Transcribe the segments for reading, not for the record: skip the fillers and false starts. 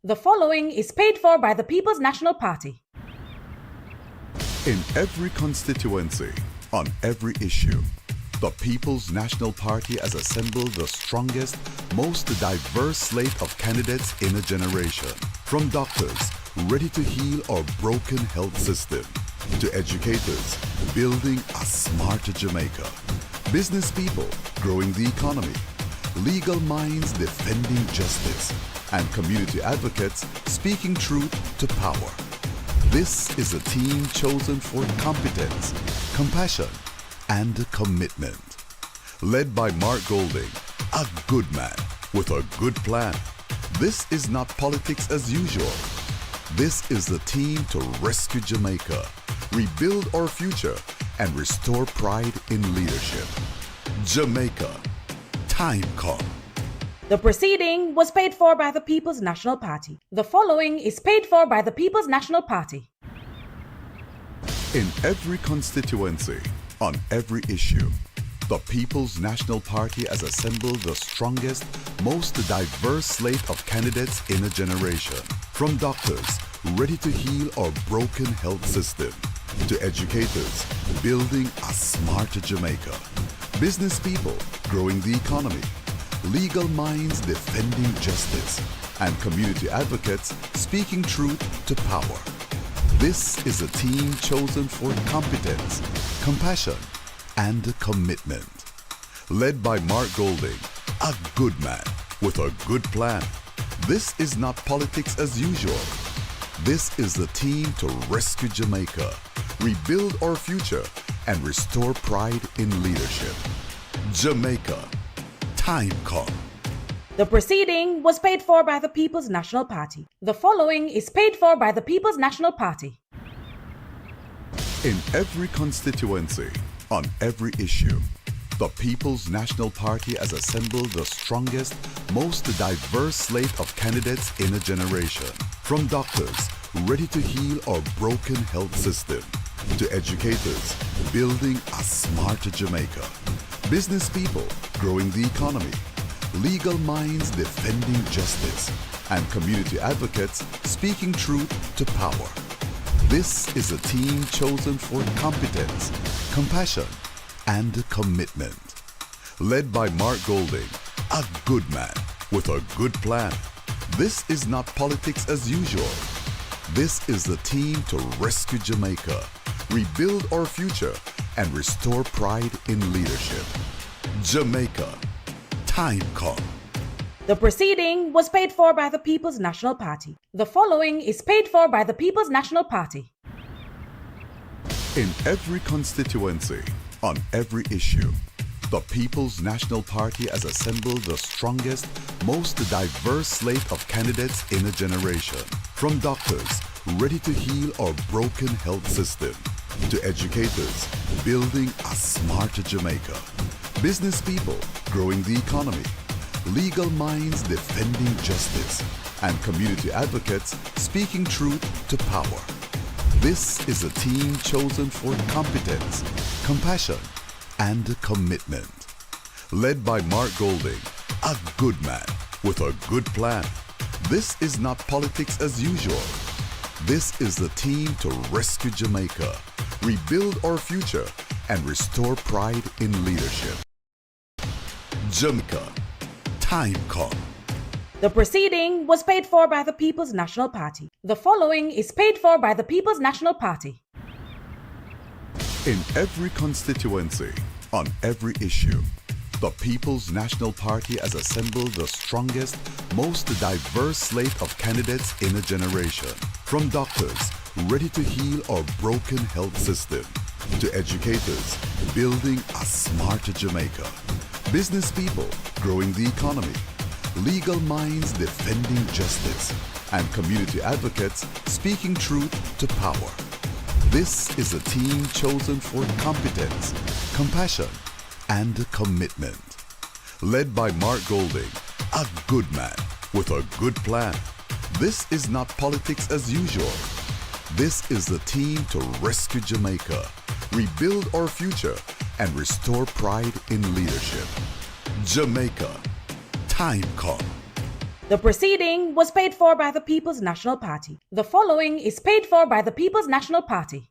The following is paid for by the People's National Party. In every constituency, on every issue, the People's National Party has assembled the strongest, most diverse slate of candidates in a generation. From doctors ready to heal our broken health system, to educators building a smarter Jamaica, business people growing the economy, legal minds defending justice, and community advocates speaking truth to power. This is a team chosen for competence, compassion, and commitment. Led by Mark Golding, a good man with a good plan. This is not politics as usual. This is the team to rescue Jamaica, rebuild our future, and restore pride in leadership. Jamaica, time come. The proceeding was paid for by the People's National Party. The following is paid for by the People's National Party. In every constituency, on every issue, the People's National Party has assembled the strongest, most diverse slate of candidates in a generation. From doctors ready to heal our broken health system, to educators building a smarter Jamaica, business people growing the economy, legal minds defending justice, and community advocates speaking truth to power. This is a team chosen for competence, compassion, and commitment. Led by Mark Golding, a good man with a good plan. This is not politics as usual. This is the team to rescue Jamaica, rebuild our future, and restore pride in leadership. Jamaica, time come. The proceeding was paid for by the People's National Party. The following is paid for by the People's National Party. In every constituency, on every issue, the People's National Party has assembled the strongest, most diverse slate of candidates in a generation. From doctors ready to heal our broken health system, to educators building a smarter Jamaica, business people growing the economy, legal minds defending justice, and community advocates speaking truth to power. This is a team chosen for competence, compassion, and commitment. Led by Mark Golding, a good man with a good plan. This is not politics as usual. This is the team to rescue Jamaica, rebuild our future, and restore pride in leadership. Jamaica, time come. The proceeding was paid for by the People's National Party. The following is paid for by the People's National Party. In every constituency, on every issue, the People's National Party has assembled the strongest, most diverse slate of candidates in a generation. From doctors ready to heal our broken health system, to educators building a smarter Jamaica, business people growing the economy, legal minds defending justice, and community advocates speaking truth to power. This is a team chosen for competence, compassion, and commitment. Led by Mark Golding, a good man with a good plan. This is not politics as usual. This is the team to rescue Jamaica, rebuild our future, and restore pride in leadership. Jamaica, time come. The proceeding was paid for by the People's National Party. The following is paid for by the People's National Party. In every constituency, on every issue, the People's National Party has assembled the strongest, most diverse slate of candidates in a generation. From doctors ready to heal our broken health system, to educators building a smarter Jamaica, business people growing the economy, legal minds defending justice, and community advocates speaking truth to power. This is a team chosen for competence, compassion, and commitment. Led by Mark Golding, a good man with a good plan. This is not politics as usual. This is the team to rescue Jamaica, rebuild our future, and restore pride in leadership. Jamaica, time come. The proceeding was paid for by the People's National Party. The following is paid for by the People's National Party.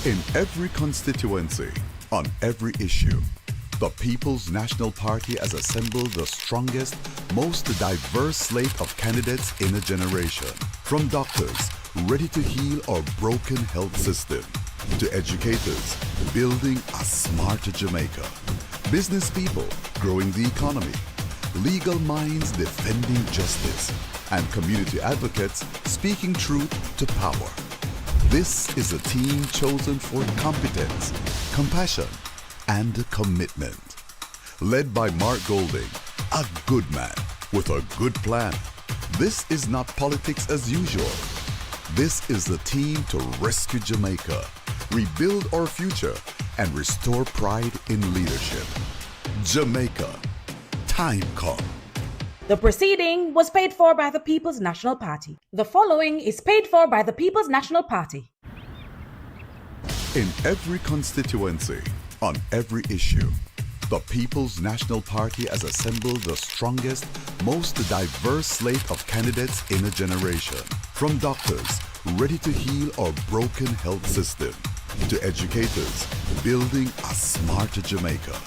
In every constituency, on every issue, the People's National Party has assembled the strongest, most diverse slate of candidates in a generation. From doctors ready to heal our broken health system, to educators building a smarter Jamaica, business people growing the economy, legal minds defending justice, and community advocates speaking truth to power. This is a team chosen for competence, compassion, and commitment. Led by Mark Golding, a good man with a good plan. This is not politics as usual. This is the team to rescue Jamaica, rebuild our future, and restore pride in leadership. Jamaica, time come. The proceeding was paid for by the People's National Party. The following is paid for by the People's National Party. In every constituency, on every issue, the People's National Party has assembled the strongest, most diverse slate of candidates in a generation. From doctors ready to heal our broken health system, to educators building a smarter Jamaica,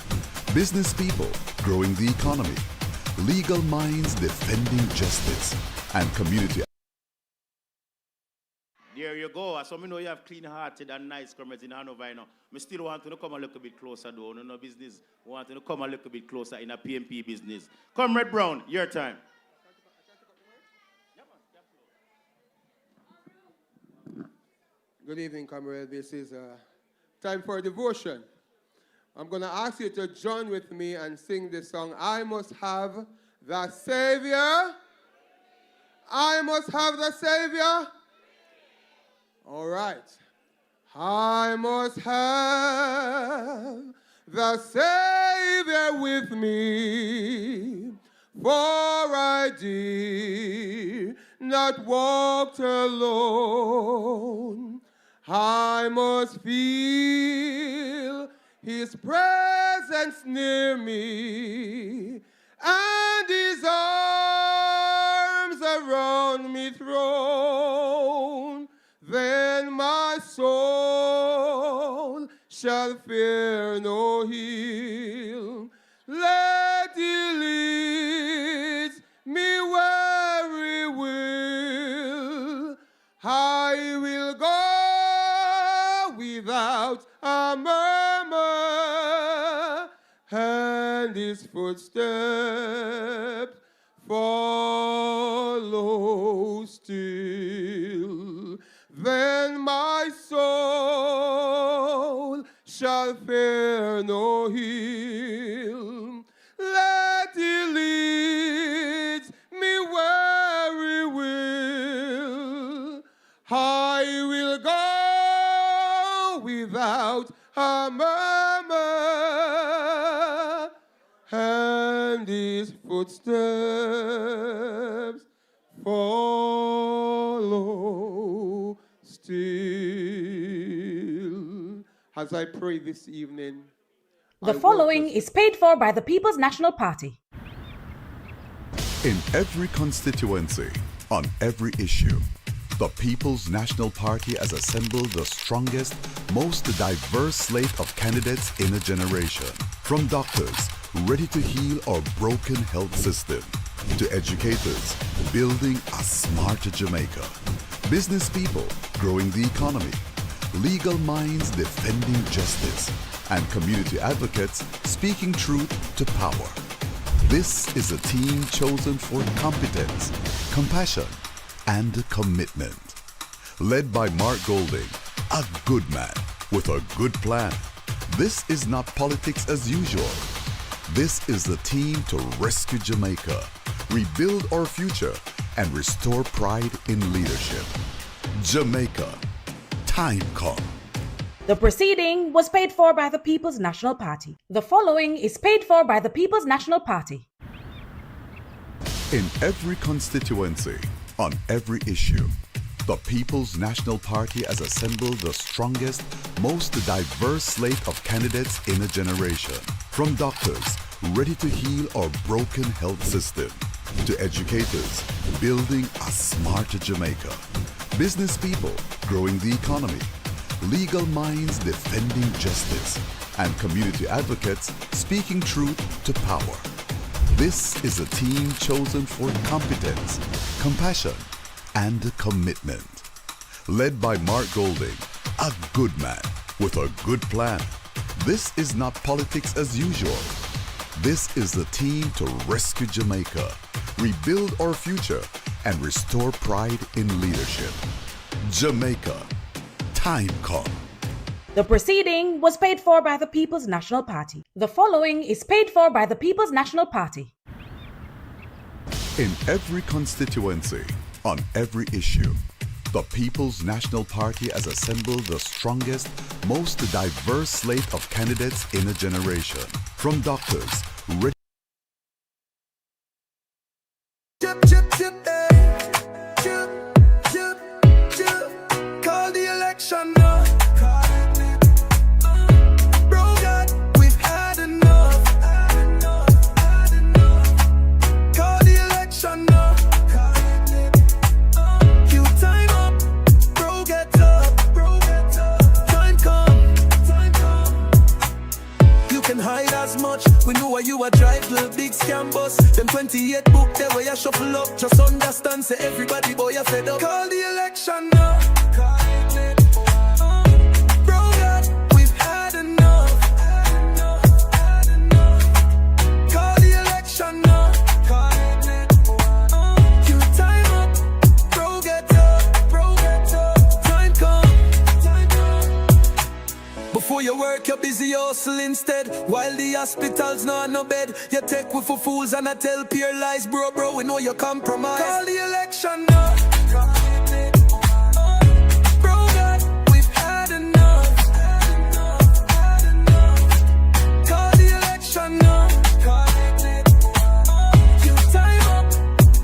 business people growing the economy, legal minds defending justice, and community. There you go. So I know you have clean-hearted and nice comrades in Hanover. You know. I still want to come a little bit closer, though. No business. I want to come a little bit closer in a PNP business. Comrade Brown, your time. Good evening, comrade. This is time for devotion. I'm going to ask you to join with me and sing this song. I must have the Savior. I must have the Savior. All right. I must have the Savior with me, for I did not walk alone. I must feel His presence near me, and His arms around me thrown. Then my soul shall fear no ill. Let He lead me where He will. I will go without a murmur, and His footsteps follow still. Then my soul shall fear no ill. Let He lead me where He will. I will go without a murmur, and His footsteps follow still. As I pray this evening, The following is paid for by the People's National Party. In every constituency, on every issue, the People's National Party has assembled the strongest, most diverse slate of candidates in a generation. From doctors ready to heal our broken health system, to educators building a smarter Jamaica, business people growing the economy, legal minds defending justice, and community advocates speaking truth to power. This is a team chosen for competence, compassion, and commitment. Led by Mark Golding, a good man with a good plan. This is not politics as usual. This is the team to rescue Jamaica, rebuild our future, and restore pride in leadership. Jamaica, time come. The proceeding was paid for by the People's National Party. The following is paid for by the People's National Party. In every constituency, on every issue, the People's National Party has assembled the strongest, most diverse slate of candidates in a generation. From doctors ready to heal our broken health system, to educators, building a smarter Jamaica. Business people growing the economy. Legal minds defending justice. And community advocates speaking truth to power. This is a team chosen for competence, compassion, and commitment. Led by Mark Golding, a good man with a good plan. This is not politics as usual. This is the team to rescue Jamaica, rebuild our future, and restore pride in leadership. Jamaica, time come. The proceeding was paid for by the People's National Party. The following is paid for by the People's National Party. In every constituency, on every issue, the People's National Party has assembled the strongest, most diverse slate of candidates in a generation. From doctors, call the election now. Bro, God, we've had enough. Call the election now. You time up, bro, get up. Time come. You can hide as much. We know why you a drive the big scam bus. Them 28 book there where you shuffle up. Just understand, say everybody boy you fed up. Call the election now. Bro, God, we've had enough. Call the election now. You time up, bro, get up. Time come. Before you work, you're busy hustle instead. While the hospitals not no bed, you take with for fools and I tell pure lies, bro. We know you compromise. Call the election now. Bro, God, we've had enough. Call the election now. You time up,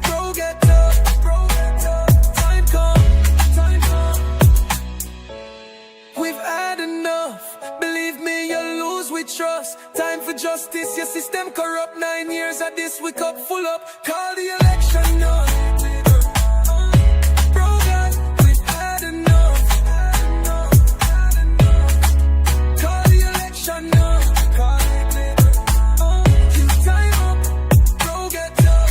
bro, get up. Time come. We've had enough. Believe me, you'll lose with trust. Time for justice, your system corrupt. 9 years of this, we cup full up. Call the election now. Bro, God, we've had enough. Call the election now. You time up, bro, get up.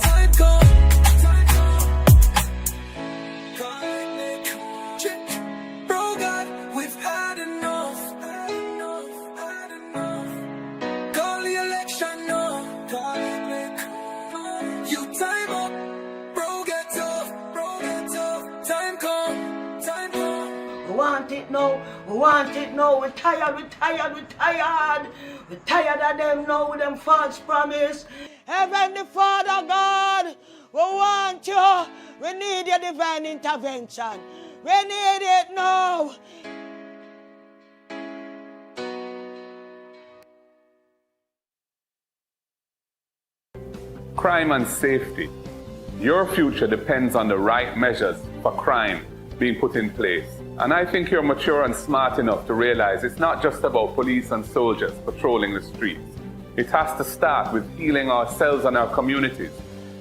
Time come. Bro, God, we've had enough. Call the election now. You time up, bro, get up. Time come. We want it now. We're tired. We're tired of them now with them false promise. Heavenly Father God, we want you. We need your divine intervention. We need it now. Crime and safety. Your future depends on the right measures for crime being put in place. And I think you're mature and smart enough to realize it's not just about police and soldiers patrolling the streets. It has to start with healing ourselves and our communities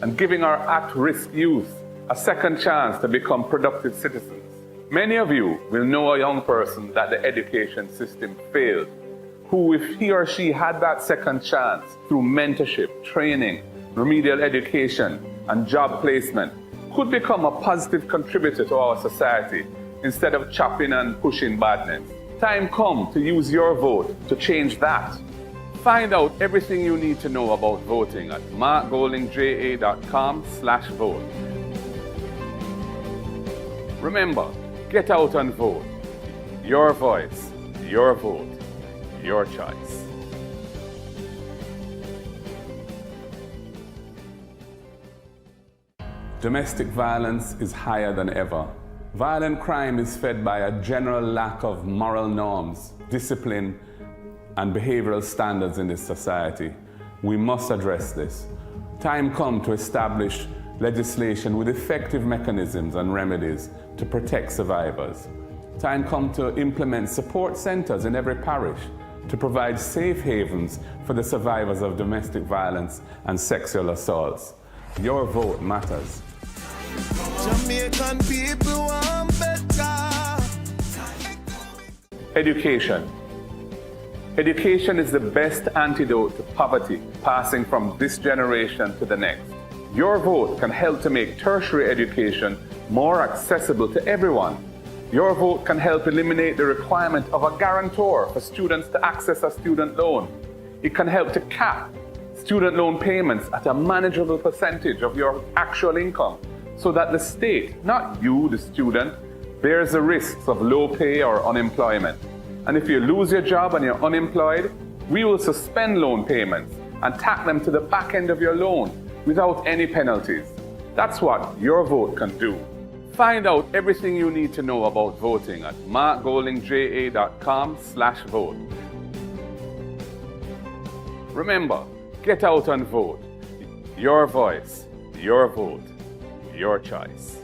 and giving our at-risk youth a second chance to become productive citizens. Many of you will know a young person that the education system failed, who, if he or she had that second chance through mentorship, training, remedial education, and job placement, could become a positive contributor to our society instead of chopping and pushing badness. Time come to use your vote to change that. Find out everything you need to know about voting at markgoldingja.com/vote. Remember, get out and vote. Your voice, your vote, your choice. Domestic violence is higher than ever. Violent crime is fed by a general lack of moral norms, discipline, and behavioral standards in this society. We must address this. Time comes to establish legislation with effective mechanisms and remedies to protect survivors. Time comes to implement support centers in every parish to provide safe havens for the survivors of domestic violence and sexual assaults. Your vote matters. Jamaican people want better. Education. Education is the best antidote to poverty, passing from this generation to the next. Your vote can help to make tertiary education more accessible to everyone. Your vote can help eliminate the requirement of a guarantor for students to access a student loan. It can help to cap student loan payments at a manageable percentage of your actual income so that the state, not you, the student, bears the risks of low pay or unemployment. And if you lose your job and you're unemployed, we will suspend loan payments and tack them to the back end of your loan without any penalties. That's what your vote can do. Find out everything you need to know about voting at markgoldingja.com/vote. Remember, get out and vote. Your voice, your vote, your choice.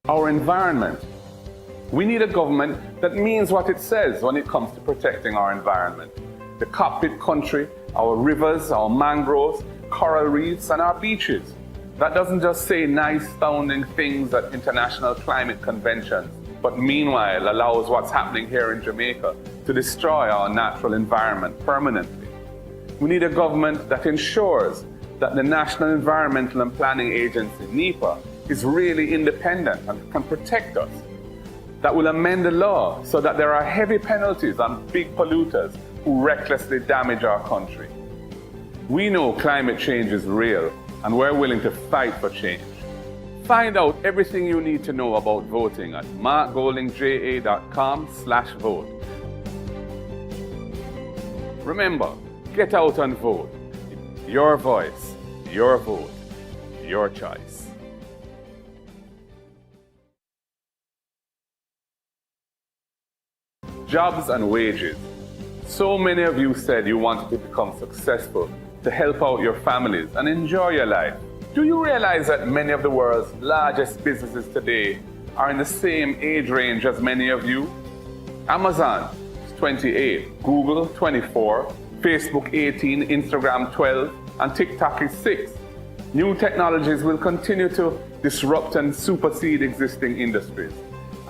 Our environment. We need a government that means what it says when it comes to protecting our environment. The cockpit country, our rivers, our mangroves, coral reefs, and our beaches. That doesn't just say nice sounding things at international climate conventions, but meanwhile allows what's happening here in Jamaica to destroy our natural environment permanently. We need a government that ensures that the National Environmental and Planning Agency, NEPA, is really independent and can protect us. That will amend the law so that there are heavy penalties on big polluters who recklessly damage our country. We know climate change is real, and we're willing to fight for change. Find out everything you need to know about voting at markgoldingja.com/vote. Remember, get out and vote. Your voice, your vote, your choice. Jobs and wages. So many of you said you wanted to become successful, to help out your families and enjoy your life. Do you realize that many of the world's largest businesses today are in the same age range as many of you? Amazon is 28, Google 24, Facebook 18, Instagram 12, and TikTok is 6. New technologies will continue to disrupt and supersede existing industries.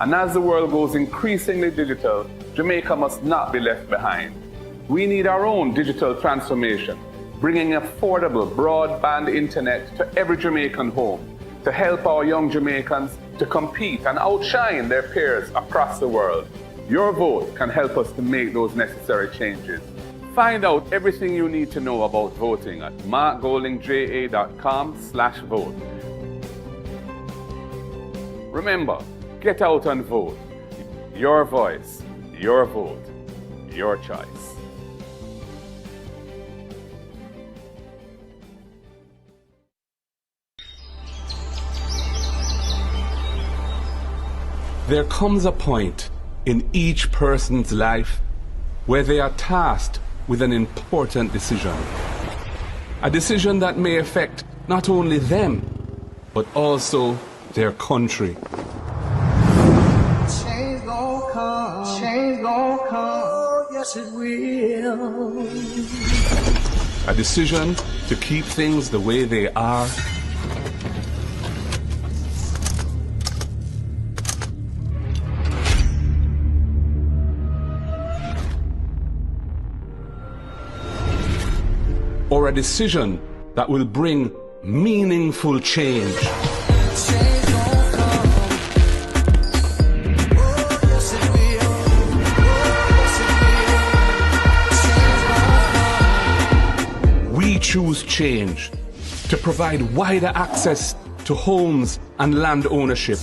And as the world goes increasingly digital, Jamaica must not be left behind. We need our own digital transformation, bringing affordable broadband internet to every Jamaican home to help our young Jamaicans to compete and outshine their peers across the world. Your vote can help us to make those necessary changes. Find out everything you need to know about voting at markgoldingja.com/vote. Remember, get out and vote. Your voice, your vote, your choice. There comes a point in each person's life where they are tasked with an important decision. A decision that may affect not only them, but also their country. Change gon' come, oh, yes it will. A decision to keep things the way they are, or a decision that will bring meaningful change. We choose change to provide wider access to homes and land ownership,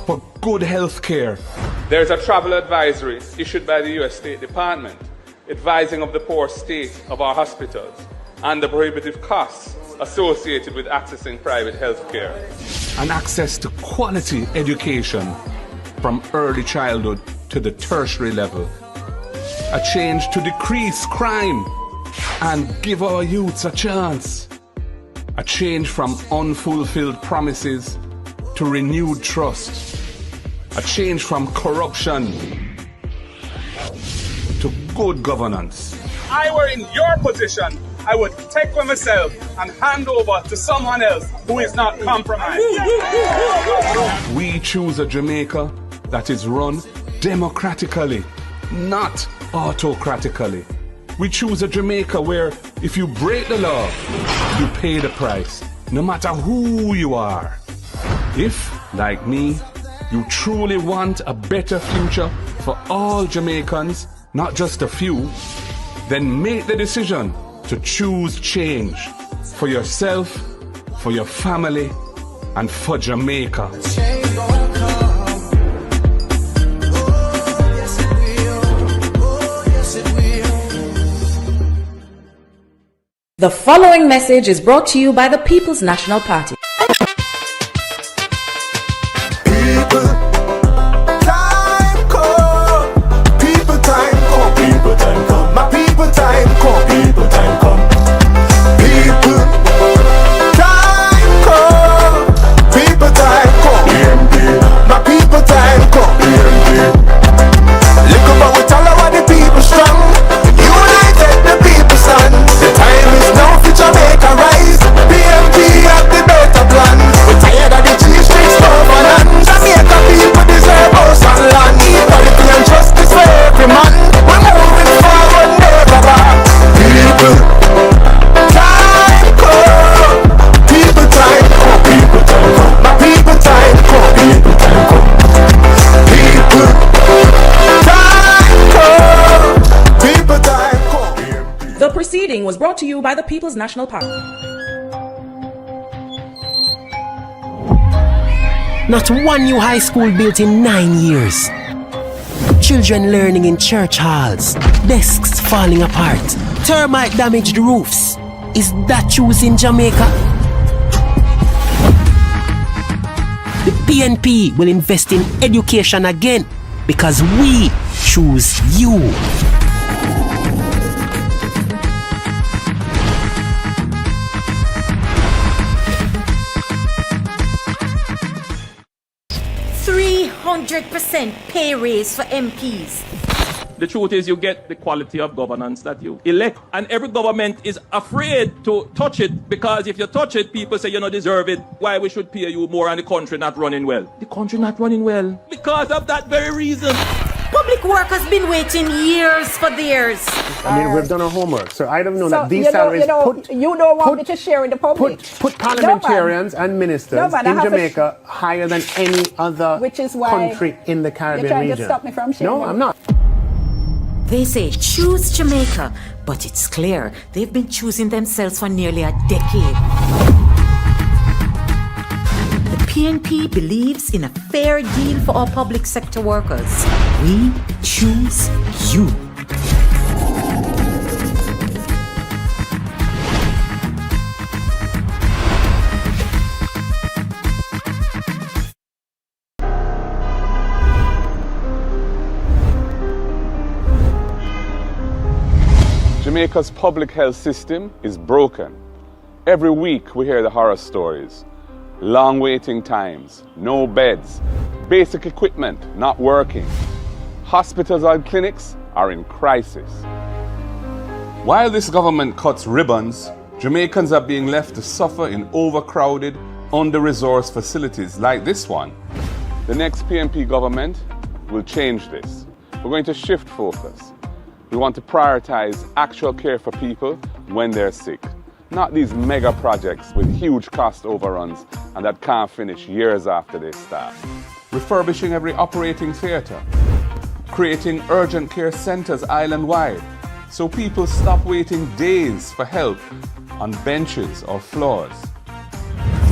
for good health care. There's a travel advisory issued by the U.S. State Department advising of the poor state of our hospitals and the prohibitive costs associated with accessing private health care. And access to quality education from early childhood to the tertiary level. A change to decrease crime and give our youths a chance. A change from unfulfilled promises to renewed trust. A change from corruption to good governance. If I were in your position, I would take for myself and hand over to someone else who is not compromised. We choose a Jamaica that is run democratically, not autocratically. We choose a Jamaica where if you break the law, you pay the price, no matter who you are. If, like me, you truly want a better future for all Jamaicans, not just a few, then make the decision to choose change for yourself, for your family, and for Jamaica. The following message is brought to you by the People's National Party. People, time come. People, time come. People, time come. My people, time come. People, time come. People, time come. People, time come. PNP. My people, time come. PNP. Look about what all about the people strong. United the people stand. The time is now for Jamaica rise. PNP have the better plan. We're tired of the G-Street stuff and Jamaica people deserve us and land. Equality and justice for every man. We're moving forward, never back. People, time come. People, time come. People, time come. My people, time come. People, time come. People, time come. People, time come. The proceeding was brought to you by the People's National Party. Not one new high school built in 9 years. Children learning in church halls. Desks falling apart. Termite damaged roofs. Is that choosing Jamaica? The PNP will invest in education again because we choose you. %300 pay raise for MPs. The truth is you get the quality of governance that you elect. And every government is afraid to touch it because if you touch it, people say you don't deserve it. Why we should pay you more and the country not running well? The country not running well because of that very reason. Public work has been waiting years for theirs. I mean, we've done our homework, so I'd have known that these salaries you don't want me to share in the public. Put parliamentarians and ministers in Jamaica higher than any other country in the Caribbean you're trying region. to stop me from sharing. No, I'm not. They say choose Jamaica, but it's clear they've been choosing themselves for nearly a decade. The PNP believes in a fair deal for our public sector workers. We choose you. Jamaica's public health system is broken. Every week we hear the horror stories. Long waiting times, no beds, basic equipment not working. Hospitals and clinics are in crisis. While this government cuts ribbons, Jamaicans are being left to suffer in overcrowded, under-resourced facilities like this one. The next PNP government will change this. We're going to shift focus. We want to prioritize actual care for people when they're sick, not these mega projects with huge cost overruns and that can't finish years after they start. Refurbishing every operating theatre, creating urgent care centres island-wide so people stop waiting days for help on benches or floors.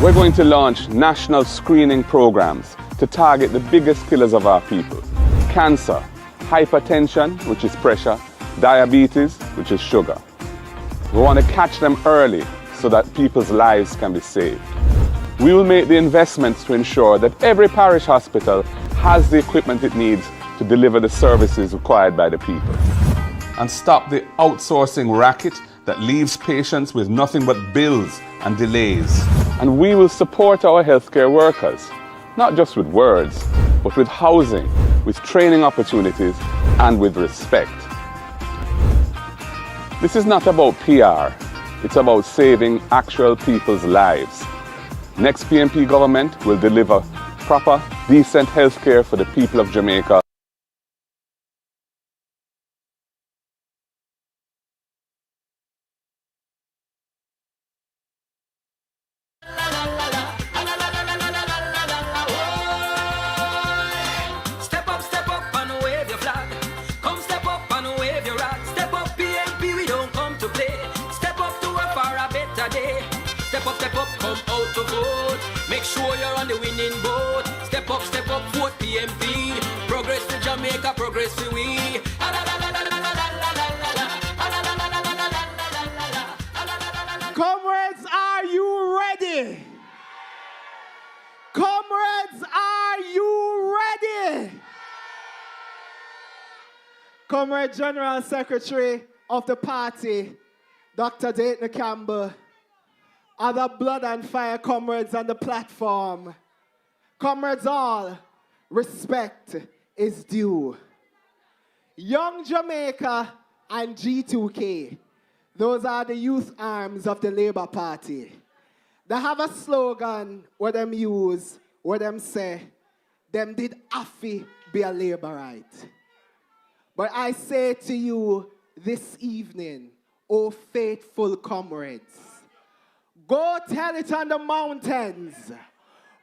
We're going to launch national screening programs to target the biggest killers of our people: cancer, hypertension, which is pressure, diabetes, which is sugar. We want to catch them early so that people's lives can be saved. We will make the investments to ensure that every parish hospital has the equipment it needs to deliver the services required by the people. And stop the outsourcing racket that leaves patients with nothing but bills and delays. And we will support our healthcare workers, not just with words, but with housing, with training opportunities, and with respect. This is not about PR, it's about saving actual people's lives. Next PNP government will deliver proper, decent health care for the people of Jamaica. Step up and wave your flag. Come step up and wave your rag. Step up PNP, we don't come to play. Step up to work for a better day. Step up, come out to vote. Make sure you're on the winning boat. Step up, vote PNP. Progress to Jamaica, progress to we. Comrades, are you ready? Comrades, are you ready? Comrade General Secretary of the party, Dr. Dayton Campbell, other blood and fire comrades on the platform. Comrades all, respect is due. Young Jamaica and G2K, those are the youth arms of the Labour Party. They have a slogan where them use, where them say, them did affy be a Labourite. But I say to you this evening, O faithful comrades, go tell it on the mountains,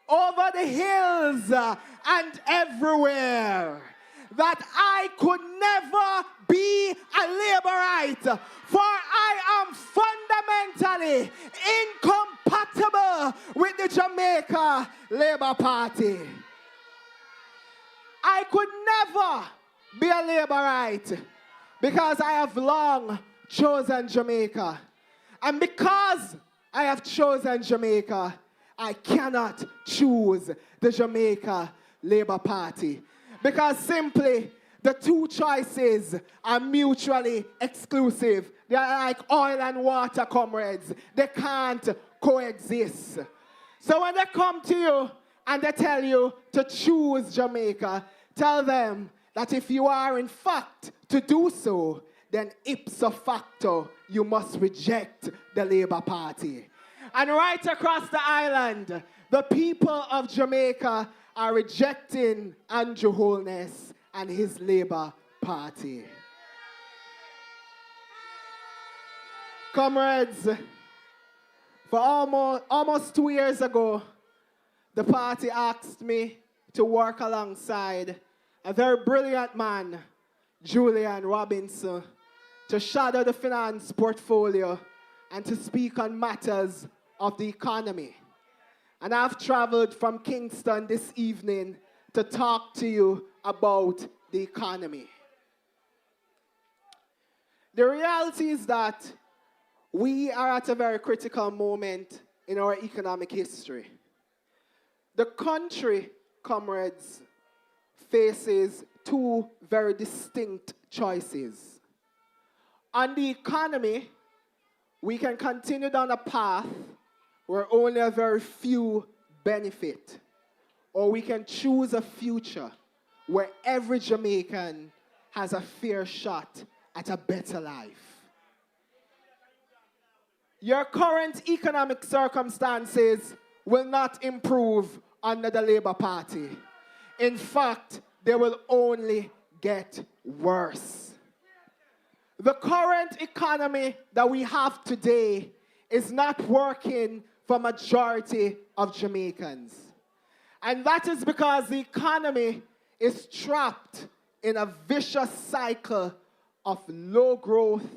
over the hills and everywhere, that I could never be a Labourite, for I am fundamentally incompatible with the Jamaica Labour Party. I could never be a Labourite because I have long chosen Jamaica. And because I have chosen Jamaica, I cannot choose the Jamaica Labour Party. Because simply, the two choices are mutually exclusive. They are like oil and water, comrades. They can't coexist. So when they come to you and they tell you to choose Jamaica, tell them that if you are in fact to do so, then ipso facto, you must reject the Labour Party. And right across the island, the people of Jamaica are rejecting Andrew Holness and his Labour Party. Comrades, for almost 2 years ago, the party asked me to work alongside a very brilliant man, Julian Robinson, to shadow the finance portfolio and to speak on matters of the economy. And I've traveled from Kingston this evening to talk to you about the economy. The reality is that we are at a very critical moment in our economic history. The country, comrades, faces two very distinct choices. On the economy, we can continue down a path where only a very few benefit, or we can choose a future where every Jamaican has a fair shot at a better life. Your current economic circumstances will not improve under the Labour Party. In fact, they will only get worse. The current economy that we have today is not working for majority of Jamaicans. And that is because the economy is trapped in a vicious cycle of low growth,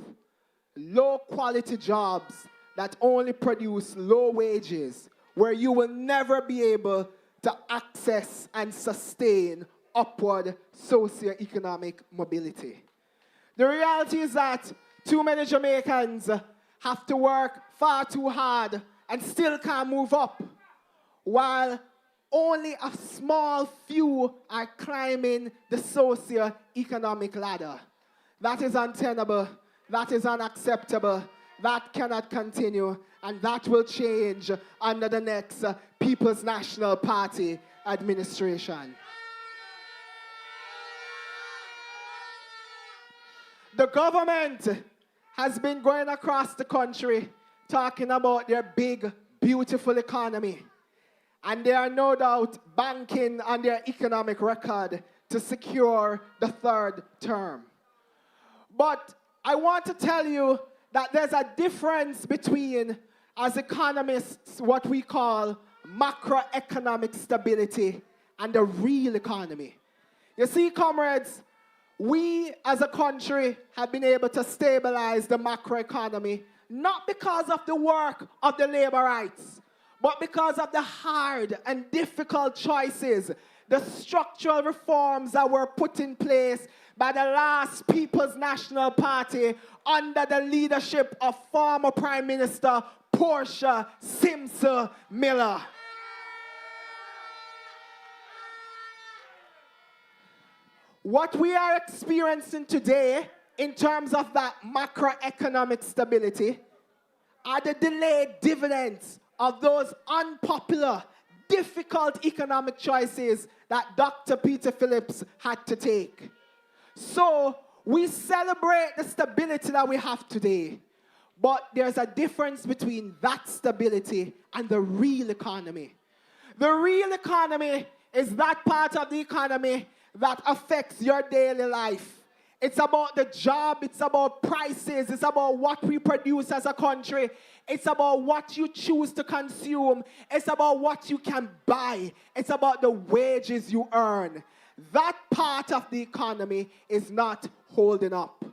low quality jobs that only produce low wages, where you will never be able to access and sustain upward socioeconomic mobility. The reality is that too many Jamaicans have to work far too hard and still can't move up, while only a small few are climbing the socio-economic ladder. That is untenable, that is unacceptable, that cannot continue, and that will change under the next People's National Party administration. The government has been going across the country talking about their big, beautiful economy. And they are no doubt banking on their economic record to secure the third term. But I want to tell you that there's a difference between, as economists, what we call macroeconomic stability and the real economy. You see, comrades, we as a country have been able to stabilize the macroeconomy, not because of the work of the labor rights, but because of the hard and difficult choices, the structural reforms that were put in place by the last People's National Party under the leadership of former Prime Minister Portia Simpson Miller. What we are experiencing today in terms of that macroeconomic stability are the delayed dividends of those unpopular, difficult economic choices that Dr. Peter Phillips had to take. So we celebrate the stability that we have today, but there's a difference between that stability and the real economy. The real economy is that part of the economy that affects your daily life. It's about the job, it's about prices, it's about what we produce as a country, it's about what you choose to consume, it's about what you can buy, it's about the wages you earn. That part of the economy is not holding up.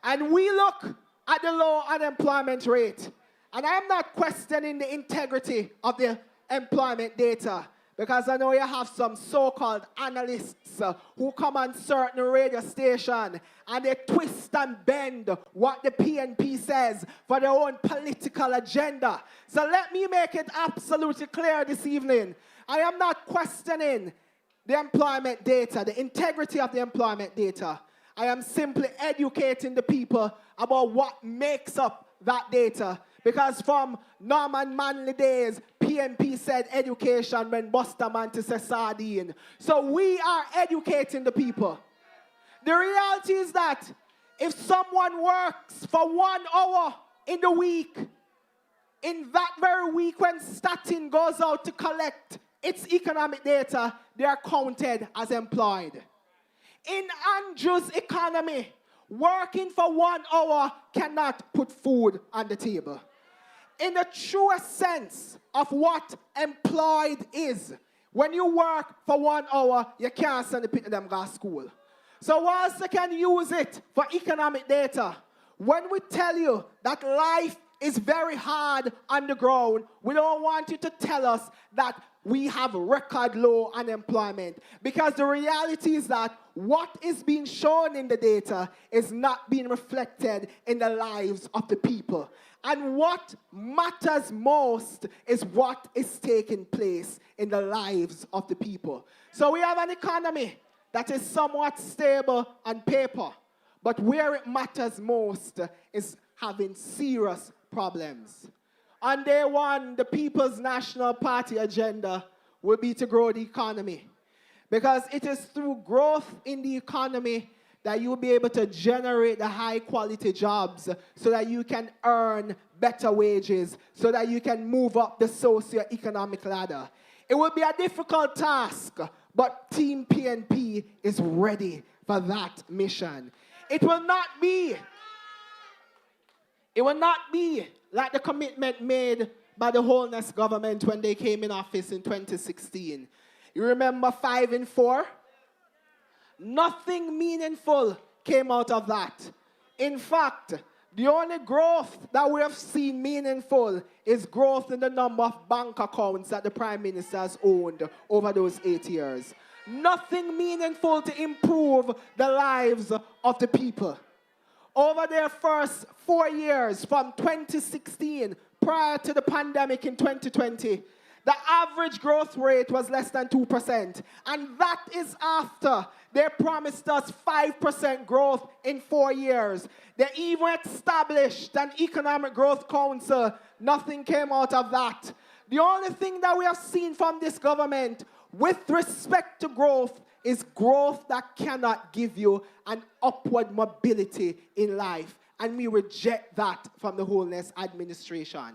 And we look at the low unemployment rate, and I'm not questioning the integrity of the employment data, because I know you have some so-called analysts who come on certain radio station and they twist and bend what the PNP says for their own political agenda. So let me make it absolutely clear this evening. I am not questioning the employment data, the integrity of the employment data. I am simply educating the people about what makes up that data. Because from Norman Manley days, PNP said education when Bustamante said sardine. So we are educating the people. The reality is that if someone works for 1 hour in the week, in that very week when Statin goes out to collect its economic data, they are counted as employed. In Andrew's economy, working for 1 hour cannot put food on the table. In the truest sense of what employed is, when you work for 1 hour, you can't send the people them go to school. So whilst you can use it for economic data, when we tell you that life is very hard on the ground, we don't want you to tell us that we have record low unemployment. Because the reality is that what is being shown in the data is not being reflected in the lives of the people. And what matters most is what is taking place in the lives of the people. So we have an economy that is somewhat stable on paper, but where it matters most is having serious problems. On day one, the People's National Party agenda will be to grow the economy, because it is through growth in the economy that you'll be able to generate the high-quality jobs so that you can earn better wages, so that you can move up the socio-economic ladder. It will be a difficult task, but Team PNP is ready for that mission. It will not be like the commitment made by the Holness government when they came in office in 2016. You remember 5 and 4? Nothing meaningful came out of that. In fact, the only growth that we have seen meaningful is growth in the number of bank accounts that the Prime Minister has owned over those 8 years. Nothing meaningful to improve the lives of the people. Over their first 4 years, from 2016, prior to the pandemic in 2020, the average growth rate was less than 2%. And that is after they promised us 5% growth in 4 years. They even established an economic growth council. Nothing came out of that. The only thing that we have seen from this government with respect to growth is growth that cannot give you an upward mobility in life. And we reject that from the Holiness Administration.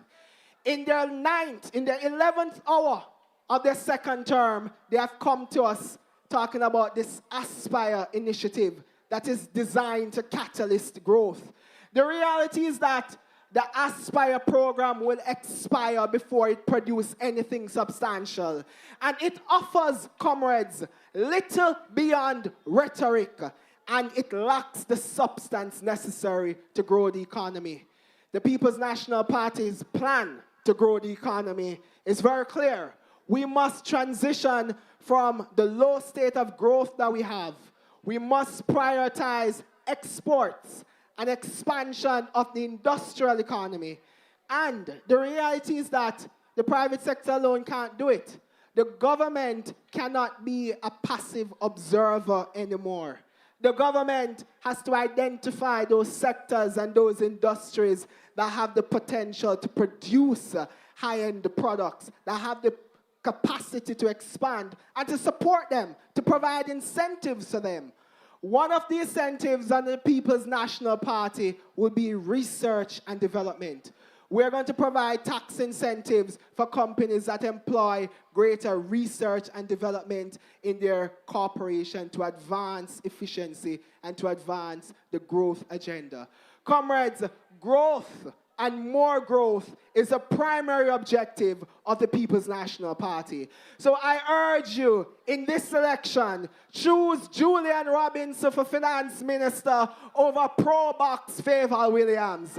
In their 11th hour of their second term, they have come to us talking about this Aspire initiative that is designed to catalyst growth. The reality is that the Aspire program will expire before it produces anything substantial. And it offers, comrades, little beyond rhetoric, and it lacks the substance necessary to grow the economy. The People's National Party's plan to grow the economy is very clear. We must transition from the low state of growth that we have. We must prioritize exports and expansion of the industrial economy. And the reality is that the private sector alone can't do it. The government cannot be a passive observer anymore. The government has to identify those sectors and those industries that have the potential to produce high-end products, that have the capacity to expand and to support them, to provide incentives to them. One of the incentives on the People's National Party will be research and development. We're going to provide tax incentives for companies that employ greater research and development in their corporation to advance efficiency and to advance the growth agenda. Comrades, growth and more growth is a primary objective of the People's National Party. So I urge you, in this election, choose Julian Robinson for Finance Minister over Pro-Box Favour Williams.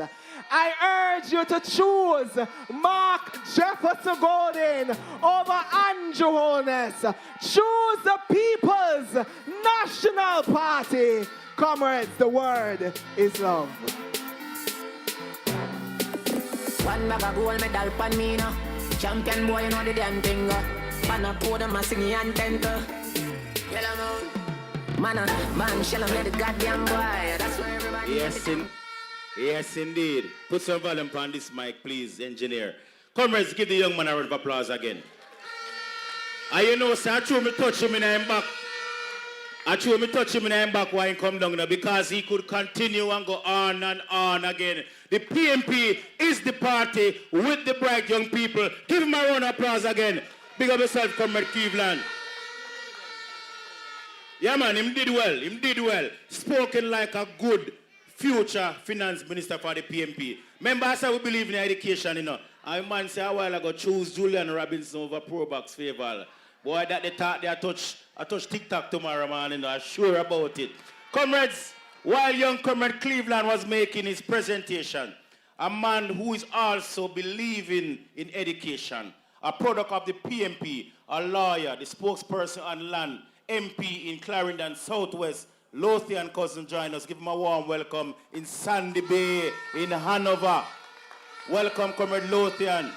I urge you to choose Mark Jefferson Golden over Andrew Holness. Choose the People's National Party. Comrades, the word is love. One bag of gold medal pan me now. Champion boy, you know the damn thing. Pan a podium, a singing and tenter. Yellow moon. Man, shall I let the goddamn boy. That's where everybody Yes, indeed. Put some volume on this mic, please, engineer. Comrades, give the young man a round of applause again. And you know, sir, I threw me touch him in the back. I threw me touch him in the back while he come down there because he could continue and go on and on again. The PNP is the party with the bright young people. Give him a round of applause again. Big up yourself, Comrade Cleveland. Yeah, man, him did well. Him did well. Spoken like a good future finance minister for the PNP. Remember, I said we believe in education, you know. And man say a while ago, choose Julian Robinson over Pro-Box Favour. Boy, that they thought they touch TikTok tomorrow, man, you know, I'm sure about it. Comrades, while young Comrade Cleveland was making his presentation, a man who is also believing in education, a product of the PNP, a lawyer, the spokesperson on land, MP in Clarendon Southwest, Lothian cousin join us. Give him a warm welcome in Sandy Bay, in Hanover. Welcome, Comrade Lothian.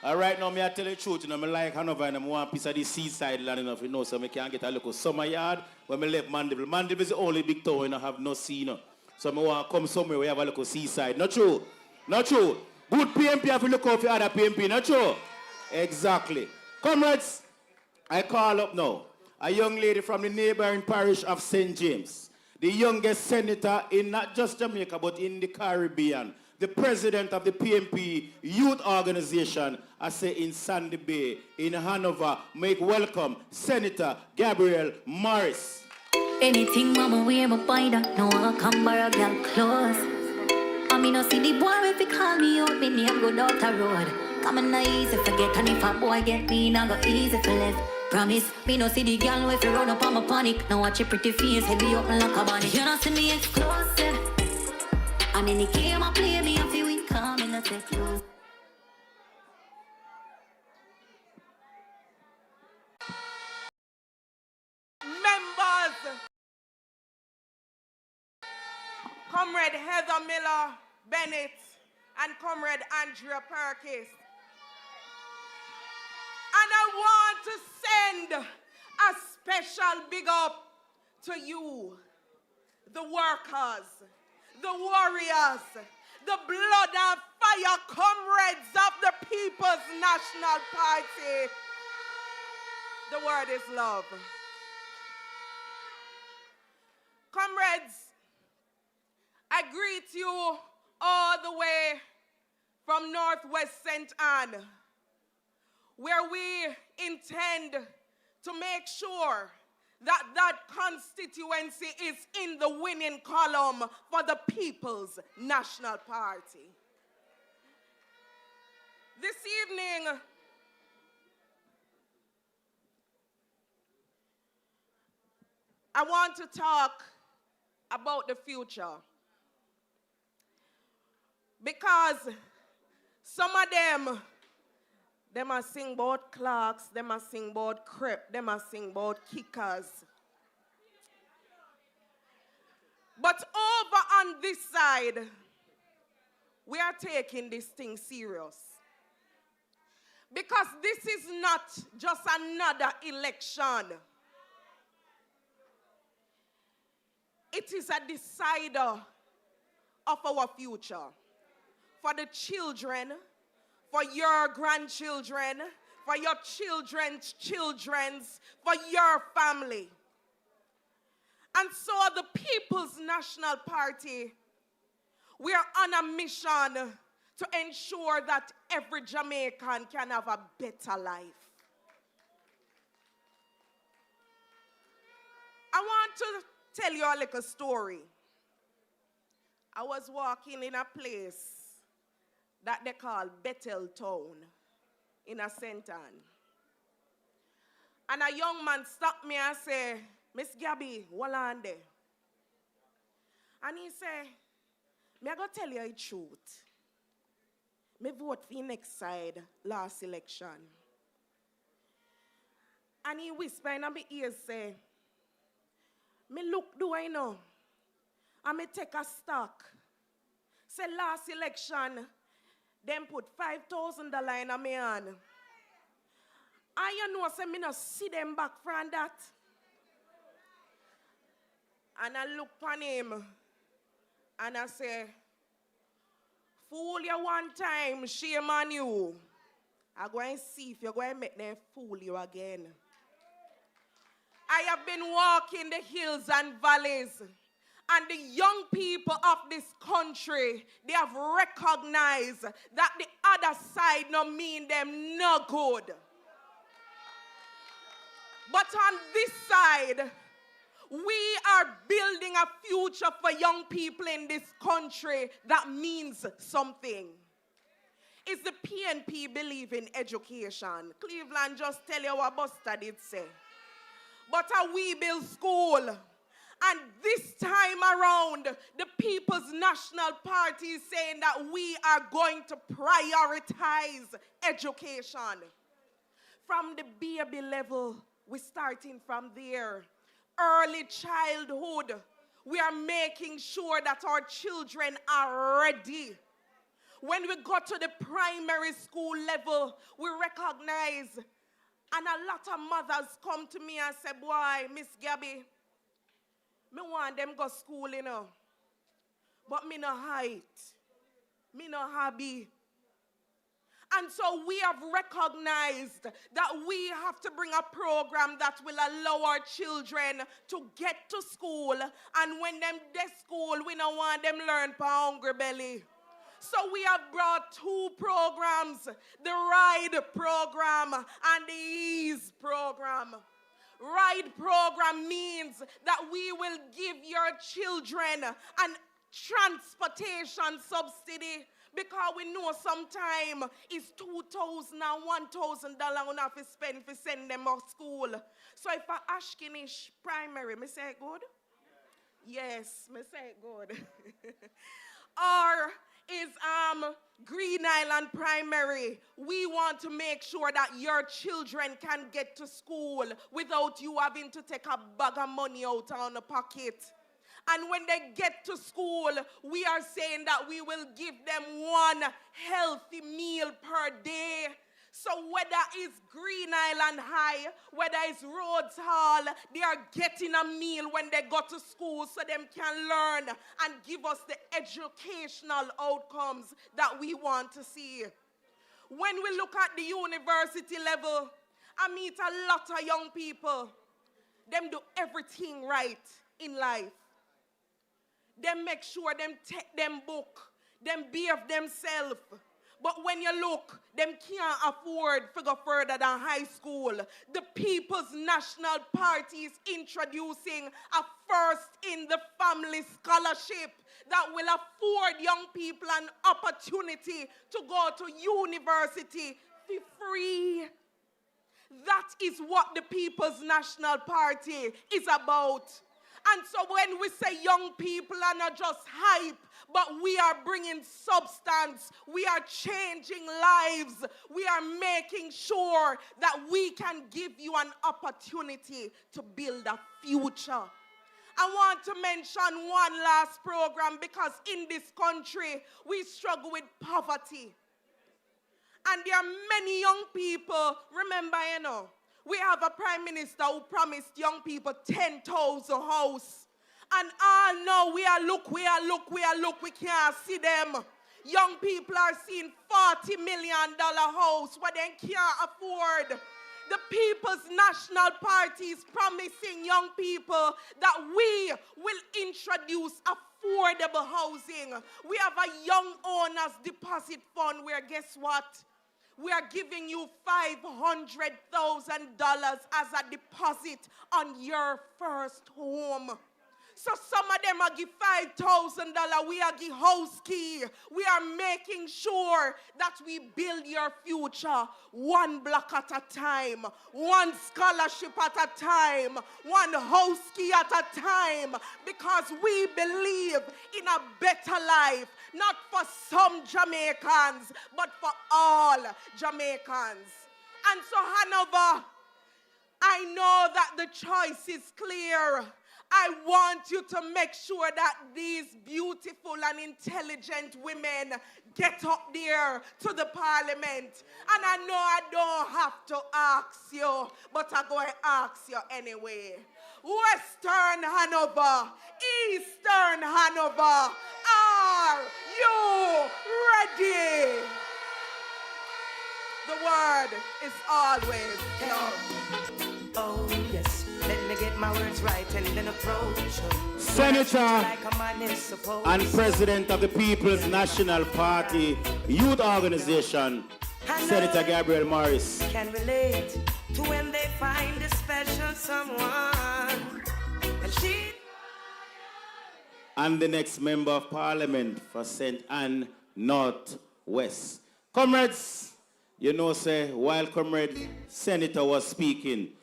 All right, now, I tell you the truth, you know, I like Hanover and I want a piece of the seaside land enough, you know, so I can get a little summer yard when I left Mandeville. Mandeville is the only big town and I have no sea, you know. So I want to come somewhere where we have a little seaside. Not true? Not true? Good PNP have to look out for other PNP, not true? Exactly. Comrades, I call up now a young lady from the neighboring parish of St. James, the youngest senator in not just Jamaica, but in the Caribbean, the president of the PNP youth organization, I say in Sandy Bay, in Hanover. Make welcome Senator Gabriel Morris. Anything mama wear my binder, no I come by a girl close. I mean, no see the boy if he call me out, me name go down the road. Come on, easy forget, and if a boy get me, now go easy for left. Promise, me no see the girl if you run up on my panic. Now watch your pretty face, heavy up like a bunny. You don't see me exclusive. And in the game I play me, I feel we come in the take close. Members, Comrade Heather Miller Bennett and Comrade Andrea Perkis. And I want to send a special big up to you, the workers, the warriors, the blood and fire comrades of the People's National Party. The word is love. Comrades, I greet you all the way from Northwest St. Anne, where we intend to make sure that that constituency is in the winning column for the People's National Party. This evening, I want to talk about the future, because some of them are sing about clocks, them are sing about crepe, them are sing about kickers. But over on this side, we are taking this thing serious. Because this is not just another election. It is a decider of our future. For the children, for your grandchildren, for your children's children's, for your family. And so the People's National Party, we are on a mission to ensure that every Jamaican can have a better life. I want to tell you a little story. I was walking in a place that they call Bethel Town in a St. Anne. And a young man stopped me and said, Miss Gabby, what on there? And he said, me I go tell you the truth. Me vote for the next side last election. And he whispered in my ear, say, me look do I know? And me take a stock. Say last election, them put $5,000 in my hand. And you know, say me no see them back from that. And I look on him and I say, fool you one time, shame on you. I go and see if you're going to make them fool you again. I have been walking the hills and valleys, and the young people of this country, they have recognized that the other side no mean them no good. But on this side, we are building a future for young people in this country that means something. Is the PNP believe in education? Cleveland just tell you what Buster did say. But we build school. And this time around, the People's National Party is saying that we are going to prioritize education. From the baby level, we're starting from there. Early childhood, we are making sure that our children are ready. When we go to the primary school level, we recognize, and a lot of mothers come to me and say, boy, Miss Gabby, me want them go school, you know, but me no height, me no hobby. And so we have recognized that we have to bring a program that will allow our children to get to school. And when them de school, we don't want them learn for hungry belly. So we have brought two programs, the RIDE program and the EASE program. RIDE program means that we will give your children an transportation subsidy, because we know sometime it's $2,000 and $1,000 we have to spend to send them to school. So if I Ashkinish primary, me say it good? Yes, me say it good. Or is Green Island Primary. We want to make sure that your children can get to school without you having to take a bag of money out of the pocket. And when they get to school, we are saying that we will give them one healthy meal per day. So whether it's Green Island High, whether it's Rhodes Hall, they are getting a meal when they go to school so them can learn and give us the educational outcomes that we want to see. When we look at the university level, I meet a lot of young people. Them do everything right in life. them make sure them take them book, them behave themselves. But when you look, them can't afford to go further than high school. The People's National Party is introducing a first in the family scholarship that will afford young people an opportunity to go to university for free. That is what the People's National Party is about. And so when we say young people are not just hype, but we are bringing substance, we are changing lives, we are making sure that we can give you an opportunity to build a future. I want to mention one last program because in this country, we struggle with poverty. And there are many young people, remember, we have a prime minister who promised young people 10,000 houses. And all now we can't see them. Young people are seeing $40 million house what they can't afford. The People's National Party is promising young people that we will introduce affordable housing. We have a young owners deposit fund where guess what? We are giving you $500,000 as a deposit on your first home. So some of them are give $5,000. We are give house key. We are making sure that we build your future one block at a time, one scholarship at a time, one house key at a time, because we believe in a better life, not for some Jamaicans, but for all Jamaicans. And so Hanover, I know that the choice is clear. I want you to make sure that these beautiful and intelligent women get up there to the parliament. And I know I don't have to ask you, but I'm going to ask you anyway. Western Hanover, Eastern Hanover, are you ready? The word is always love. Oh, yes. Let me get my words right and then approach you. Senator like a man is supposed and President of the People's National Party Youth Organization, Senator Gabriel Morris. Can relate to when they find a special someone. And she... And the next Member of Parliament for St. Anne North West. Comrades, you know, say, while Comrade Senator was speaking,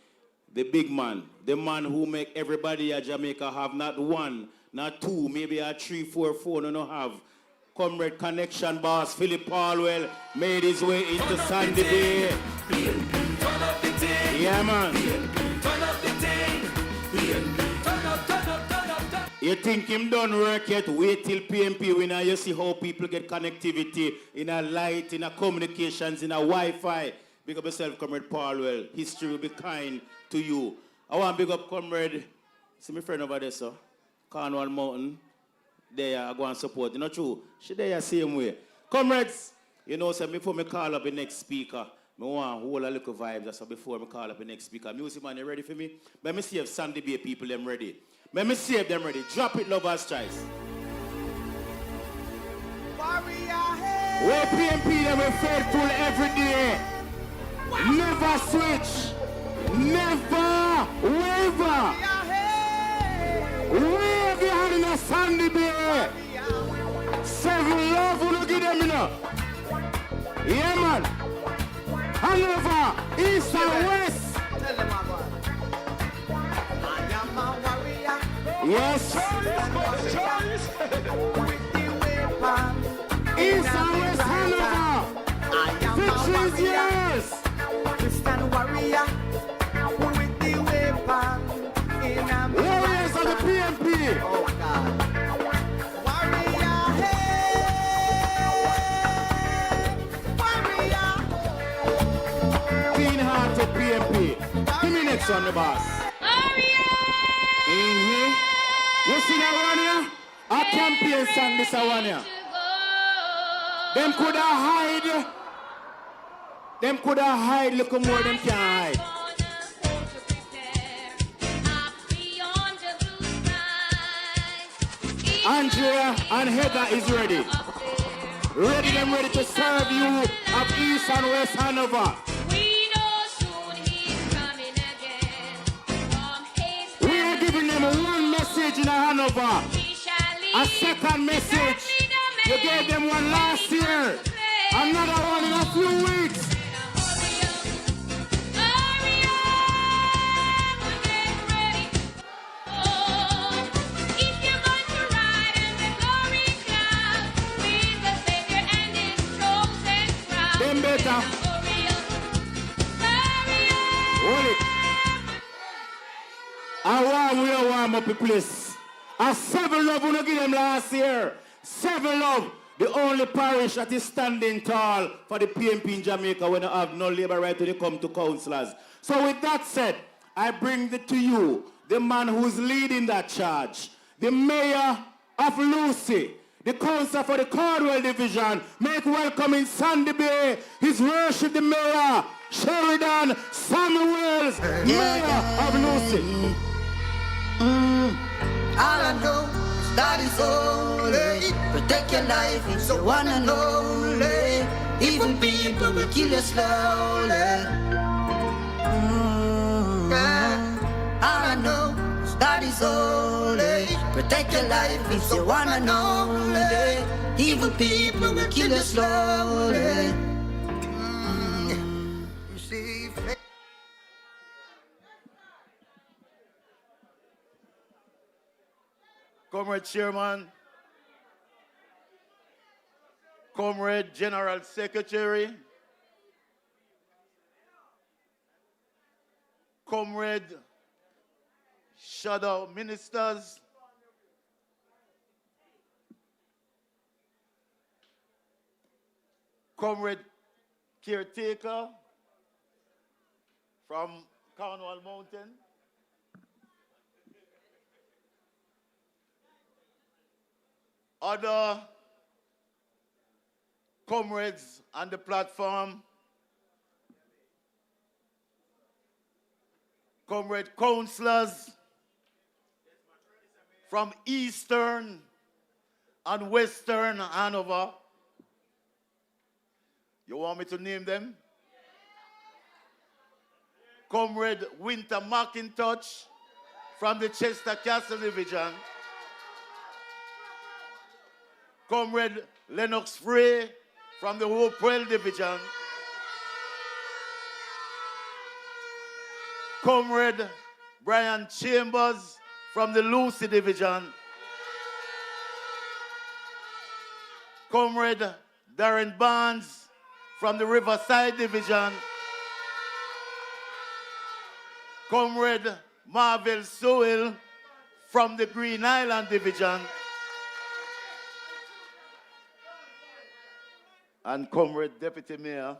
the big man, the man who make everybody in Jamaica have not one, not two, maybe a 3, 4, 4, no have. Comrade Connection boss Philip Palwell made his way into Sandy Bay. Yeah, man. You think him done work yet? Wait till PNP win and you see how people get connectivity in a light, in a communications, in a Wi-Fi. Big up yourself, Comrade Palwell. History will be kind to you. I want to big up Comrade, see my friend over there, sir. Cornwall Mountain. There, I go and support. You know true? She there same way. Comrades, you know, so before me call up the next speaker, I want to hold a little vibe just before me call up the next speaker. Music man, you ready for me? Let me see if Sandy Bay people them ready. Let me see if them ready. Drop it, Lover's Choice. Where PNP them are faithful every day. Never switch. Never waver. Wave your hand in a Sandy Bay. 7 love will give them enough. Yeah, man. Hanover, East and West. Tell them about I am a warrior. Yes. East and West Hanover. Victory is yours. Christian warrior with the weapon in a Warriors of the PNP. Oh God. Warrior, hey. Warrior. Clean heart to PNP. Give me next one, the boss. Mm-hmm. You see that one here? A campaign song, this one here. Them could hide. Them could hide, look more them can hide. Andrea and Heather is ready. Ready to serve you of East and West Hanover. We know soon he's coming again. From haste We are giving them one message in Hanover. he shall lead. A second message. You gave them one last year. Another one in a few weeks. Hurry up, get ready. Oh, if you're going to ride in the glory cloud with the Savior and his chosen crowd, Them better. hurry up, hurry up. Hold it. We are warm up the place. A 7 Love we give them last year. 7 Love, the only parish that is standing tall for the PNP in Jamaica when they have no labor right when they come to councillors. So with that said, I bring to you the man who's leading that charge, the mayor of Lucy, the councillor for the Cardwell division. Make welcome in Sandy Bay, His Worship the Mayor, Sheridan Samuels, Mayor of Lucy. All I know is that is only protect your life, it's the one and only. Evil people will kill you slowly. All I know is that is only protect your life, it's the one and only. Evil people will kill you slowly. You see. Comrade Chairman, Comrade General Secretary, Comrade Shadow Ministers, Comrade Caretaker from Cornwall Mountain, other comrades on the platform, comrade councillors from Eastern and Western Hanover. You want me to name them? Comrade Winter McIntosh from the Chester Castle Division. Comrade Lennox Frey from the Hopewell Division. Comrade Brian Chambers from the Lucy Division. Comrade Darren Barnes from the Riverside Division. Comrade Marvel Sewell from the Green Island Division. And Comrade Deputy Mayor,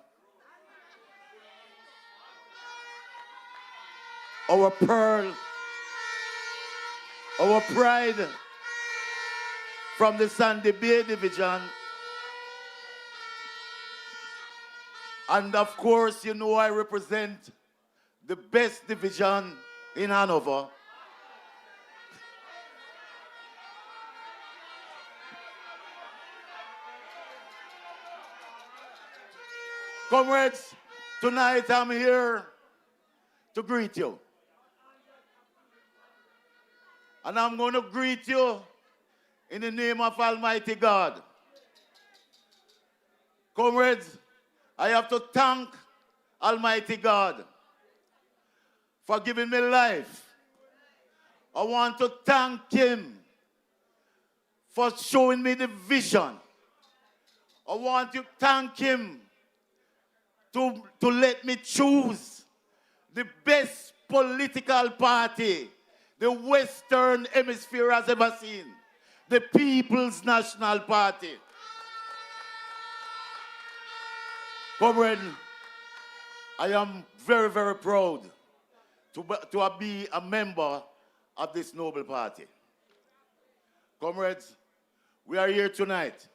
our pearl, our pride from the Sandy Bay Division. And of course, you know I represent the best division in Hanover. Comrades, tonight I'm here to greet you. And I'm going to greet you in the name of Almighty God. Comrades, I have to thank Almighty God for giving me life. I want to thank Him for showing me the vision. I want to thank Him to let me choose the best political party the Western Hemisphere has ever seen, the People's National Party. Comrade, I am very, very proud to be a member of this noble party. Comrades, we are here tonight.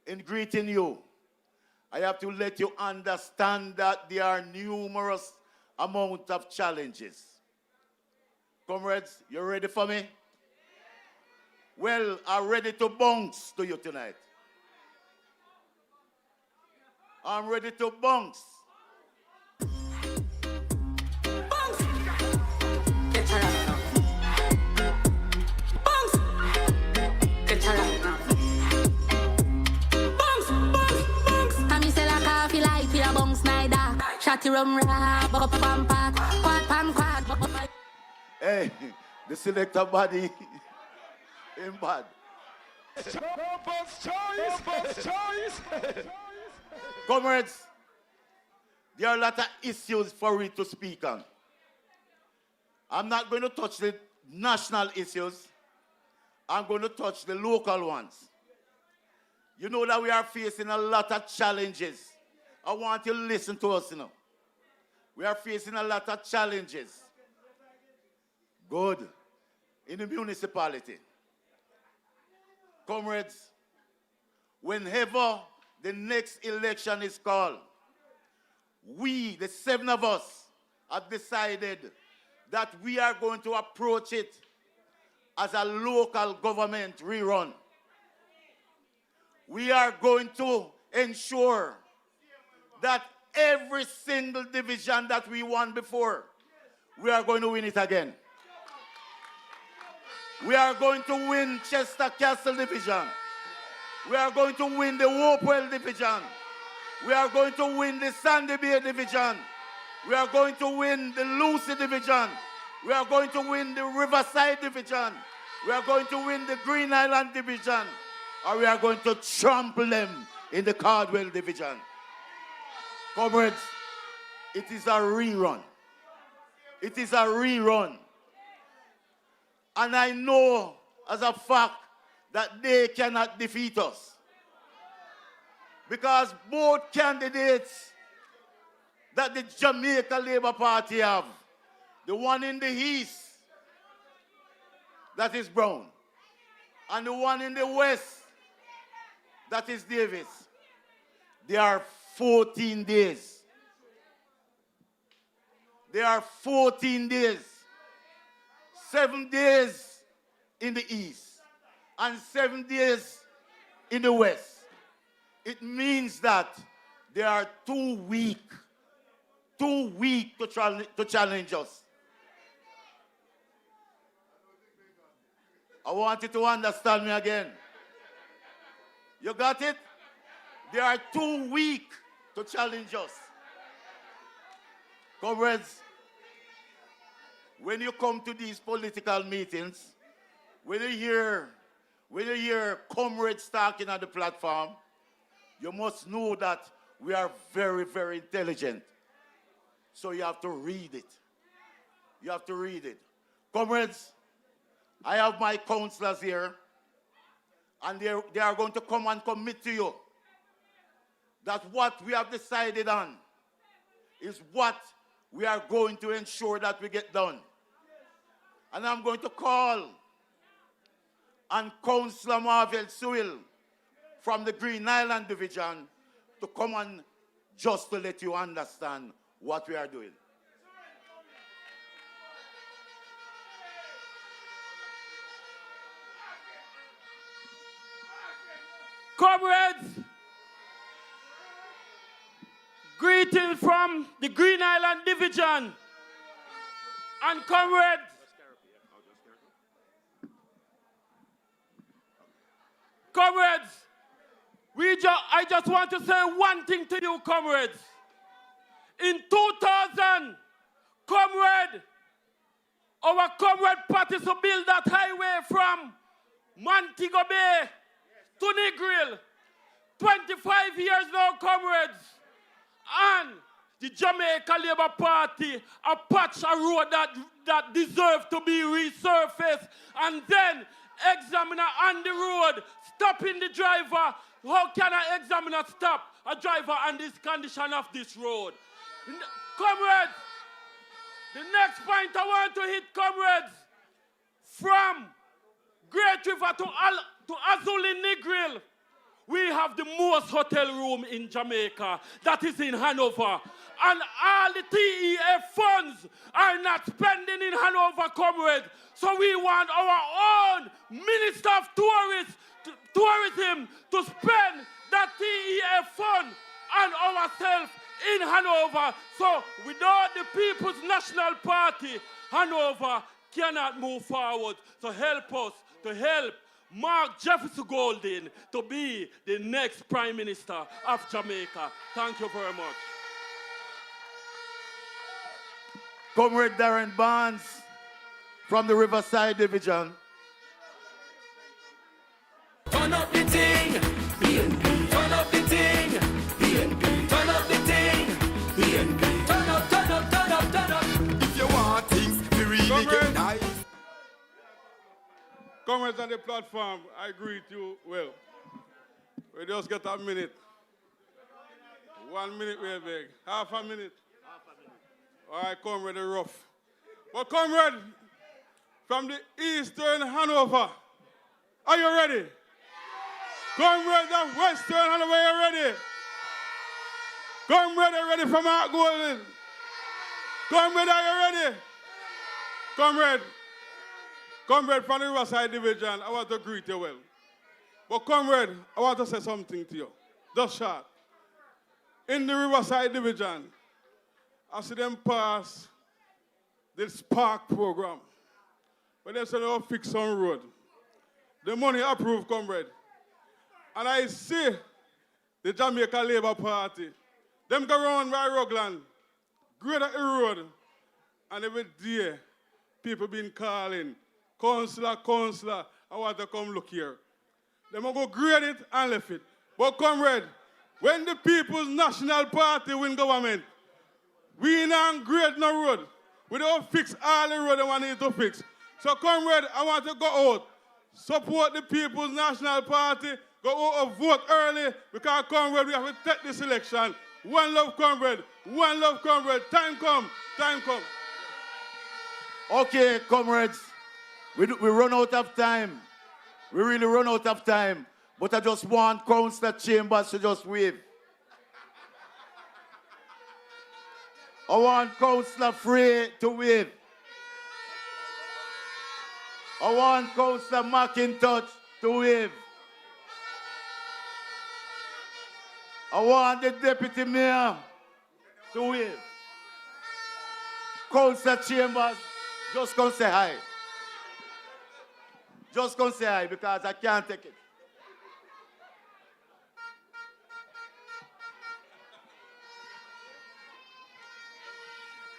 In greeting you, I have to let you understand that there are numerous amount of challenges. Comrades, you ready for me? well, are ready to bounce to you tonight. I'm ready to bounce. Hey, the selector body in bad. Comrades, there are a lot of issues for we to speak on. I'm not going to touch the national issues. I'm going to touch the local ones. You know that we are facing a lot of challenges. I want you to listen to us, We are facing a lot of challenges. Good. In the municipality. Comrades, whenever the next election is called, we, the 7 of us, have decided that we are going to approach it as a local government rerun. We are going to ensure that every single division that we won before, we are going to win it again. We are going to win Chester Castle Division. We are going to win the Hopewell Division. We are going to win the Sandy Bay Division. We are going to win the Lucy Division. We are going to win the Riverside Division. We are going to win the Green Island Division. Or we are going to trample them in the Cardwell Division. Comrades, it is a rerun. It is a rerun. And I know as a fact that they cannot defeat us. Because both candidates that the Jamaica Labour Party have, the one in the east, that is Brown, and the one in the west, that is Davis, they are 14 days. They are 14 days. 7 days in the east and 7 days in the west. It means that they are too weak to challenge us. I want you to understand me again. You got it? They are too weak to challenge us. Comrades, when you come to these political meetings, when you hear comrades talking on the platform, you must know that we are very, very intelligent. So you have to read it. You have to read it. Comrades, I have my counselors here, and they are going to come and commit to you that what we have decided on is what we are going to ensure that we get done. And I'm going to call on Councillor Marvel Sewell from the Green Island Division to come and just to let you understand what we are doing. Comrades, greetings from the Green Island Division. And comrades, I just want to say one thing to you, comrades. In 2000, our comrade party to build that highway from Montego Bay to Negril. 25 years now, comrades. And the Jamaica Labour Party patched a road that deserved to be resurfaced. And then examiner on the road, stopping the driver. How can an examiner stop a driver on this condition of this road? Comrades, the next point I want to hit, comrades, from Great River to Azul in Negril, we have the most hotel room in Jamaica. That is in Hanover. And all the TEF funds are not spending in Hanover, comrade. So we want our own Minister of Tourism to spend that TEF fund on ourselves in Hanover. So without the People's National Party, Hanover cannot move forward. So help us to help Mark Jefferson Golding to be the next Prime Minister of Jamaica. Thank you very much. Comrade Darren Barnes from the Riverside Division. Turn up the thing, PNP. Turn up the thing, PNP. Turn up the thing, PNP. Turn up, turn up, turn up, turn up. If you want things to really get nice. Comrades on the platform, I greet you well. We just get a minute. 1 minute, we beg. Half a minute. All right, comrade, rough. But comrade, from the Eastern Hanover, are you ready? Comrade of Western Hanover, are you ready? Comrade, are you ready for Mark Golding? Comrade, are you ready? Comrade from the Riverside Division, I want to greet you well. But comrade, I want to say something to you. Just short. In the Riverside Division, I see them pass the Spark program. But they say they'll fix some road. The money approved, comrade. And I see the Jamaica Labour Party. Them go around by Rugland, Greater Road, and every day people been calling, Councillor, I want to come look here. They will go grade it and left it. But comrade, when the People's National Party win government, we not grade no road. We don't fix all the road that we need to fix. So comrade, I want to go out, support the People's National Party, go out and vote early, because comrade, we have to take this election. One love, comrade. One love, comrade. Time come. Time come. Okay, comrades. We run out of time. We really run out of time. But I just want Councillor Chambers to just wave. I want Councillor Frey to wave. I want Councillor McIntosh to wave. I want the Deputy Mayor to wave. Councillor Chambers, just come say hi. Just come say hi because I can't take it.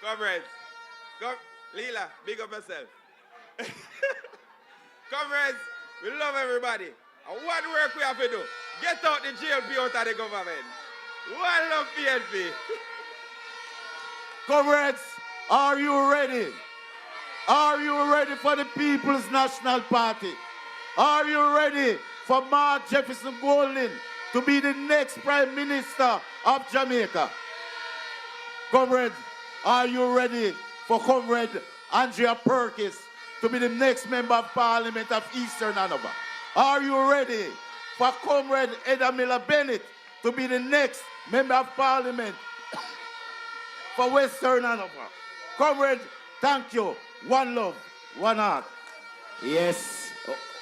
Comrades, Leela, big up yourself. Comrades, we love everybody. And what work we have to do? Get out the GLP out of the government. One love PNP. Comrades, are you ready? Are you ready for the People's National Party? Are you ready for Mark Jefferson Golding to be the next Prime Minister of Jamaica? Comrades, are you ready for Comrade Andrea Perkins to be the next Member of Parliament of Eastern Hanover? Are you ready for Comrade Edamila Bennett to be the next Member of Parliament for Western Hanover? Comrade, thank you. One love, one heart. Yes.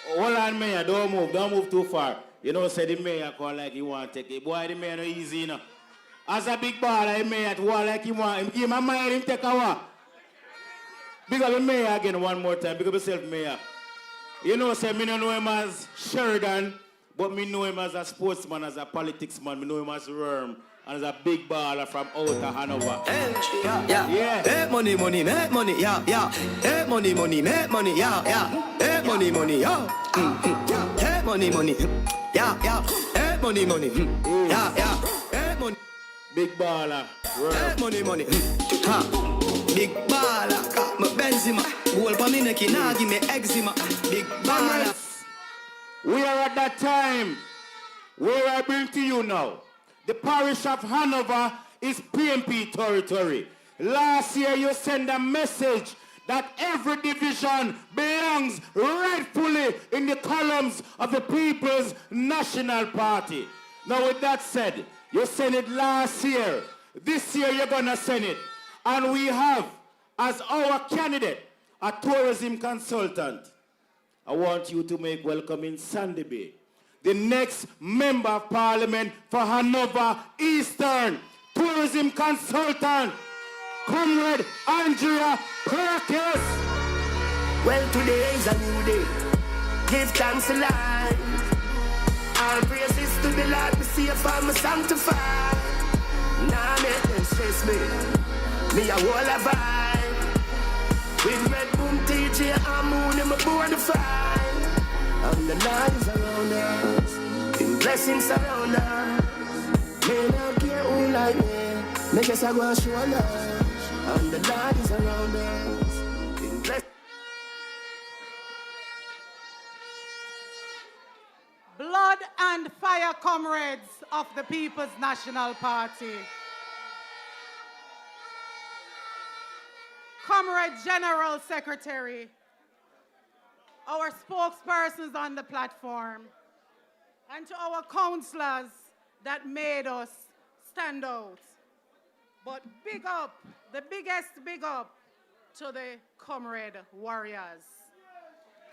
Hold on, Mayor. Don't move too far. You know, say the Mayor call like he want to take it. Boy, the Mayor no easy, you know. As a big baller, the Mayor to walk like he want him. Give my mind him take a walk. Big up the Mayor again one more time. Big up yourself, Mayor. You know, say me don't know him as Sheridan, but me know him as a sportsman, as a politics man. Me know him as Worm. And as a big baller from outer Hanover. Yeah. Hey, money, make money, yeah. Hey, money, make money, yeah. Hey, money, yeah. Hey, money, yeah. Hey, money, yeah. Hey, money. Big baller. Hey, money, ha. Big baller. Got my Benzema. Goal for me neck, nah give me eczema. Big baller. We are at that time where I bring to you now. The parish of Hanover is PNP territory. Last year you sent a message that every division belongs rightfully in the columns of the People's National Party. Now with that said, you sent it last year. This year you're gonna send it. And we have, as our candidate, a tourism consultant. I want you to make welcome in Sandy Bay the next member of parliament for Hanover Eastern, tourism consultant, Comrade Andrea Perkins. Well, today is a new day. Give thanks to life. All praises to the Lord, me safe and me sanctified. Nah, make them stress me. Me a wall of vibe. With Red Boom, TJ and Moon, and me board the fight. And the Lord is around us. In blessings surround us. May not care who like me. Me just a go and show love. And the Lord is around us. In blessings. Blood and fire comrades of the People's National Party. Comrade General Secretary, our spokespersons on the platform, and to our councillors that made us stand out. But big up, the biggest big up to the comrade warriors.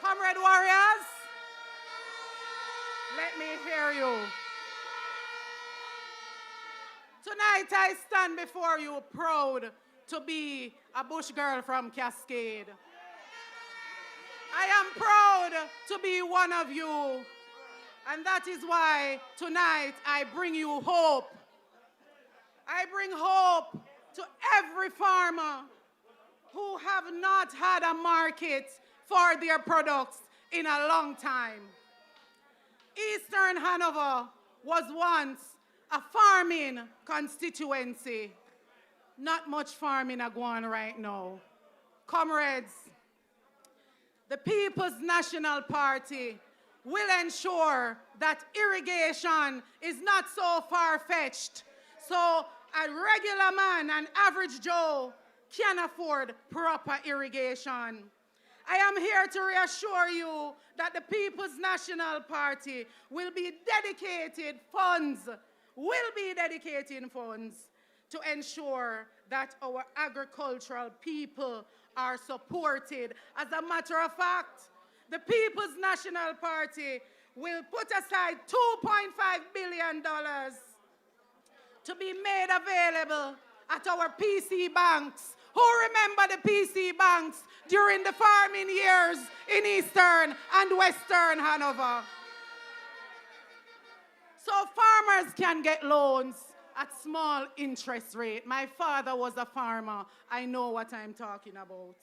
Comrade warriors, let me hear you. Tonight I stand before you proud to be a bush girl from Cascade. I am proud to be one of you, and that is why tonight I bring you hope. I bring hope to every farmer who have not had a market for their products in a long time. Eastern Hanover was once a farming constituency. Not much farming going on right now. Comrades, the People's National Party will ensure that irrigation is not so far-fetched, so a regular man, an average Joe, can afford proper irrigation. I am here to reassure you that the People's National Party will be dedicating funds to ensure that our agricultural people are supported. As a matter of fact, the People's National Party will put aside $2.5 billion to be made available at our PC banks. Who remember the PC banks during the farming years in Eastern and Western Hanover? So farmers can get loans at small interest rate. My father was a farmer. I know what I'm talking about.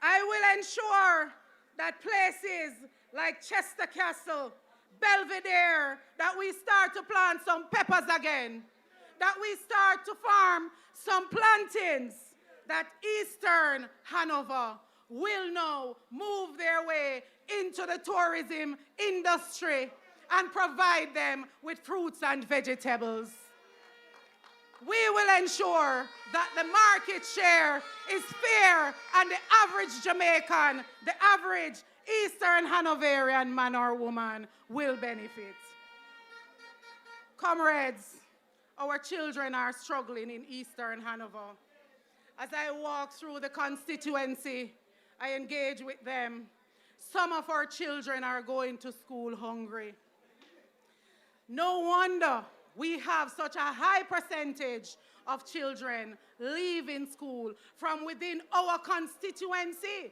I will ensure that places like Chester Castle, Belvedere, that we start to plant some peppers again, that we start to farm some plantains, that Eastern Hanover will now move their way into the tourism industry and provide them with fruits and vegetables. We will ensure that the market share is fair and the average Jamaican, the average Eastern Hanoverian man or woman will benefit. Comrades, our children are struggling in Eastern Hanover. As I walk through the constituency, I engage with them. Some of our children are going to school hungry. No wonder we have such a high percentage of children leaving school from within our constituency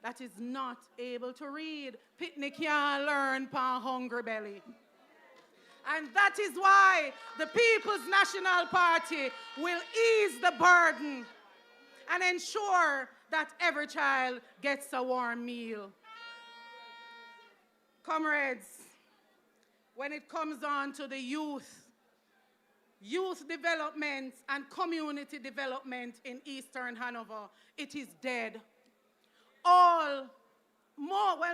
that is not able to read. Pitney can't learn pan hungry belly. And that is why the People's National Party will ease the burden and ensure that every child gets a warm meal. Comrades, when it comes on to the youth development and community development in Eastern Hanover, it is dead.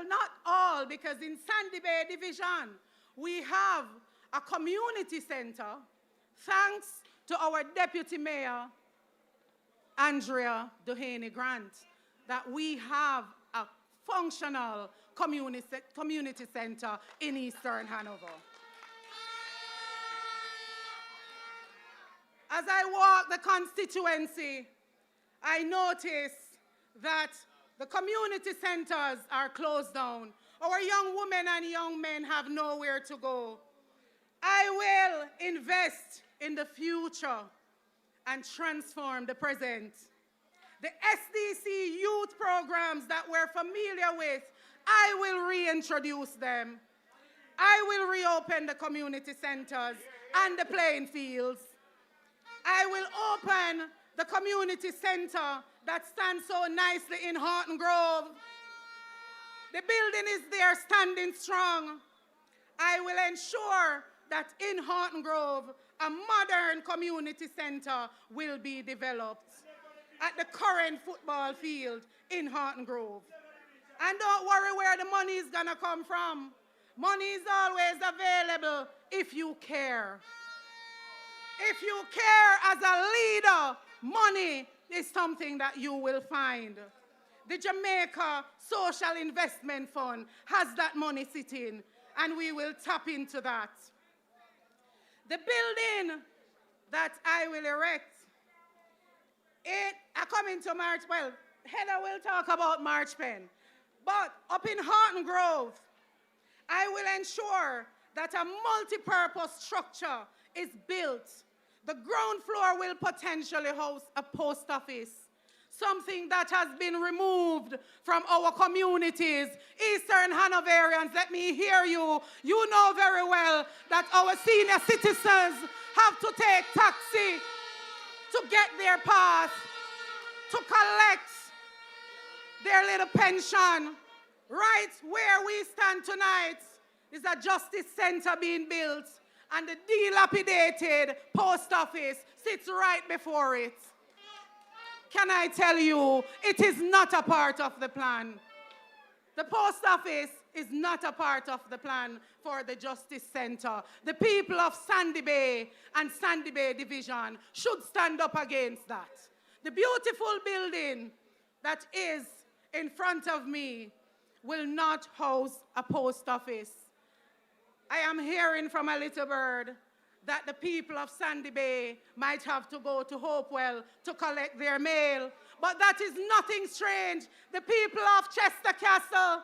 Not all, because in Sandy Bay Division, we have a community center, thanks to our deputy mayor Andrea Duhaney Grant, that we have a functional community center in Eastern Hanover. As I walk the constituency, I notice that the community centers are closed down. Our young women and young men have nowhere to go. I will invest in the future and transform the present. The SDC youth programs that we're familiar with, I will reintroduce them. I will reopen the community centers and the playing fields. I will open the community center that stands so nicely in Horton Grove. The building is there standing strong. I will ensure that in Horton Grove, a modern community center will be developed at the current football field in Horton Grove. And don't worry where the money is gonna come from. Money is always available if you care. If you care as a leader, money is something that you will find. The Jamaica Social Investment Fund has that money sitting, and we will tap into that. The building that I will erect, I come into March, well, Heather will talk about March Pen, but up in Horton Grove, I will ensure that a multi-purpose structure is built. The ground floor will potentially house a post office, something that has been removed from our communities. Eastern Hanoverians, let me hear you. You know very well that our senior citizens have to take taxi to get their pass, to collect their little pension. Right where we stand tonight is a justice center being built, and the dilapidated post office sits right before it. Can I tell you, it is not a part of the plan. The post office is not a part of the plan for the Justice Center. The people of Sandy Bay and Sandy Bay Division should stand up against that. The beautiful building that is in front of me will not house a post office. I am hearing from a little bird that the people of Sandy Bay might have to go to Hopewell to collect their mail. But that is nothing strange. The people of Chester Castle,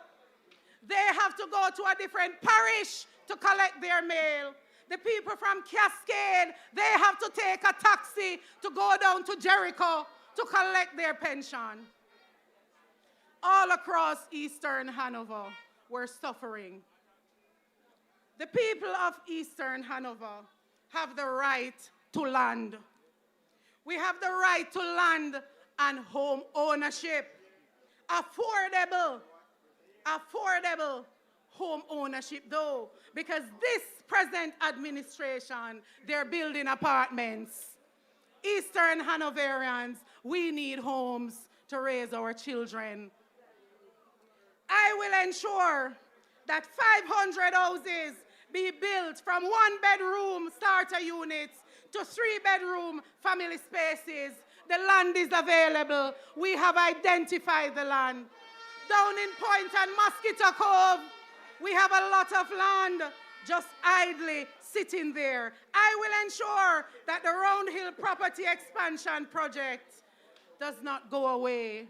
they have to go to a different parish to collect their mail. The people from Cascade, they have to take a taxi to go down to Jericho to collect their pension. All across Eastern Hanover, we're suffering. The people of Eastern Hanover have the right to land. We have the right to land and home ownership. Affordable home ownership though, because this present administration, they're building apartments. Eastern Hanoverians, we need homes to raise our children. I will ensure that 500 houses be built from 1-bedroom starter units to 3-bedroom family spaces. The land is available. We have identified the land. Down in Point and Mosquito Cove, we have a lot of land just idly sitting there. I will ensure that the Round Hill property expansion project does not go away.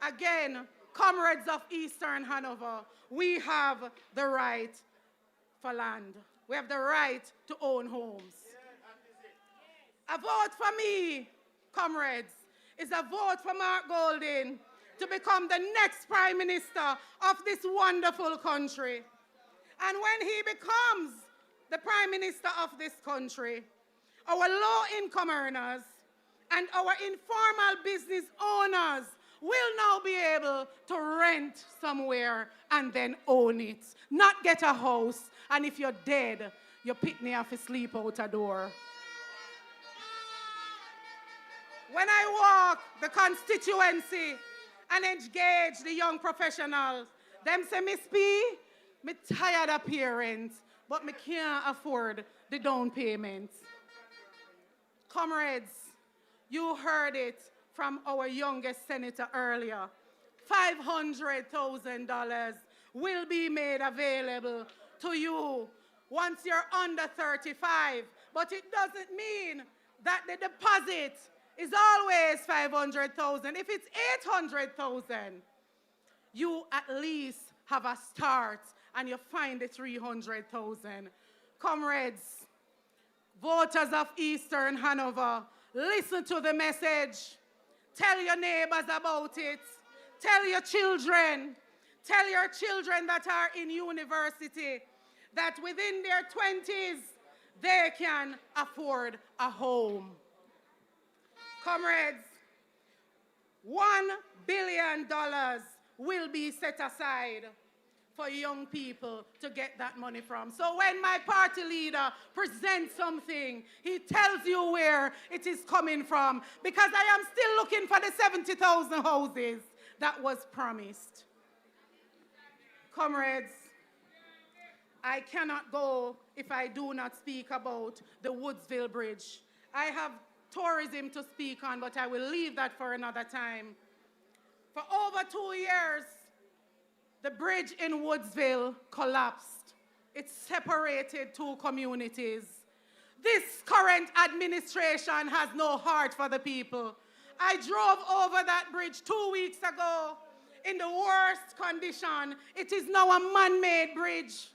Again, comrades of Eastern Hanover, we have the right for land. We have the right to own homes. A vote for me, comrades, is a vote for Mark Golding to become the next Prime Minister of this wonderful country. And when he becomes the Prime Minister of this country, our low-income earners and our informal business owners will now be able to rent somewhere and then own it. Not get a house, and if you're dead, your pitney have to sleep out a door. When I walk the constituency and engage the young professionals, them say, Miss P, me tired of parents, but me can't afford the down payments. Comrades, you heard it from our youngest senator earlier. $500,000 will be made available to you once you're under 35. But it doesn't mean that the deposit is always 500,000. If it's 800,000, you at least have a start and you find the 300,000. Comrades, voters of Eastern Hanover, listen to the message. Tell your neighbors about it. Tell your children that are in university that within their 20s, they can afford a home. Comrades, $1 billion will be set aside for young people to get that money from. So when my party leader presents something, he tells you where it is coming from, because I am still looking for the 70,000 houses that was promised. Comrades, I cannot go if I do not speak about the Woodsville Bridge. I have tourism to speak on, but I will leave that for another time. For over 2 years, the bridge in Woodsville collapsed. It separated two communities. This current administration has no heart for the people. I drove over that bridge 2 weeks ago in the worst condition. It is now a man-made bridge.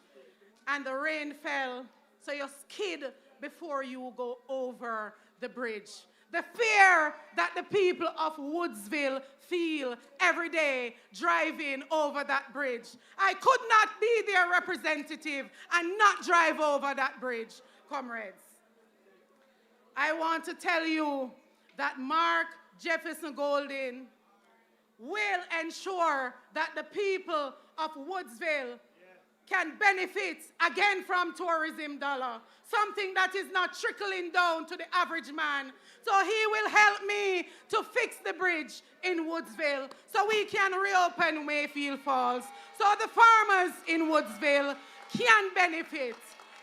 And the rain fell, so you skid before you go over the bridge. The fear that the people of Woodsville feel every day driving over that bridge. I could not be their representative and not drive over that bridge, comrades. I want to tell you that Mark Jefferson Golden will ensure that the people of Woodsville can benefit again from tourism dollar, something that is not trickling down to the average man. So he will help me to fix the bridge in Woodsville so we can reopen Mayfield Falls, so the farmers in Woodsville can benefit.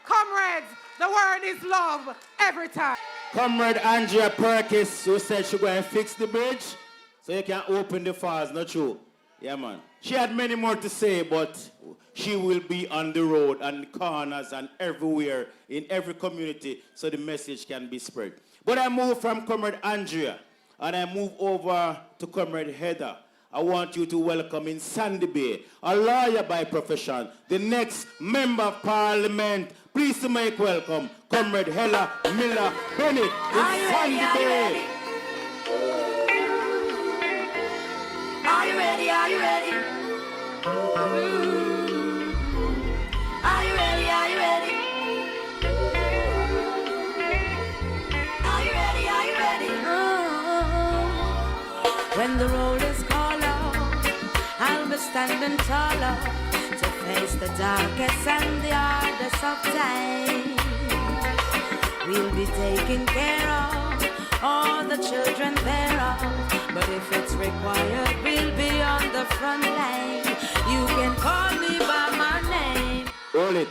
Comrades, the word is love every time. Comrade Andrea Perkins, who said she go and fix the bridge so you can open the falls, not true? Yeah, man. She had many more to say, but she will be on the road and corners and everywhere in every community so the message can be spread. But I move from Comrade Andrea and I move over to Comrade Heather. I want you to welcome in Sandy Bay, a lawyer by profession, the next member of parliament. Please to make welcome Comrade Hella Miller Bennett in Sandy Bay. Are you ready? Are you ready? Are you ready? Are you ready? Are you ready? Are you ready? When the roll is called out, I'll be standing taller to face the darkest and the hardest of time. We'll be taking care of all the children thereof, but if it's required, we'll be on the front line. You can call me by my name. Hold it.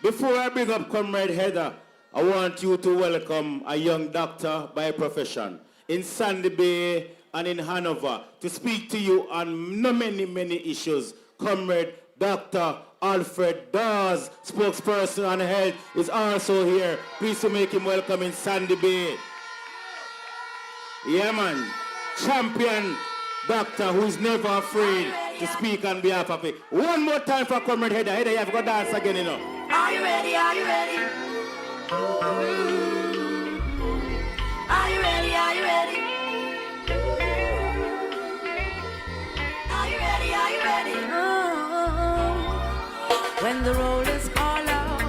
Before I bring up Comrade Heather, I want you to welcome a young doctor by profession in Sandy Bay and in Hanover to speak to you on many issues. Comrade Dr. Alfred Dawes, spokesperson on health, is also here. Please to make him welcome in Sandy Bay. Yeah, man. Champion doctor who is never afraid to speak on behalf of it. One more time for Comrade Heather. Heather, you have to go dance again, you know. Are you ready? Are you ready? Are you ready? Are you ready? Are you ready? Are you ready? When the roll is called out,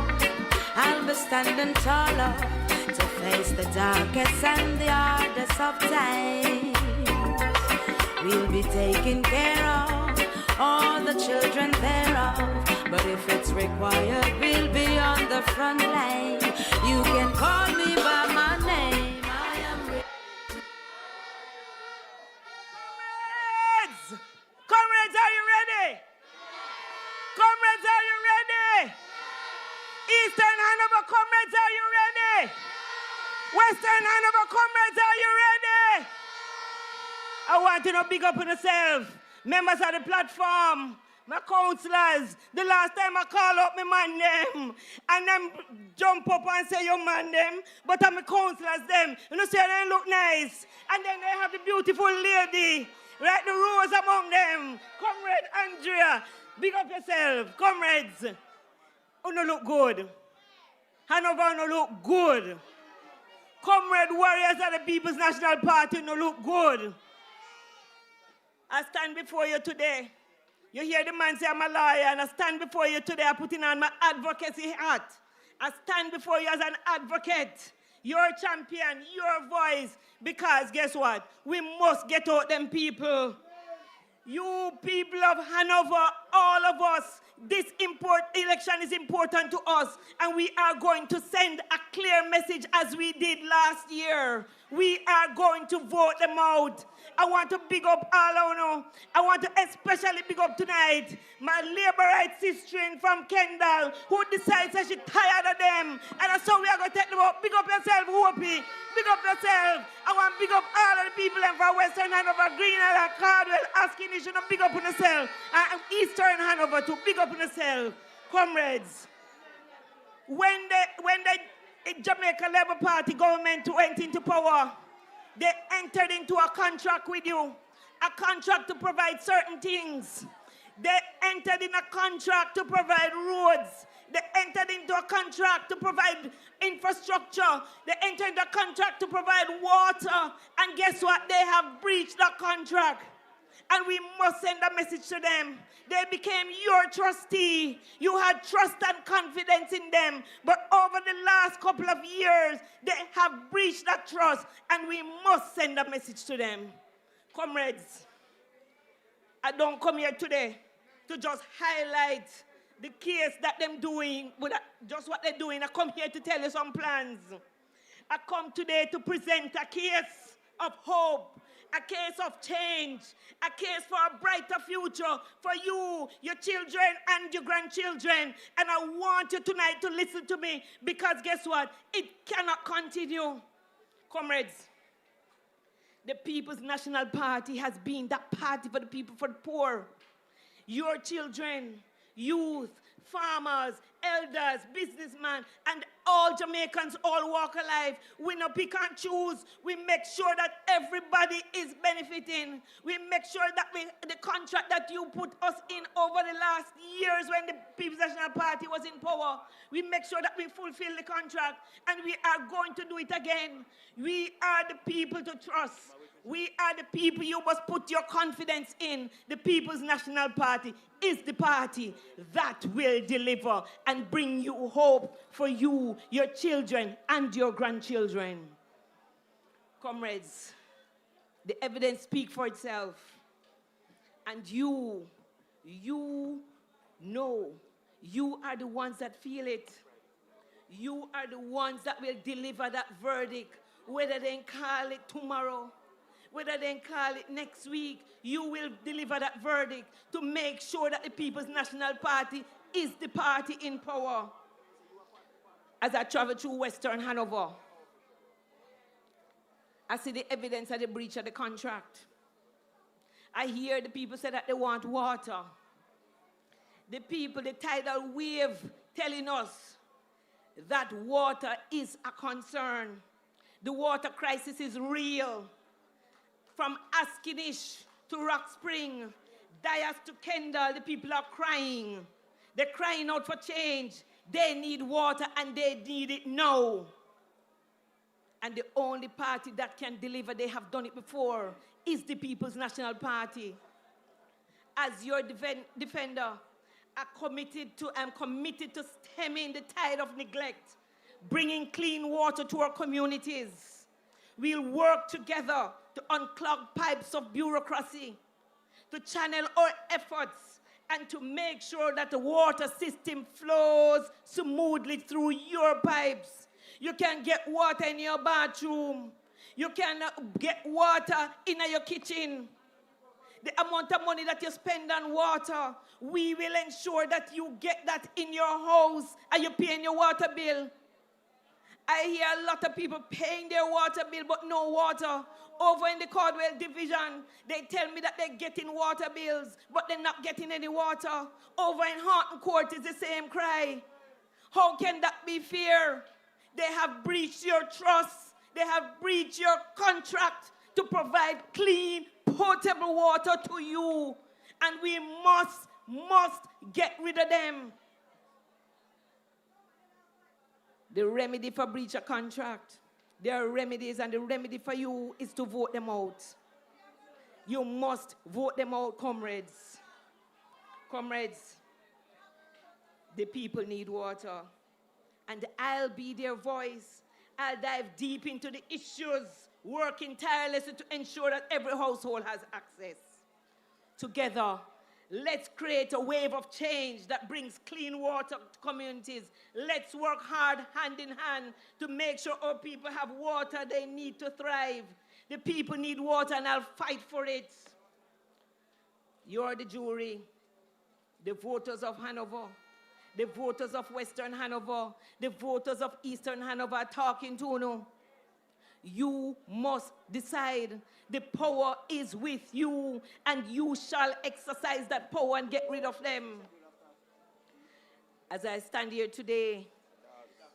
I'll be standing taller to face the darkest and the hardest of time. We'll be taking care of all the children thereof, but if it's required, we'll be on the front line. You can call me by my name. I am ready. Comrades, are you ready? Comrades, are you ready? Eastern Hanover comrades, are you ready? Western Hanover comrades, are you ready? I want to know big up on yourself. Members of the platform, my councillors. The last time I call up my man them, and them jump up and say your man them, but I'm a councillors them. You know, say they look nice. And then they have the beautiful lady, right, the rose among them. Comrade Andrea, big up yourself. Comrades, you no look good. Hanover no look good. Comrade warriors of the People's National Party no look good. I stand before you today. You hear the man say I'm a lawyer, and I stand before you today. I'm putting on my advocacy hat. I stand before you as an advocate, your champion, your voice, because guess what? We must get out them people. You people of Hanover, all of us, this election is important to us, and we are going to send a clear message as we did last year. We are going to vote them out. I want to big up all of you. I want to especially big up tonight my labor rights sister from Kendall who decides that she's tired of them. And so we are going to take them up. Big up yourself, Whoopi. Big up yourself. I want to big up all of the people from Western Hanover, Green Island, Cardwell, asking you to big up on yourself. And Eastern Hanover too. Big up on yourself. Comrades, when the Jamaica Labour Party government went into power, they entered into a contract with you, a contract to provide certain things. They entered in a contract to provide roads. They entered into a contract to provide infrastructure. They entered into a contract to provide water. And guess what? They have breached that contract. And we must send a message to them. They became your trustee. You had trust and confidence in them. But over the last couple of years, they have breached that trust. And we must send a message to them. Comrades, I don't come here today to just highlight the case that them doing, but just what they're doing. I come here to tell you some plans. I come today to present a case of hope, a case of change, a case for a brighter future for you, your children, and your grandchildren. And I want you tonight to listen to me, because guess what? It cannot continue. Comrades, the People's National Party has been that party for the people, for the poor. Your children, youth, farmers, elders, businessmen, and all Jamaicans, all walk of life. We no pick and choose. We make sure that everybody is benefiting. We make sure that the contract that you put us in over the last years when the People's National Party was in power, we make sure that we fulfill the contract, and we are going to do it again. We are the people to trust. We are the people you must put your confidence in. The People's National Party is the party that will deliver and bring you hope for you, your children, and your grandchildren. Comrades, the evidence speaks for itself. And you know, you are the ones that feel it. You are the ones that will deliver that verdict, whether they call it tomorrow, whether they call it next week. You will deliver that verdict to make sure that the People's National Party is the party in power. As I travel through Western Hanover, I see the evidence of the breach of the contract. I hear the people say that they want water. The people, the tidal wave, telling us that water is a concern. The water crisis is real. From Askinish to Rock Spring, Dias to Kendall, the people are crying. They're crying out for change. They need water, and they need it now. And the only party that can deliver, they have done it before, is the People's National Party. As your defender, I'm committed to stemming the tide of neglect, bringing clean water to our communities. We'll work together to unclog pipes of bureaucracy, to channel our efforts, and to make sure that the water system flows smoothly through your pipes. You can get water in your bathroom. You can get water in your kitchen. The amount of money that you spend on water, we will ensure that you get that in your house and you're paying your water bill. I hear a lot of people paying their water bill, but no water. Over in the Caldwell division, they tell me that they're getting water bills, but they're not getting any water. Over in Haunton Court is the same cry. How can that be fair? They have breached your trust. They have breached your contract to provide clean, potable water to you. And we must get rid of them. The remedy for breach of contract, there are remedies, and the remedy for you is to vote them out. You must vote them out, comrades. Comrades, the people need water, and I'll be their voice. I'll dive deep into the issues, working tirelessly to ensure that every household has access. Together, let's create a wave of change that brings clean water to communities. Let's work hard, hand in hand, to make sure our people have water they need to thrive. The people need water, and I'll fight for it. You're the jury, the voters of Hanover, the voters of Western Hanover, the voters of Eastern Hanover are talking to you. You must decide. The power is with you, and you shall exercise that power and get rid of them. As I stand here today,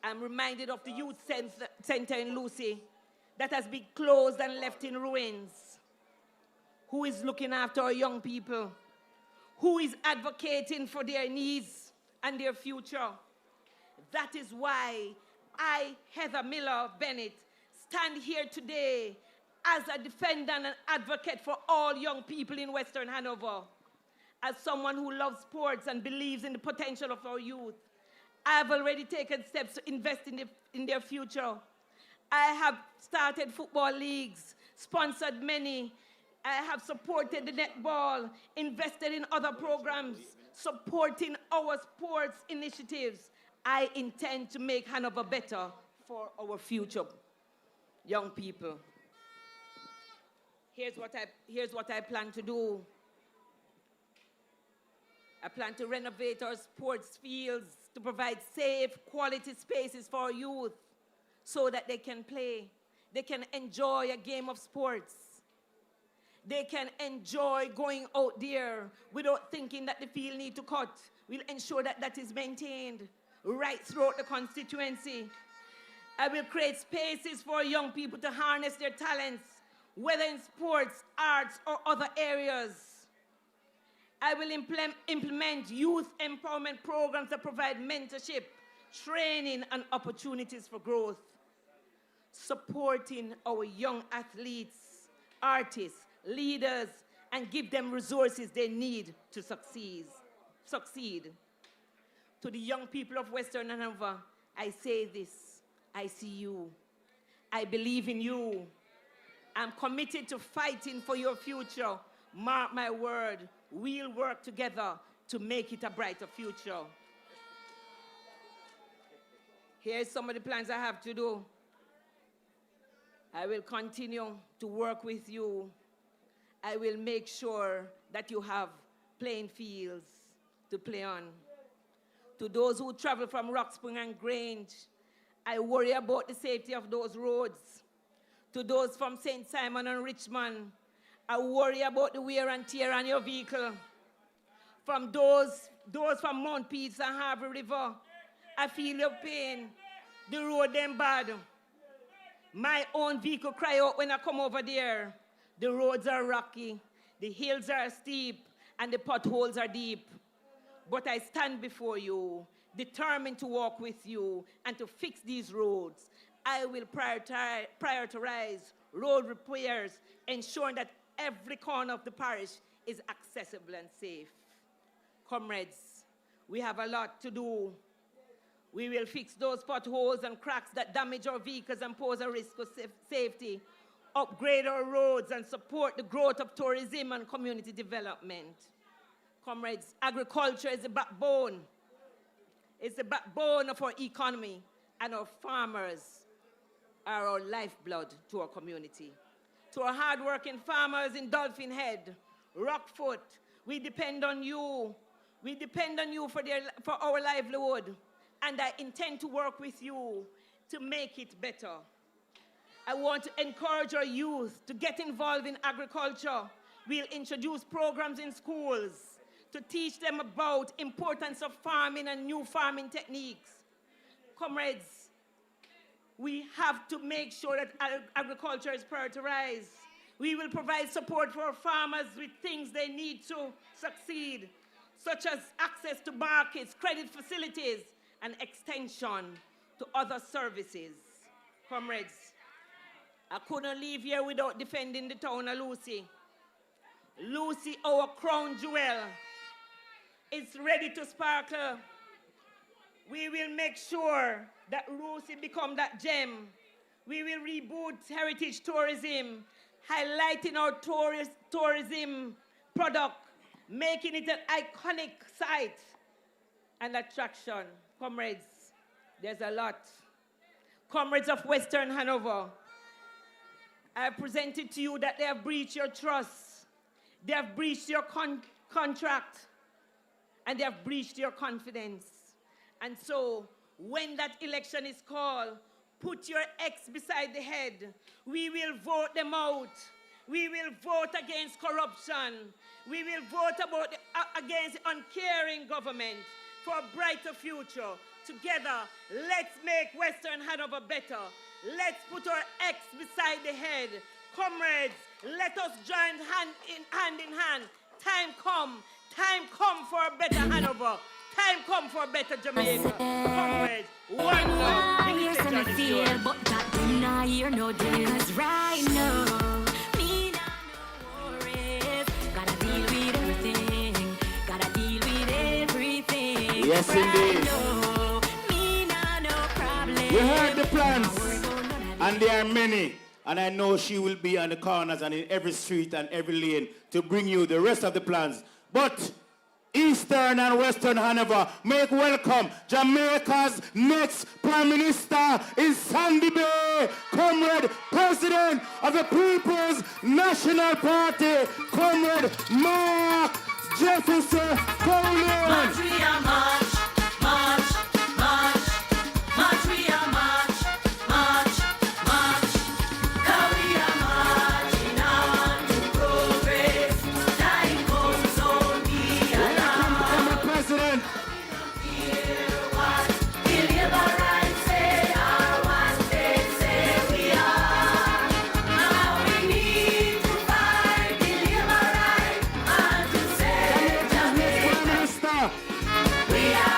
I'm reminded of the youth center in Lucy that has been closed and left in ruins. Who is looking after our young people? Who is advocating for their needs and their future? That is why I, Heather Miller Bennett, stand here today as a defender and an advocate for all young people in Western Hanover. As someone who loves sports and believes in the potential of our youth, I have already taken steps to invest in their future. I have started football leagues, sponsored many. I have supported the netball, invested in other programs, supporting our sports initiatives. I intend to make Hanover better for our future young people. Here's what I plan to do. I plan to renovate our sports fields to provide safe, quality spaces for our youth so that they can play. They can enjoy a game of sports. They can enjoy going out there without thinking that the field needs to cut. We'll ensure that that is maintained right throughout the constituency. I will create spaces for young people to harness their talents, whether in sports, arts, or other areas. I will implement youth empowerment programs that provide mentorship, training, and opportunities for growth. Supporting our young athletes, artists, leaders, and give them resources they need to succeed. To the young people of Western Hanover, I say this: I see you. I believe in you. I'm committed to fighting for your future. Mark my word, we'll work together to make it a brighter future. Here's some of the plans I have to do. I will continue to work with you. I will make sure that you have playing fields to play on. To those who travel from Rockspring and Grange, I worry about the safety of those roads. To those from St. Simon and Richmond, I worry about the wear and tear on your vehicle. From those from Mount Peace and Harbour River, I feel your pain. The road them bad. My own vehicle cry out when I come over there. The roads are rocky, the hills are steep, and the potholes are deep. But I stand before you, determined to walk with you and to fix these roads. I will prioritize road repairs, ensuring that every corner of the parish is accessible and safe. Comrades, we have a lot to do. We will fix those potholes and cracks that damage our vehicles and pose a risk of safety, upgrade our roads, and support the growth of tourism and community development. Comrades, agriculture is the backbone. It's the backbone of our economy, and our farmers are our lifeblood to our community. To our hardworking farmers in Dolphin Head, Rockfoot, we depend on you. We depend on you for our livelihood, and I intend to work with you to make it better. I want to encourage our youth to get involved in agriculture. We'll introduce programs in schools to teach them about importance of farming and new farming techniques. Comrades, we have to make sure that agriculture is prioritized. We will provide support for farmers with things they need to succeed, such as access to markets, credit facilities, and extension to other services. Comrades, I couldn't leave here without defending the town of Lucy. Lucy, our crown jewel, is ready to sparkle. We will make sure that Lucy become that gem. We will reboot heritage tourism, highlighting our tourism product, making it an iconic site and attraction. Comrades, there's a lot. Comrades of Western Hanover, I have presented to you that they have breached your trust. They have breached your contract. And they have breached your confidence. And so, when that election is called, put your X beside the head. We will vote them out. We will vote against corruption. We will vote against uncaring government for a brighter future. Together, let's make Western Hanover better. Let's put our X beside the head. Comrades, let us join hand in hand. Time come for a better Hanover. Time come for a better Jamaica. Comrades, one love. Hear some feel, but that do not hear no deals right now. Me not no worries. Gotta deal with everything. Gotta deal with everything. Yes, indeed. Me not no problem. We heard the plans, and there are many. And I know she will be on the corners and in every street and every lane to bring you the rest of the plans. But Eastern and Western Hanover, make welcome Jamaica's next Prime Minister is Sandy Bay, Comrade President of the People's National Party, Comrade Mark Jefferson Colin. March, we are march, march, march, march, we are march, march, march. 'Cause we are marching on to progress. Time comes on me alarm. President. Hear what the liberals say or what they say we are. Now we need to fight the liberals and to say Jamaica. We are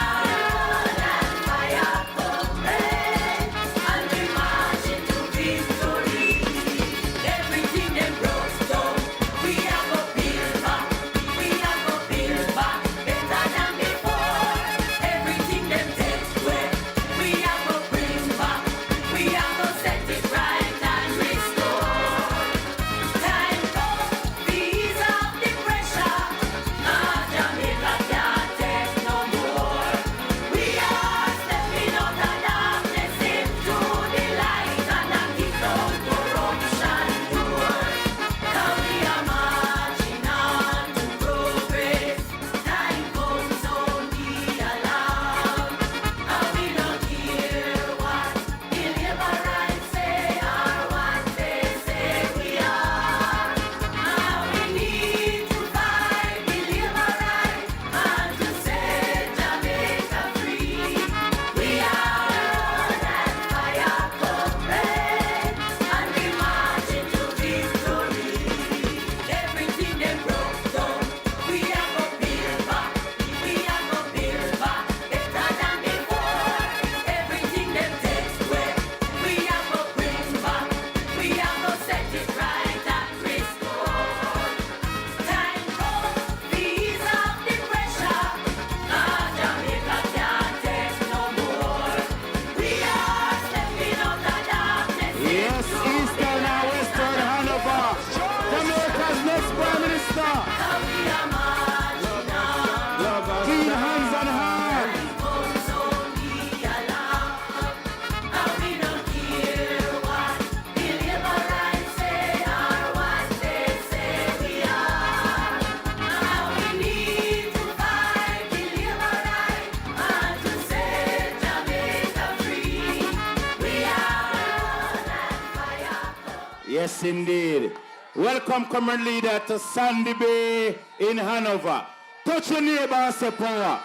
Yes, indeed. Welcome, Comrade Leader, to Sandy Bay in Hanover. Touch your neighbor and say power.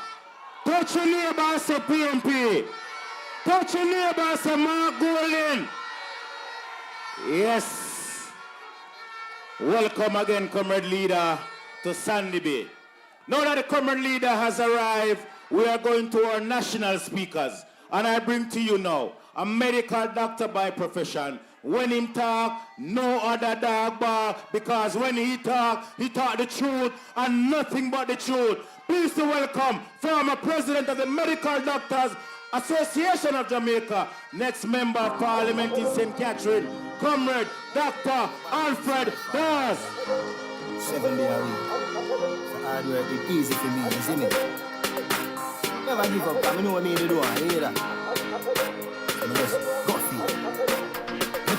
Touch your neighbor and say PNP. Touch your neighbor and say Mark Golden. Yes. Welcome again, Comrade Leader, to Sandy Bay. Now that the Comrade Leader has arrived, we are going to our national speakers. And I bring to you now a medical doctor by profession. When he talk, no other dog bark, because when he talk the truth and nothing but the truth. Please to welcome former President of the Medical Doctors Association of Jamaica, next Member of Parliament in St. Catherine, Comrade Dr. Alfred Dawes. 7 days a week. So hard work is easy for me, you see me? Never give up, I know what I need to do, I hear that. So just go for it.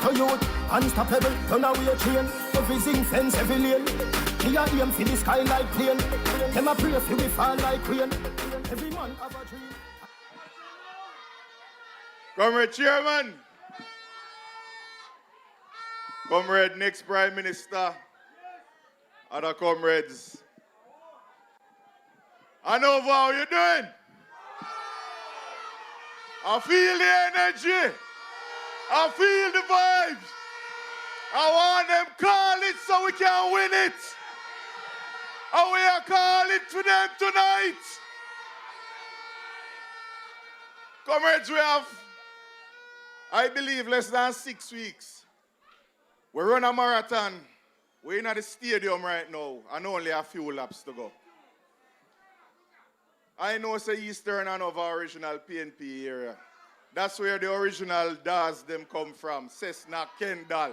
Little youth, unstoppable, turn away a train. Every zinc fence, every lane. He a aim for the sky like plane. Them a pray for we fall like rain. Every man have a dream. Comrade Chairman, Comrade next Prime Minister, other comrades. Hanover, how you doing? I feel the energy. I feel the vibes. I want them call it so we can win it. And we are calling to them tonight. Comrades, we have, I believe, less than 6 weeks. We run a marathon. We're in at the stadium right now and only a few laps to go. I know it's the Eastern Hanover original PNP area. That's where the original DAS them come from, Cessna Kendall.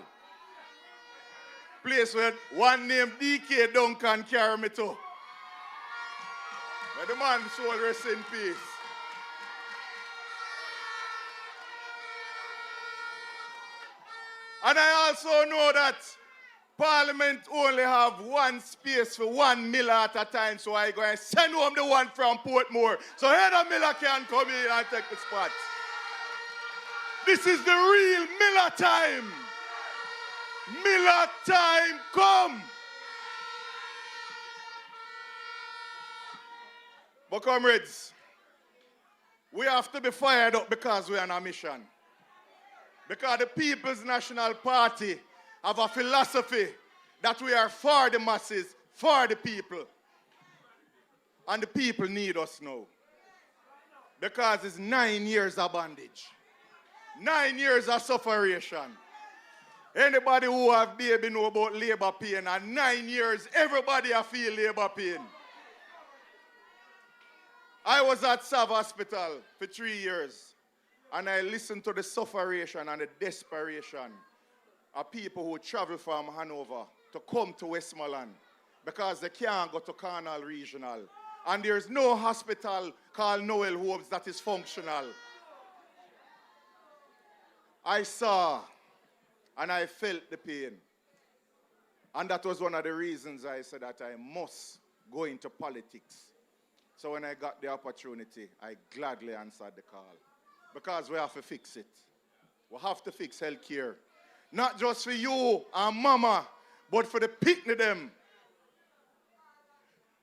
Place where one named DK Duncan carry me to. But the man soul rest in peace. And I also know that Parliament only have one space for 1 miller at a time, so I go and send home the one from Portmore. So Heather Miller can come in and take the spot. This is the real Miller time. Miller time come. But comrades, we have to be fired up because we're on a mission. Because the People's National Party have a philosophy that we are for the masses, for the people. And the people need us now. Because it's 9 years of bondage. 9 years of sufferation. Anybody who have baby know about labor pain, and 9 years, everybody have feel labor pain. I was at Sav Hospital for 3 years, and I listened to the sufferation and the desperation of people who travel from Hanover to come to Westmoreland because they can't go to Cornwall Regional. And there's no hospital called Noel Hobbs that is functional. I saw and I felt the pain. And that was one of the reasons I said that I must go into politics. So when I got the opportunity, I gladly answered the call. Because we have to fix it. We have to fix healthcare. Not just for you and mama, but for the picnic them.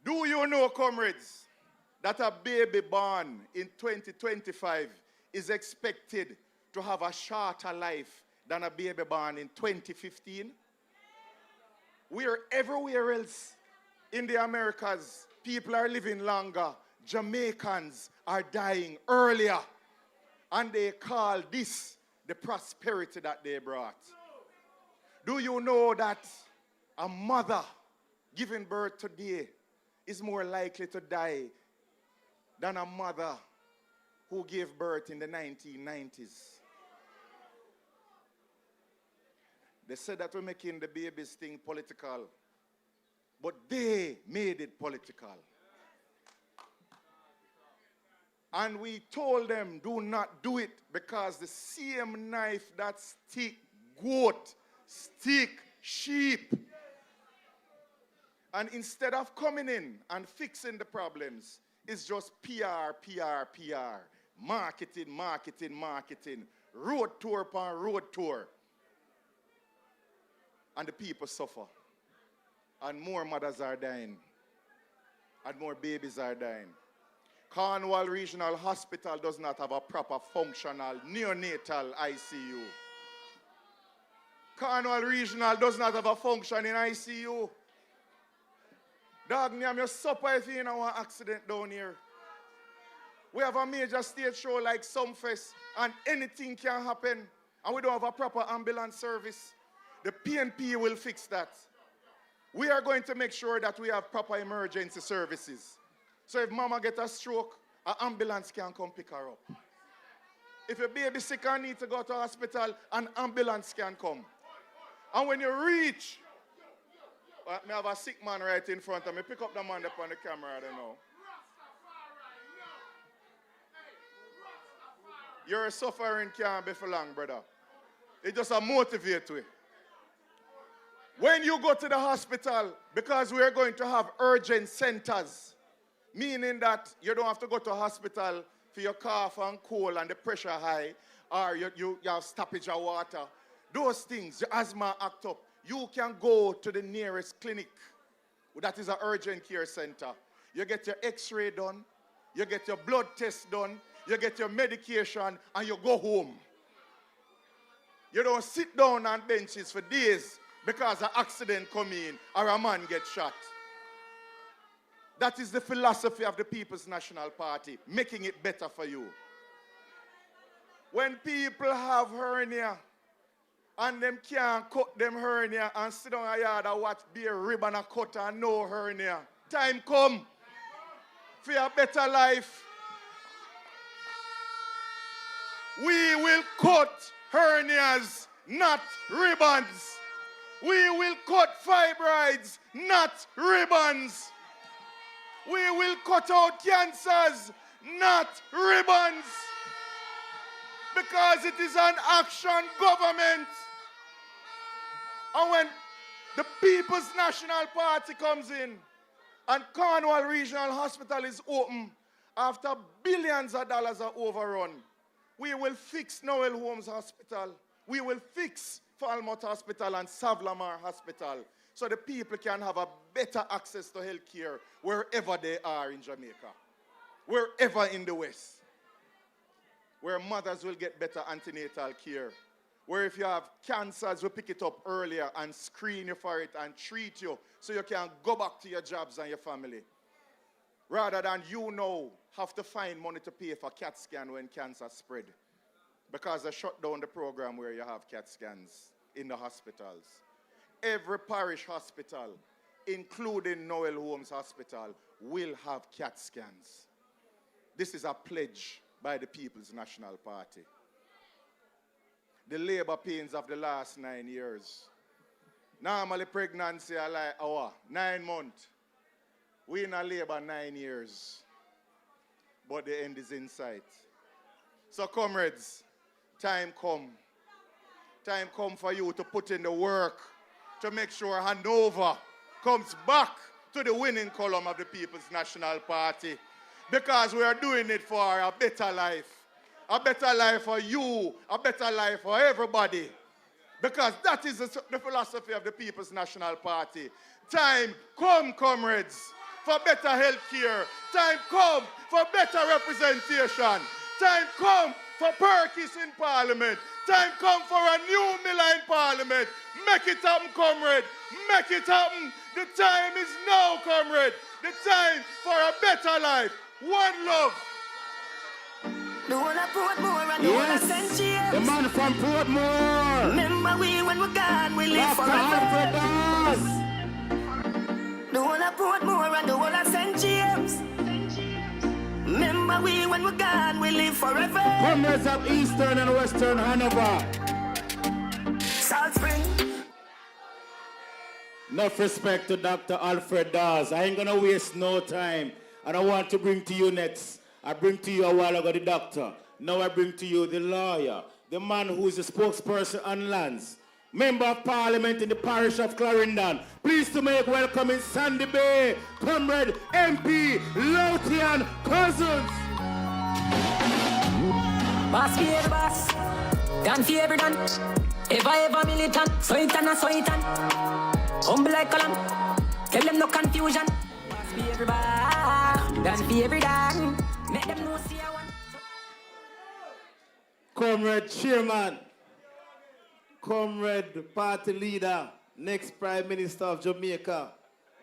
Do you know, comrades, that a baby born in 2025 is expected to have a shorter life than a baby born in 2015? We're everywhere else in the Americas. People are living longer. Jamaicans are dying earlier. And they call this the prosperity that they brought. Do you know that a mother giving birth today is more likely to die than a mother who gave birth in the 1990s? They said that we're making the babies thing political, but they made it political. And we told them, do not do it, because the same knife that stick goat, stick sheep. And instead of coming in and fixing the problems, it's just PR, PR, PR. Marketing, marketing, marketing. Road tour upon road tour. and the people suffer. And more mothers are dying. And more babies are dying. Cornwall Regional Hospital does not have a proper functional neonatal ICU. Cornwall Regional does not have a functioning ICU. Dog, I'm your supper if you know an accident down here. We have a major stage show like Sumfest, and anything can happen, and we don't have a proper ambulance service. The PNP will fix that. We are going to make sure that we have proper emergency services. So if mama gets a stroke, an ambulance can come pick her up. If your baby sick and need to go to hospital, an ambulance can come. And when you reach, I have a sick man right in front of me. Pick up the man up on the camera, I don't know. Your suffering can't be for long, brother. It just a motivate you. When you go to the hospital, because we are going to have urgent centers, meaning that you don't have to go to a hospital for your cough and cold and the pressure high, or you have stoppage of water. Those things, your asthma act up. You can go to the nearest clinic. That is an urgent care center. You get your x-ray done, you get your blood test done, you get your medication, and you go home. You don't sit down on benches for days because an accident come in or a man gets shot. That is the philosophy of the People's National Party, making it better for you. When people have hernia and them can't cut them hernia and sit down a yard and watch bare ribbon and cut and no hernia, time come for a better life. We will cut hernias, not ribbons. We will cut fibroids, not ribbons. We will cut out cancers, not ribbons. Because it is an action government. And when the People's National Party comes in and Cornwall Regional Hospital is open after billions of dollars are overrun, we will fix Noel Holmes Hospital. We will fix Falmouth Hospital and Savlamar Hospital so the people can have a better access to health care wherever they are in Jamaica, wherever in the West, where mothers will get better antenatal care, where if you have cancers, we pick it up earlier and screen you for it and treat you so you can go back to your jobs and your family, rather than have to find money to pay for CAT scan when cancer spread, because they shut down the program where you have CAT scans in the hospitals. Every parish hospital, including Noel Holmes Hospital, will have CAT scans. This is a pledge by the People's National Party. The labor pains of the last 9 years. Normally pregnancy are like 9 months. We in a labor 9 years. But the end is in sight. So comrades, time come. Time come for you to put in the work to make sure Hanover comes back to the winning column of the People's National Party. Because we are doing it for a better life. A better life for you, a better life for everybody. Because that is the philosophy of the People's National Party. Time come, comrades, for better health care. Time come for better representation. Time come for Perkins in Parliament. Time come for a new Miller in Parliament. Make it happen, comrade. Make it happen. The time is now, comrade. The time for a better life. One love. The one I Portmore and the one I St. James. The man from Portmore. Remember we when we're gone, we live forever. The one I Portmore and the one I St. James. Remember we when we're gone, we live forever. Comrades of Eastern and Western Hanover. Salt Spring. Enough respect to Dr. Alfred Dawes. I ain't gonna waste no time. And I want to bring to you next. I bring to you a while ago the doctor. Now I bring to you the lawyer, the man who is the spokesperson on lands, member of parliament in the parish of Clarendon. Pleased to make welcome in Sandy Bay, Comrade MP Lotian Cousins. Boss for every boss, done for every done. Ever militant, so it and humble like a lamb. Tell them no confusion. Pass be everybody, dance be every dance. Make them know see I want. Comrade Chairman, Comrade Party Leader, next Prime Minister of Jamaica,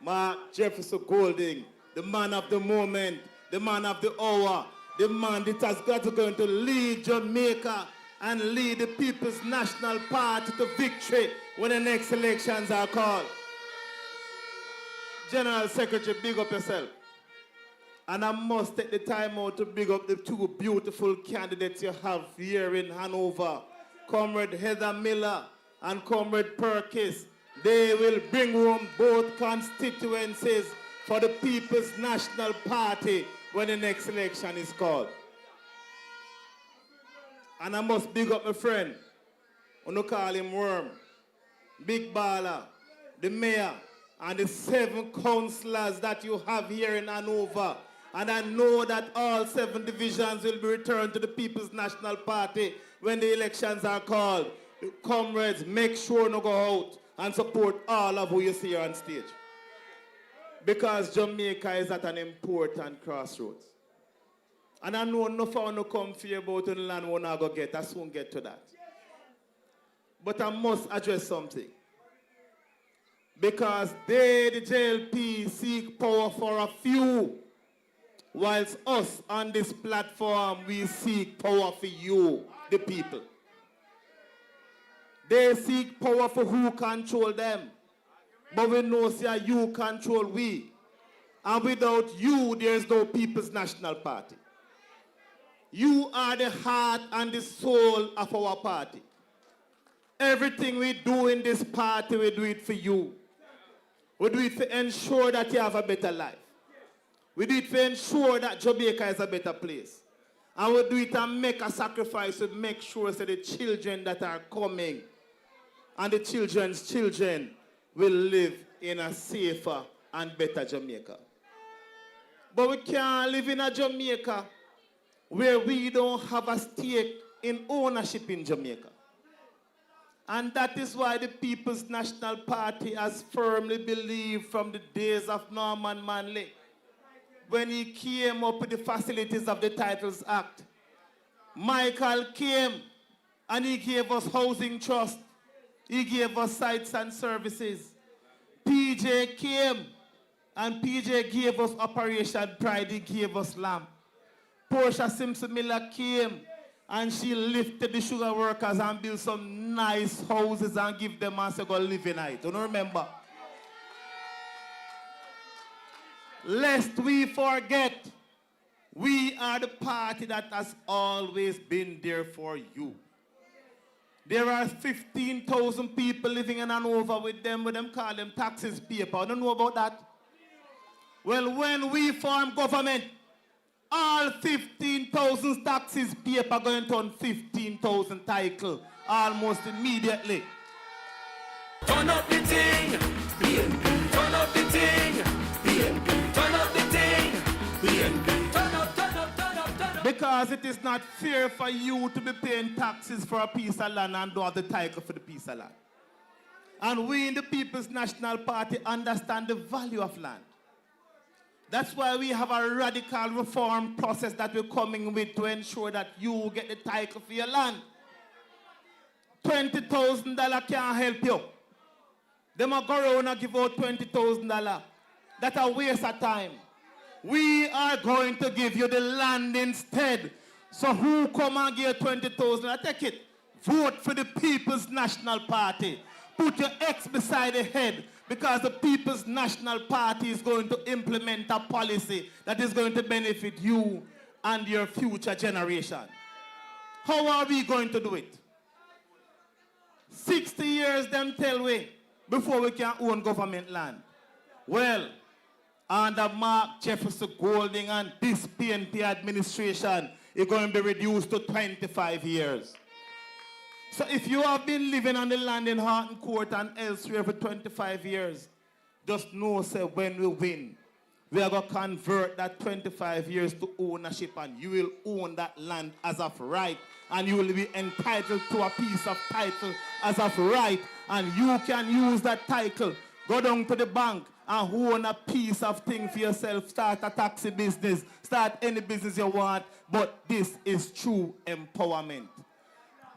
Mark Jefferson Golding, the man of the moment, the man of the hour, the man that has got to go to lead Jamaica and lead the People's National Party to victory when the next elections are called. General Secretary, big up yourself. And I must take the time out to big up the two beautiful candidates you have here in Hanover, Comrade Heather Miller and Comrade Perkis. They will bring home both constituencies for the People's National Party when the next election is called. And I must big up my friend, I call him Worm, Big Baller, the mayor, and the 7 councillors that you have here in Hanover. And I know that all 7 divisions will be returned to the People's National Party when the elections are called. Comrades, make sure you go out and support all of who you see here on stage. Because Jamaica is at an important crossroads. And I know enough of you come fear about the land we're not going to get. I soon get to that. But I must address something. Because they, the JLP, seek power for a few, whilst us on this platform, we seek power for you, the people. They seek power for who control them. But we know, say, you control we. And without you, there is no People's National Party. You are the heart and the soul of our party. Everything we do in this party, we do it for you. We do it to ensure that you have a better life. We do it to ensure that Jamaica is a better place. And we do it and make a sacrifice to make sure that the children that are coming and the children's children will live in a safer and better Jamaica. But we can't live in a Jamaica where we don't have a stake in ownership in Jamaica. And that is why the People's National Party has firmly believed from the days of Norman Manley, when he came up with the facilities of the Titles Act. Michael came and he gave us housing trust. He gave us sites and services. PJ came and PJ gave us Operation Pride. He gave us lamp. Portia Simpson Miller came and she lifted the sugar workers and built some nice houses and give them and say go live in it. Don't remember? Lest we forget, we are the party that has always been there for you. There are 15,000 people living in Hanover with them call them taxes paper. I don't know about that. Well, when we form government, all 15,000 taxes paper going to turn 15,000 title almost immediately. Turn up the thing, PNP. Turn up the thing, PNP. Turn up the thing, PNP. Turn up, turn up, turn up, turn up. Because it is not fair for you to be paying taxes for a piece of land and don't have the title for the piece of land. And we in the People's National Party understand the value of land. That's why we have a radical reform process that we're coming with to ensure that you get the title for your land. $20,000 can't help you. They might go around and give out $20,000. That's a waste of time. We are going to give you the land instead. So who come and give $20,000? Take it. Vote for the People's National Party. Put your X beside the head. Because the People's National Party is going to implement a policy that is going to benefit you and your future generation. How are we going to do it? 60 years them tell we before we can own government land. Well, under Mark Jefferson Golding and this PNP administration, it's going to be reduced to 25 years. So if you have been living on the land in Harton Court and elsewhere for 25 years, just know, say, when we win, we are going to convert that 25 years to ownership and you will own that land as of right and you will be entitled to a piece of title as of right, and you can use that title, go down to the bank and own a piece of thing for yourself, start a taxi business, start any business you want, but this is true empowerment.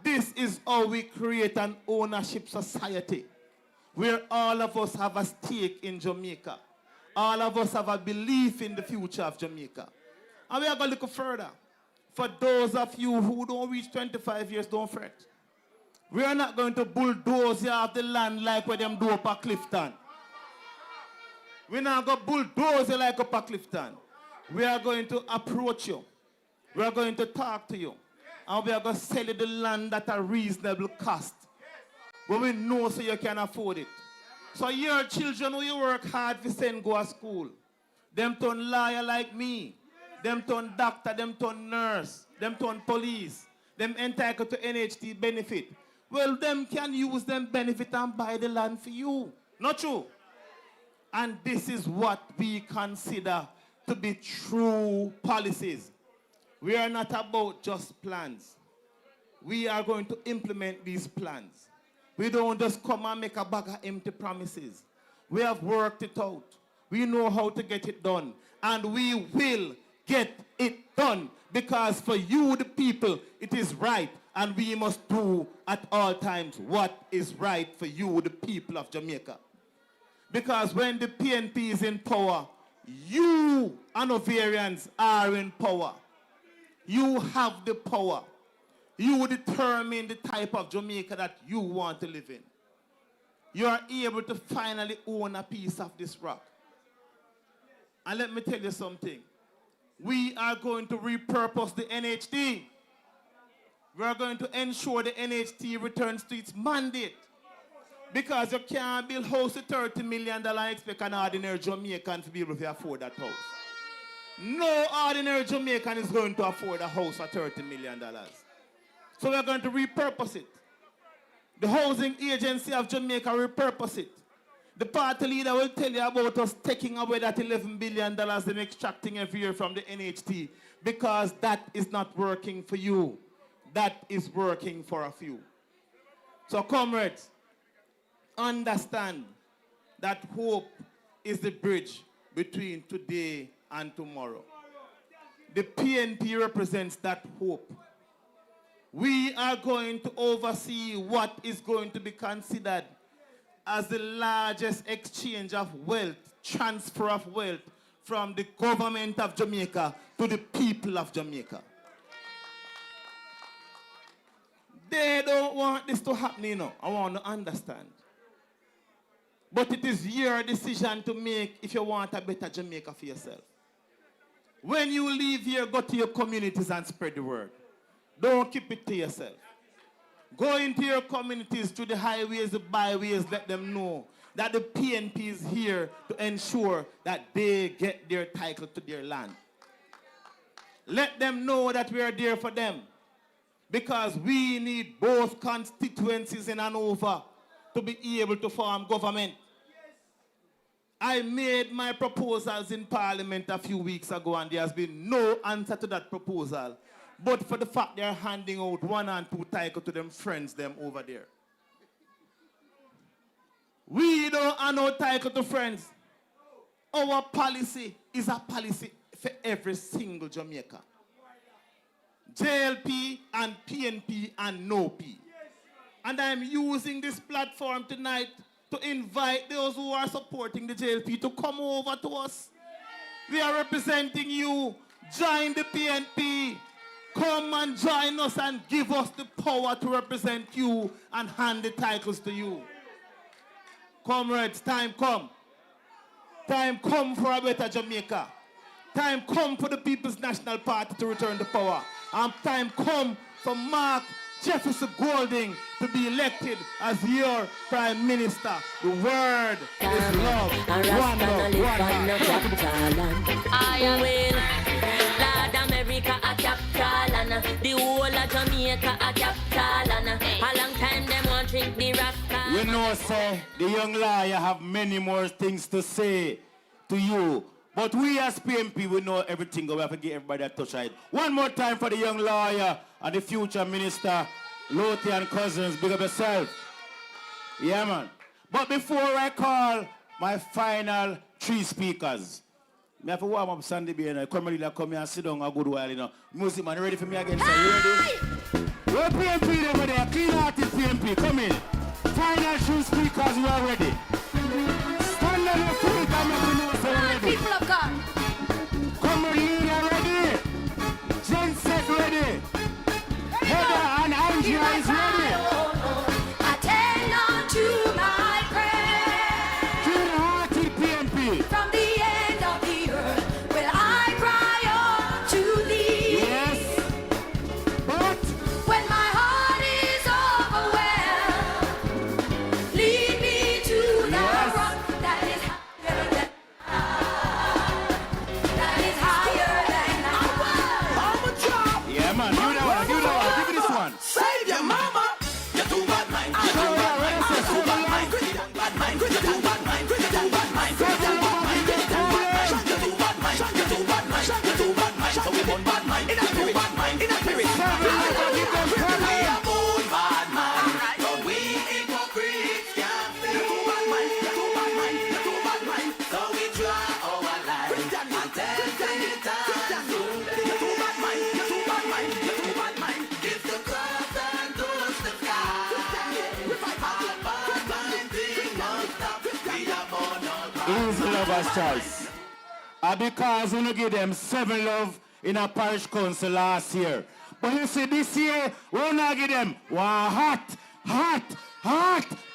This is how we create an ownership society where all of us have a stake in Jamaica. All of us have a belief in the future of Jamaica. And we are going to look further. For those of you who don't reach 25 years, don't fret. We are not going to bulldoze you off the land like what them do up at Clifton. We're not going to bulldoze you like up at Clifton. We are going to approach you. We are going to talk to you. And we are going to sell you the land at a reasonable cost. But we know so you can afford it. So your children who you work hard to send go to school, them turn lawyer like me, them turn doctor, them turn nurse, them turn police, them entitled to NHT benefit. Well, them can use them benefit and buy the land for you. Not true? And this is what we consider to be true policies. We are not about just plans. We are going to implement these plans. We don't just come and make a bag of empty promises. We have worked it out. We know how to get it done. And we will get it done. Because for you, the people, it is right. And we must do at all times what is right for you, the people of Jamaica. Because when the PNP is in power, you, Hanoverians, are in power. You have the power. You determine the type of Jamaica that you want to live in. You are able to finally own a piece of this rock. And let me tell you something. We are going to repurpose the NHT. We are going to ensure the NHT returns to its mandate. Because you can't build a house with $30 million and expect an ordinary Jamaican to be able to afford that house. No ordinary Jamaican is going to afford a house for $30 million. So we're going to repurpose it. The housing agency of Jamaica repurpose it. The party leader will tell you about us taking away that $11 billion and extracting every year from the NHT because that is not working for you. That is working for a few. So comrades, understand that hope is the bridge between today and tomorrow. The PNP represents that hope. We are going to oversee what is going to be considered as the largest exchange of wealth, transfer of wealth from the government of Jamaica to the people of Jamaica. They don't want this to happen, you know. I want to understand. But it is your decision to make if you want a better Jamaica for yourself. When you leave here, go to your communities and spread the word. Don't keep it to yourself. Go into your communities, to the highways, the byways, let them know that the PNP is here to ensure that they get their title to their land. Let them know that we are there for them. Because we need both constituencies in Hanover to be able to form government. I made my proposals in Parliament a few weeks ago and there has been no answer to that proposal. But for the fact they are handing out 1 and 2 titles to them friends them over there. We don't have no title to friends. Our policy is a policy for every single Jamaica. JLP and PNP and no P. And I'm using this platform tonight to invite those who are supporting the JLP to come over to us. We are representing you. Join the PNP. Come and join us and give us the power to represent you and hand the titles to you. Comrades, time come. Time come for a better Jamaica. Time come for the People's National Party to return to power. And time come for Mark Jefferson Golding to be elected as your Prime Minister. The word is love. One love. I will. Lord America a capital and the whole of Jamaica a capital and a long time them want drink the Rasta. You know, sir, the young lawyer have many more things to say to you. But we as PNP, we know everything. We have to give everybody a touch. Right? One more time for the young lawyer. and the future minister, Lothian Cousins. Big up yourself. Yeah, man. But before I call my final 3 speakers, I have to warm up Sandy B and come here and sit down a good while, you know. Music man, ready for me again? Hey! You ready? We're PNP over there, clean hearted PNP, come in. Final 3 speakers, we are ready. Stand on your feet and make the noise ready. People have come. Come on, leader ready. Jen set ready. Heather and Andrea is ready. Attend unto my prayer. Clean hearted PNP. From the end of the earth will I cry unto thee. Yes. But when my heart is overwhelmed, lead me to the rock that is higher than yeah, man, give that one, give me this one. Save your mama. You do bad mind. You do bad mind. You do bad mind. You do bad mind. You do bad mind. You do bad mind. You do bad mind. You do bad mind. You do bad mind. You do bad mind. So we want bad mind. In a spirit. Bad mind. In a spirit. We are born bad man. But we hypocrites can't see. You do bad mind. You do bad mind. You do bad mind. So we try our life and tell it time. You do bad mind. You do bad mind. You do bad mind. Give the cross and toast the sky. Our bad mind thing not stop. We are born on bad. Easy Lover's Choice. Because we give them 7 love in a parish council last year. But you see, this year, we're not give them one hot,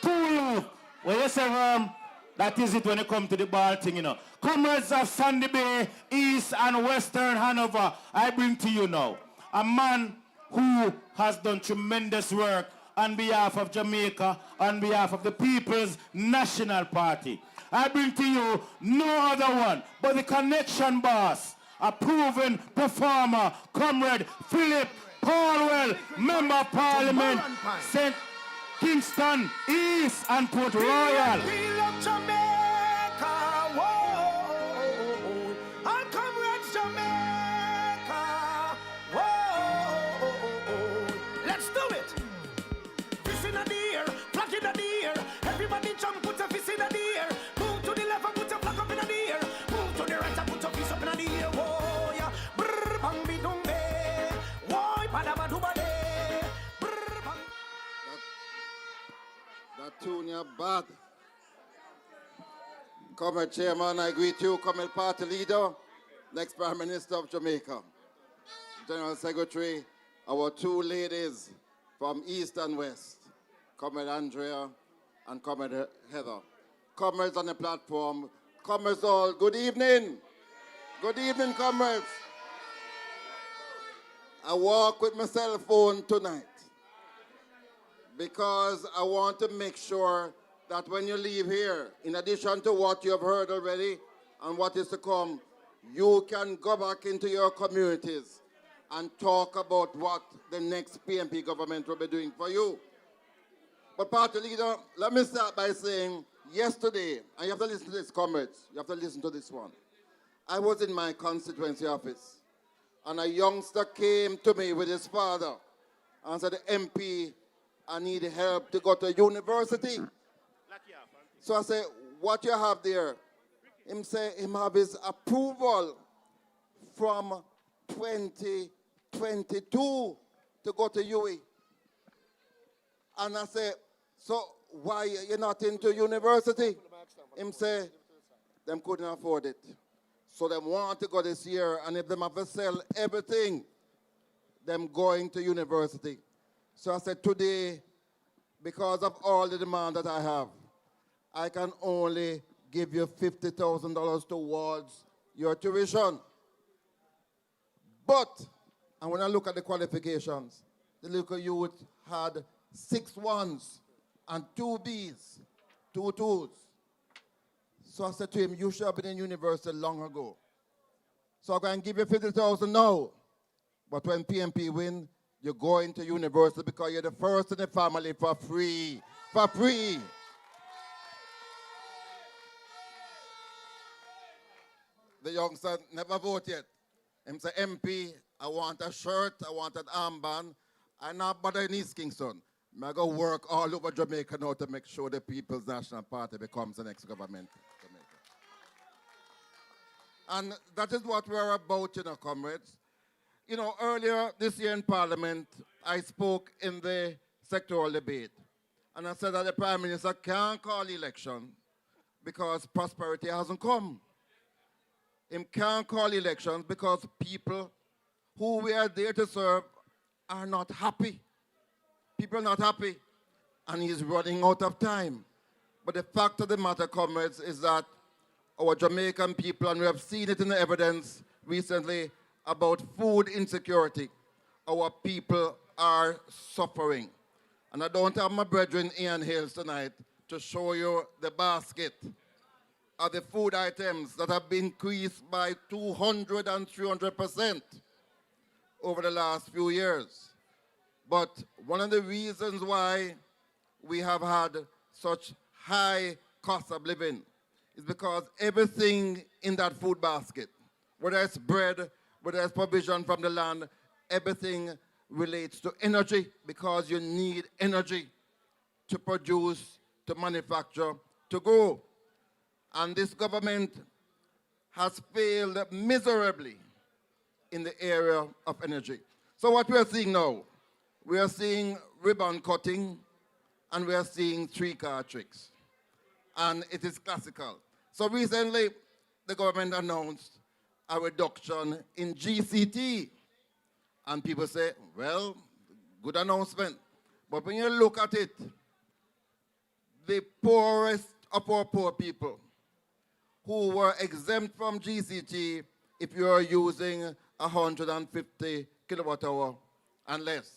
2 love. Well, you say, that is it when it comes to the ball thing, you know. Comrades of Sandy Bay, East and Western Hanover, I bring to you now a man who has done tremendous work on behalf of Jamaica, on behalf of the People's National Party. I bring to you no other one but the connection boss, a proven performer, Comrade Philip Paulwell, Member of Parliament, St. Kingston East and Port Royal. We love Jamaica, whoa. Our comrades Jamaica, whoa. Let's do it. Fist in the air, flag in the air. Everybody jump, put a fist in the air. Move to the left and put a flag up in the air. Move to the right and put a fist up in the air. Whoa, yeah. Brr, bang, be dum, be. Whoa, padaba, duba, de. Brr, bang. That tune is bad. Comrade Chairman, I greet you, Comrade Party Leader, next Prime Minister of Jamaica. General Secretary, our 2 ladies from East and West, Comrade Andrea and Comrade Heather. Comrades on the platform, comrades all, good evening. Good evening, comrades. I walk with my cell phone tonight because I want to make sure that when you leave here, in addition to what you have heard already and what is to come, you can go back into your communities and talk about what the next PNP government will be doing for you. But Party Leader, let me start by saying, yesterday, and you have to listen to this, comrades, you have to listen to this one. I was in my constituency office, and a youngster came to me with his father and said, MP, I need help to go to university. So I said, what you have there? Him say him have his approval from 2022 to go to UE. And I say, so why you're not into university? Him say, them couldn't afford it. So them want to go this year, and if them have to sell everything, them going to university. So I said, today, because of all the demand that I have, I can only give you $50,000 towards your tuition. But, and when I look at the qualifications, the little youth had 6 1s and 2 Bs, 2 2s. So I said to him, you should have been in university long ago. So I'm going to give you 50,000 now. But when PNP win, you go into university because you're the first in the family for free. For free. The youngster never vote yet. Him say, MP, I want a shirt, I want an armband. I'm not bothering in East Kingston. I go work all over Jamaica now to make sure the People's National Party becomes the next government in Jamaica. And that is what we're about, comrades. Earlier this year in Parliament, I spoke in the sectoral debate. And I said that the Prime Minister can't call election because prosperity hasn't come. He can't call elections because people who we are there to serve are not happy. People are not happy, and he's running out of time. But the fact of the matter, comrades, is that our Jamaican people, and we have seen it in the evidence recently about food insecurity, our people are suffering. And I don't have my brethren Ian Hales tonight to show you the basket of the food items that have been increased by 200 and 300% over the last few years. But one of the reasons why we have had such high cost of living is because everything in that food basket, whether it's bread, whether it's provision from the land, everything relates to energy, because you need energy to produce, to manufacture, to grow. And this government has failed miserably in the area of energy. So what we are seeing now, we are seeing ribbon cutting, and we are seeing three-card tricks. And it is classical. So recently, the government announced a reduction in GCT. And people say, well, good announcement. But when you look at it, the poorest of our poor people who were exempt from GCT if you are using 150 kilowatt hour and less,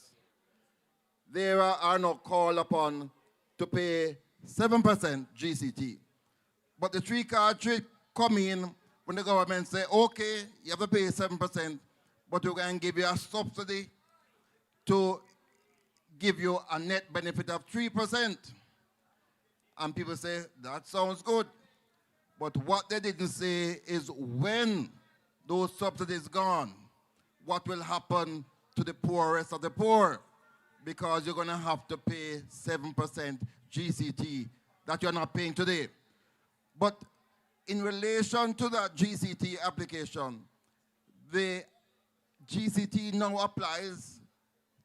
they are now called upon to pay 7% GCT. But the three-card trick come in when the government say, okay, you have to pay 7%, but we're going to give you a subsidy to give you a net benefit of 3%. And people say, that sounds good. But what they didn't say is when those subsidies gone, what will happen to the poorest of the poor? Because you're going to have to pay 7% GCT that you're not paying today. But in relation to that GCT application, the GCT now applies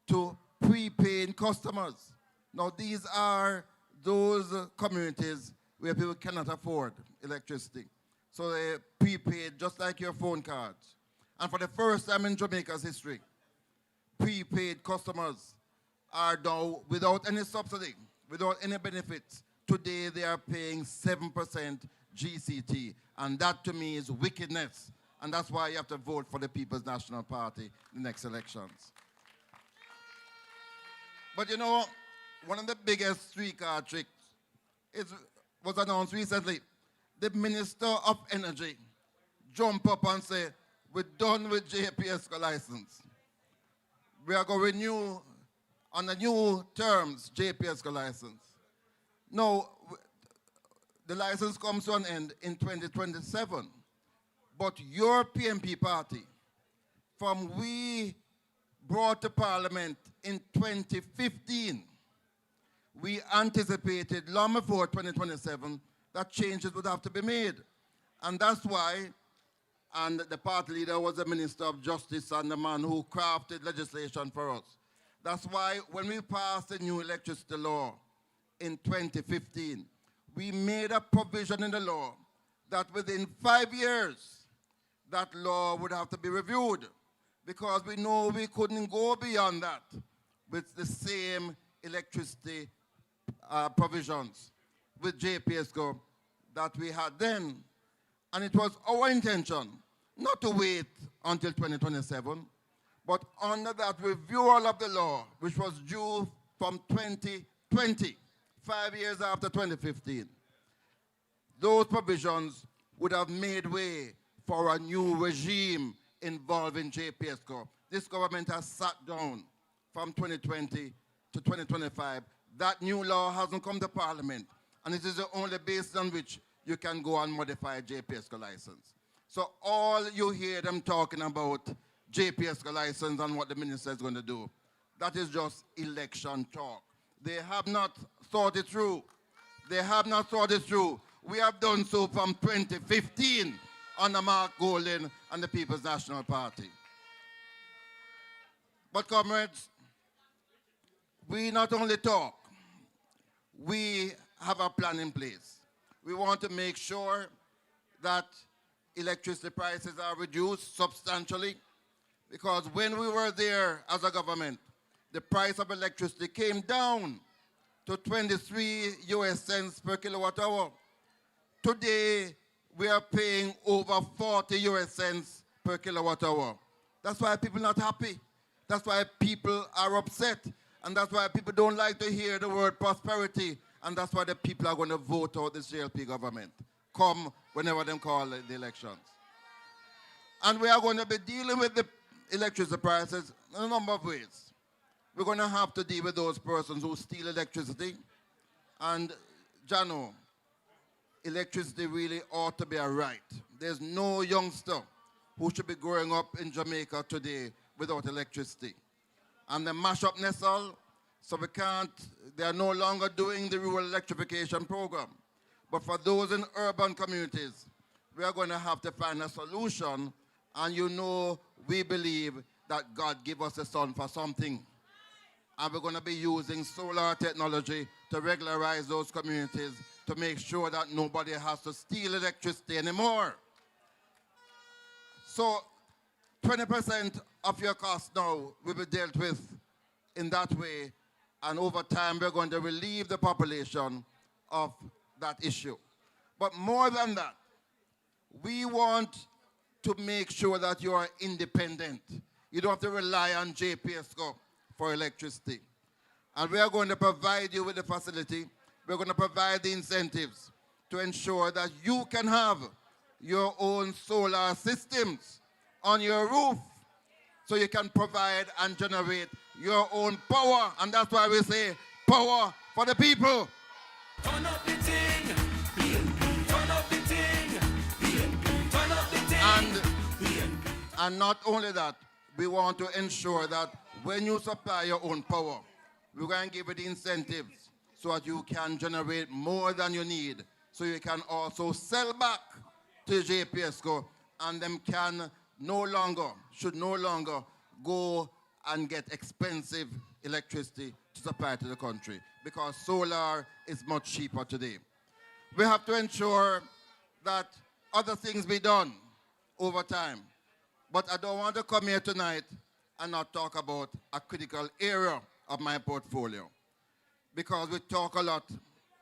to prepaid customers. Now these are those communities where people cannot afford electricity. So they prepaid just like your phone cards. And for the first time in Jamaica's history, prepaid customers are now without any subsidy, without any benefits. Today they are paying 7% GCT. And that to me is wickedness. And that's why you have to vote for the People's National Party in the next elections. But one of the biggest three-card tricks was announced recently. The Minister of Energy jump up and say, we're done with JPSCO license. We are going to renew on the new terms JPSCO license. Now, the license comes to an end in 2027. But your PNP party, from we brought to Parliament in 2015, we anticipated long before 2027 that changes would have to be made. And that's why, and the party leader was the Minister of Justice and the man who crafted legislation for us. That's why when we passed the new electricity law in 2015, we made a provision in the law that within 5 years, that law would have to be reviewed, because we know we couldn't go beyond that with the same electricity provisions with JPSCO that we had then. And it was our intention not to wait until 2027, but under that reviewal of the law, which was due from 2020, 5 years after 2015, those provisions would have made way for a new regime involving JPSCO. This government has sat down from 2020 to 2025. That new law hasn't come to Parliament, and it is the only basis on which you can go and modify JPSCO license. So all you hear them talking about JPS license and what the minister is going to do. That is just election talk. They have not thought it through. They have not thought it through. We have done so from 2015 under Mark Golding and the People's National Party. But comrades, we not only talk, we have a plan in place. We want to make sure that electricity prices are reduced substantially, because when we were there as a government, the price of electricity came down to 23 US cents per kilowatt hour. Today, we are paying over 40 US cents per kilowatt hour. That's why people are not happy. That's why people are upset. And that's why people don't like to hear the word prosperity. And that's why the people are going to vote out this JLP government. Come whenever they call the elections. And we are going to be dealing with the electricity prices in a number of ways. We're going to have to deal with those persons who steal electricity. And, Jano, electricity really ought to be a right. There's no youngster who should be growing up in Jamaica today without electricity. And they mash up Nessal, so they are no longer doing the rural electrification program. But for those in urban communities, we are going to have to find a solution. And you know, we believe that God gave us the sun for something. And we're going to be using solar technology to regularize those communities to make sure that nobody has to steal electricity anymore. So 20% of your cost now will be dealt with in that way, and over time we're going to relieve the population of that issue. But more than that, we want to make sure that you are independent. You don't have to rely on JPSCO for electricity. And we are going to provide you with the facility. We're going to provide the incentives to ensure that you can have your own solar systems on your roof, so you can provide and generate your own power. And that's why we say power for the people. Turn up the thing, PNP. Turn up the thing, PNP. Turn up the thing, PNP. And not only that, we want to ensure that when you supply your own power, we're going to give you the incentives so that you can generate more than you need, so you can also sell back to JPSCO, and them should no longer go and get expensive electricity to supply to the country, because solar is much cheaper today. We have to ensure that other things be done over time. But I don't want to come here tonight and not talk about a critical area of my portfolio, because we talk a lot,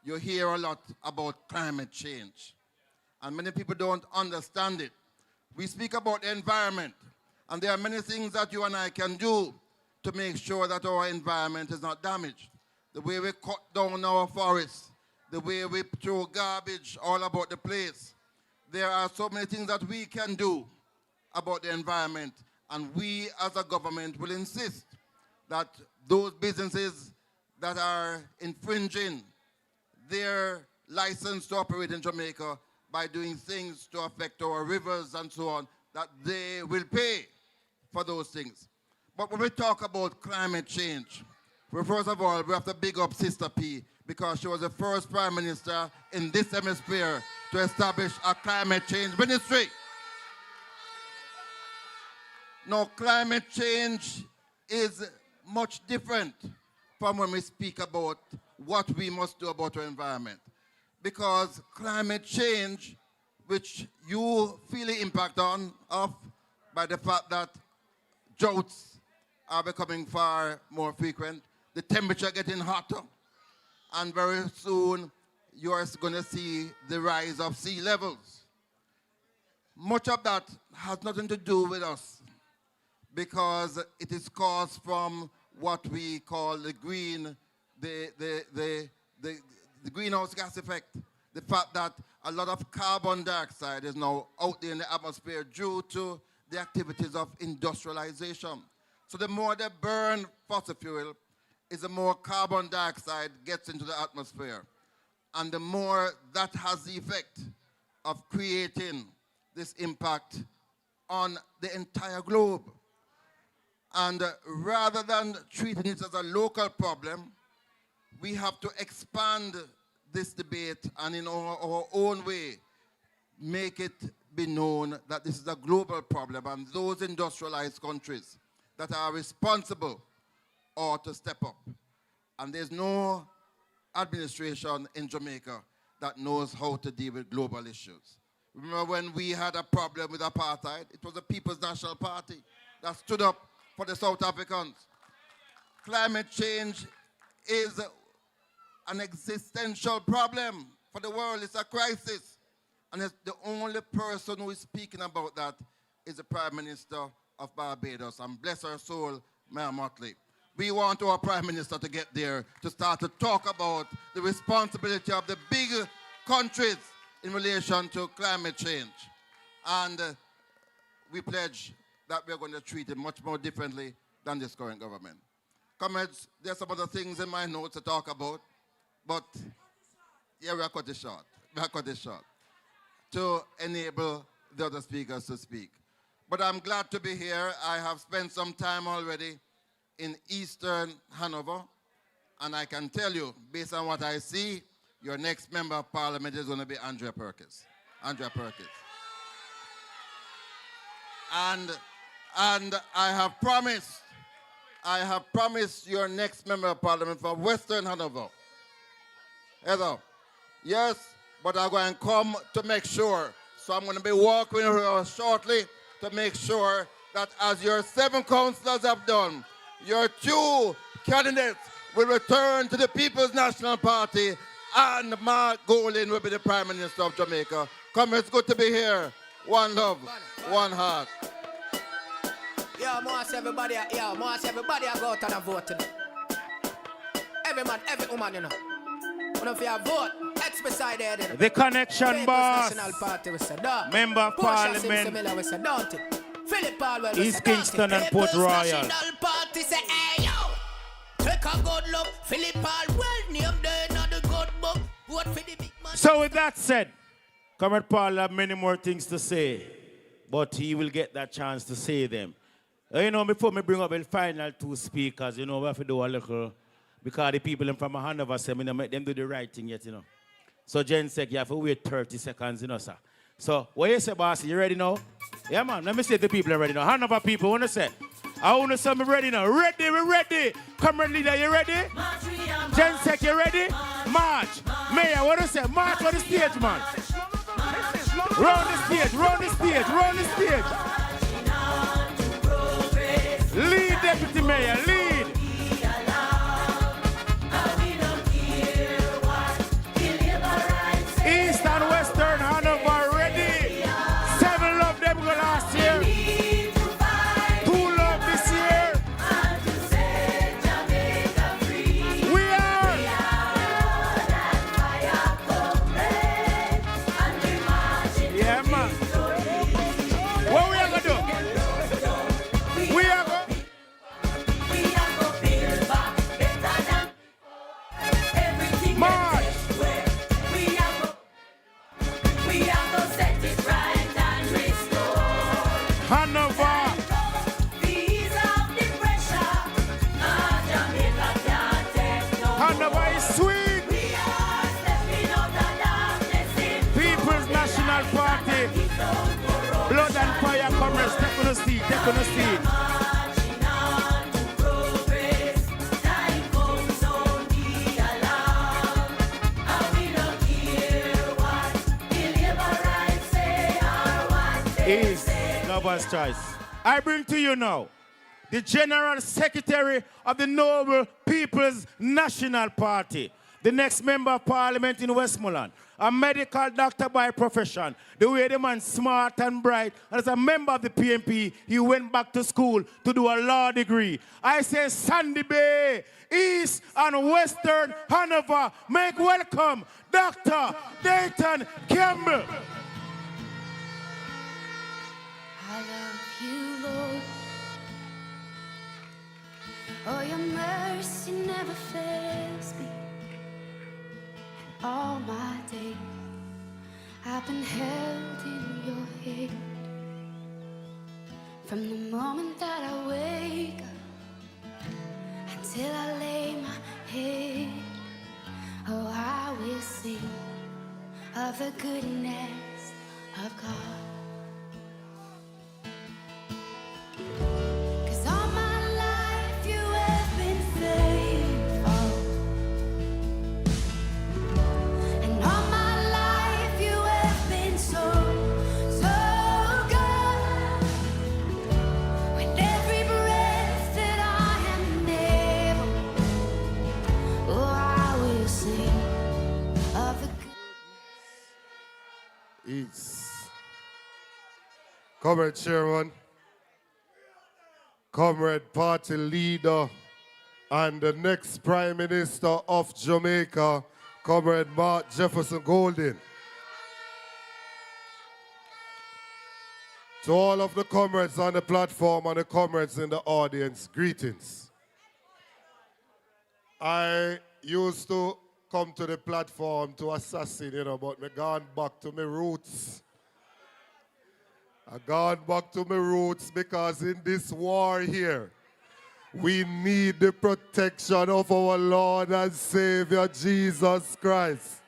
you hear a lot about climate change, and many people don't understand it. We speak about the environment, and there are many things that you and I can do to make sure that our environment is not damaged. The way we cut down our forests, the way we throw garbage all about the place. There are so many things that we can do about the environment, and we as a government will insist that those businesses that are infringing their license to operate in Jamaica by doing things to affect our rivers and so on, that they will pay for those things. But when we talk about climate change, well, first of all, we have to big up Sister P, because she was the first Prime Minister in this hemisphere to establish a climate change ministry. Now, climate change is much different from when we speak about what we must do about our environment. Because climate change, which you feel the impact of by the fact that droughts are becoming far more frequent, the temperature getting hotter, and very soon you are going to see the rise of sea levels. Much of that has nothing to do with us, because it is caused from what we call the greenhouse gas effect. The fact that a lot of carbon dioxide is now out there in the atmosphere due to the activities of industrialization. So the more they burn fossil fuel, the more carbon dioxide gets into the atmosphere. And the more that has the effect of creating this impact on the entire globe. And rather than treating it as a local problem, we have to expand this debate and in our own way make it be known that this is a global problem, and those industrialized countries that are responsible ought to step up. And there's no administration in Jamaica that knows how to deal with global issues. Remember when we had a problem with apartheid? It was the People's National Party that stood up for the South Africans. Climate change is an existential problem for the world. It's a crisis. And the only person who is speaking about that is the Prime Minister of Barbados. And bless her soul, Maya Motley. We want our Prime Minister to get there to start to talk about the responsibility of the big countries in relation to climate change. And we pledge that we're going to treat it much more differently than this current government. Comrades, there's some other things in my notes to talk about, but yeah, we'll cut it short. We'll cut it short to enable the other speakers to speak. But I'm glad to be here. I have spent some time already in Eastern Hanover, and I can tell you, based on what I see, your next member of parliament is going to be Andrea Perkins. Andrea Perkins. And I have promised your next member of parliament from Western Hanover. Heather, yes, but I'm going to come to make sure. So I'm going to be walking with her shortly to make sure that as your 7 councillors have done, your 2 candidates will return to the People's National Party, and Mark Golin will be the Prime Minister of Jamaica. Come, it's good to be here. One love, one heart. Yeah, most everybody I go out and vote today. Every man, every woman, you know. When if you vote, X beside there, then. The connection People's boss. National Party, we said, duh. Member of Portia Parliament. Simpson-Miller, we said, don't it? Philip Palwell, we East said, don't Kingston it? and Port People's Royal. National Party say, hey, yo. Take a good look. Philip Palwell, name there in the good book. Vote for the big man. So with that said, Comrade Paul have many more things to say, but he will get that chance to say them. You know, before me bring up the final 2 speakers, you know, we have to do a little, because the people from Hanover say, me make them do the right thing yet, you know. So Jen said, you have to wait 30 seconds, you know, sir. So, what you say, boss? You ready now? Yeah, man. Let me see if the people are ready now. Hanover people, what you say? I want to say me ready now. Ready, we ready. Comrade leader, you ready? Jen said, you ready? March. Mayor, what you say? March on the stage, man. Round the stage, round the stage, round the stage. Lead, Deputy Mayor, lead. East and Western Hanover ready. 7 love them go last year. 2 love this year. We are. Yeah, man. What we are going to do? We are going to. March. Hanover. Hanover is sweet. People's National Party. Blood and fire comrades, take on the seat, take on the seat. Is Lover's Choice. I bring to you now the General Secretary of the Noble People's National Party, the next Member of Parliament in Westmoreland, a medical doctor by profession, the way the man smart and bright, and as a member of the PNP, he went back to school to do a law degree. I say Sandy Bay, East and Western Hanover, make welcome Dr. Dayton Campbell. I love you, Lord. Oh, your mercy never fails me. And all my days I've been held in your hand. From the moment that I wake up until I lay my head, oh, I will sing of the goodness of God. 'Cause all my life you have been faithful, and all my life you have been so, so good. With every breath that I am able, oh, I will sing of the It's Comrade Chairman, Comrade Party Leader, and the next Prime Minister of Jamaica, Comrade Mark Jefferson Golden. To all of the comrades on the platform and the comrades in the audience, greetings. I used to come to the platform to assassin, but me gone back to my roots. I gone back to my roots because in this war here, we need the protection of our Lord and Savior Jesus Christ.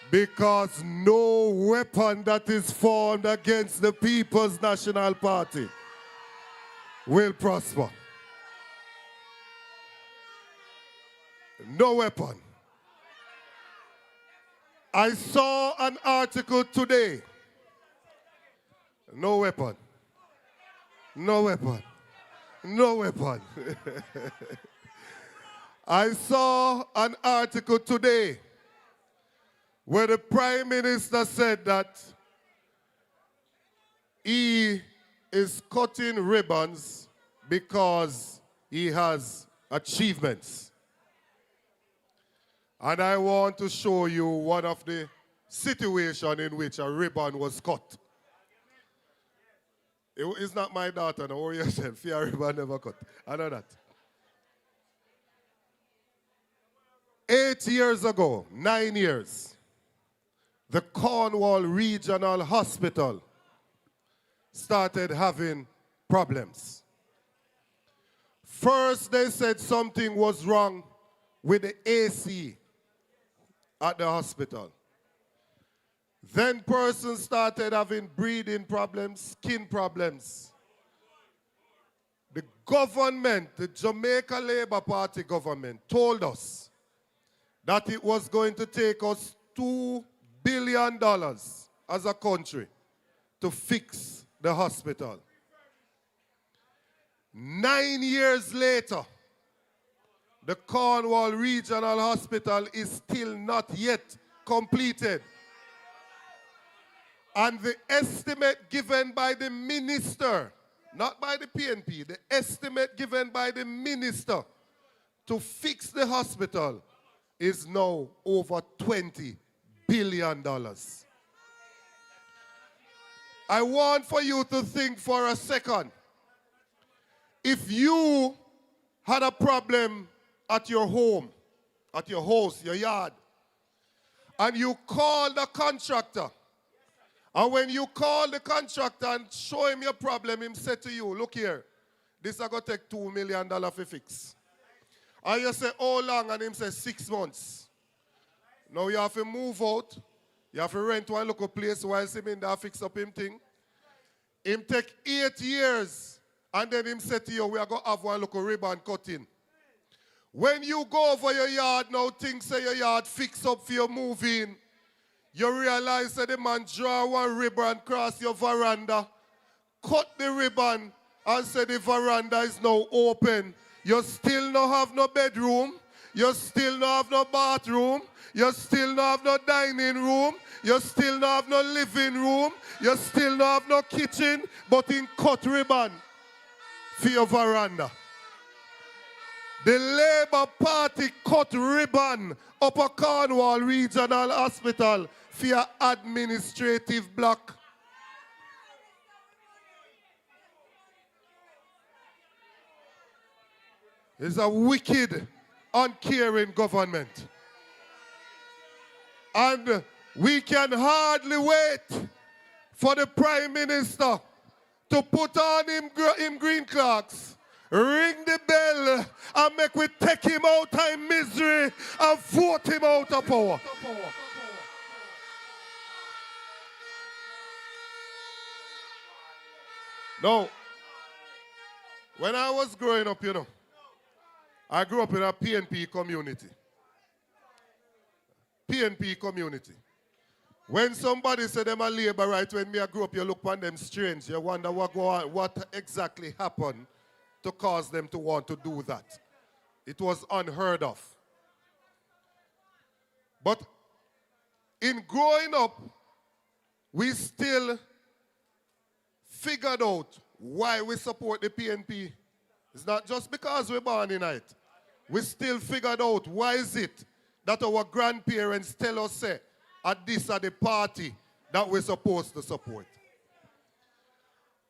Because no weapon that is formed against the People's National Party will prosper. No weapon. I saw an article today. No weapon. No weapon. No weapon. I saw an article today where the Prime Minister said that he is cutting ribbons because he has achievements. And I want to show you one of the situations in which a ribbon was cut. It's not my daughter, no worry yourself. Your ribbon never cut. I know that. 8 years ago, 9 years, the Cornwall Regional Hospital started having problems. First, they said something was wrong with the AC at the hospital. Then persons started having breathing problems, skin problems. The government, the Jamaica Labour Party government, told us that it was going to take us $2 billion as a country to fix the hospital. 9 years later, the Cornwall Regional Hospital is still not yet completed. And the estimate given by the minister, not by the PNP, the estimate given by the minister to fix the hospital is now over $20 billion. I want for you to think for a second. If you had a problem at your home, at your house, your yard, and you call the contractor, and when you call the contractor and show him your problem, him say to you, look here, this is going to take $2 million to fix. And you say, how long? And him say, 6 months. Now you have to move out. You have to rent one local place while him in there fix up him thing. Him take 8 years. And then him say to you, we are going to have one local ribbon cutting. When you go over your yard now, things say your yard fix up for your move in. You realize that the man draw one ribbon across your veranda, cut the ribbon, and say the veranda is now open. You still don't have no bedroom. You still don't have no bathroom. You still don't have no dining room. You still don't have no living room. You still don't have no kitchen, but in cut ribbon for your veranda. The Labour Party cut ribbon up a Cornwall Regional Hospital for your administrative block. It's a wicked, uncaring government. And we can hardly wait for the Prime Minister to put on him green clocks, ring the bell, and make we take him out of misery and vote him out of power. No. When I was growing up, I grew up in a PNP community. PNP community. When somebody said them a labor right, when me I grew up, you look on them strange. You wonder what exactly happened to cause them to want to do that. It was unheard of. But in growing up, we still figured out why we support the PNP. It's not just because we're born in it. We still figured out why is it that our grandparents tell us, say, at this are the party that we're supposed to support.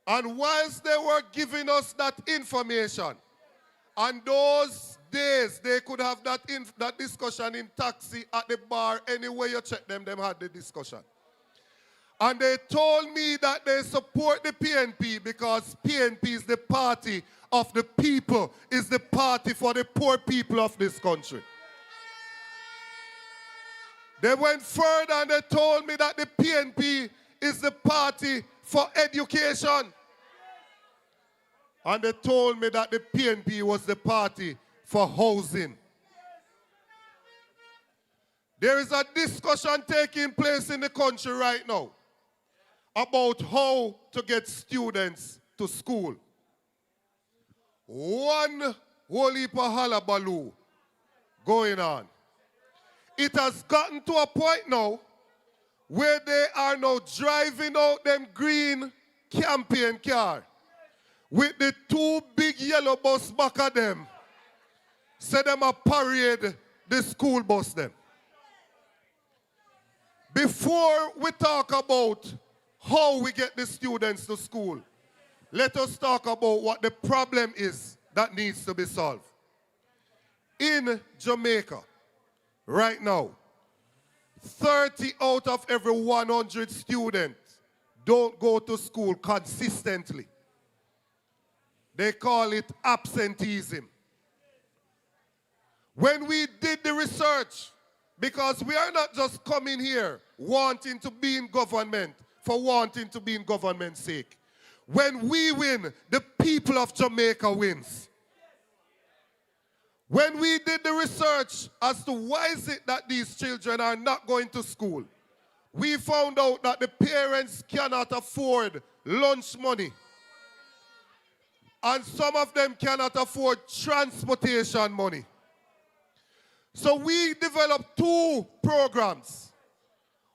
And whilst they were giving us that information, and those days they could have that discussion in taxi, at the bar, anywhere you check them had the discussion. And they told me that they support the PNP because PNP is the party of the people, is the party for the poor people of this country. They went further and they told me that the PNP is the party for education. And they told me that the PNP was the party for housing. There is a discussion taking place in the country right now about how to get students to school. One whole heap of hullabaloo going on. It has gotten to a point now where they are now driving out them green campaign car with the two big yellow bus back of them. Say them a parade the school bus them. Before we talk about how we get the students to school, let us talk about what the problem is that needs to be solved. In Jamaica, right now, 30 out of every 100 students don't go to school consistently. They call it absenteeism. When we did the research, because we are not just coming here wanting to be in government for wanting to be in government's sake. When we win, the people of Jamaica wins. When we did the research as to why is it that these children are not going to school, we found out that the parents cannot afford lunch money. And some of them cannot afford transportation money. So we developed two programs.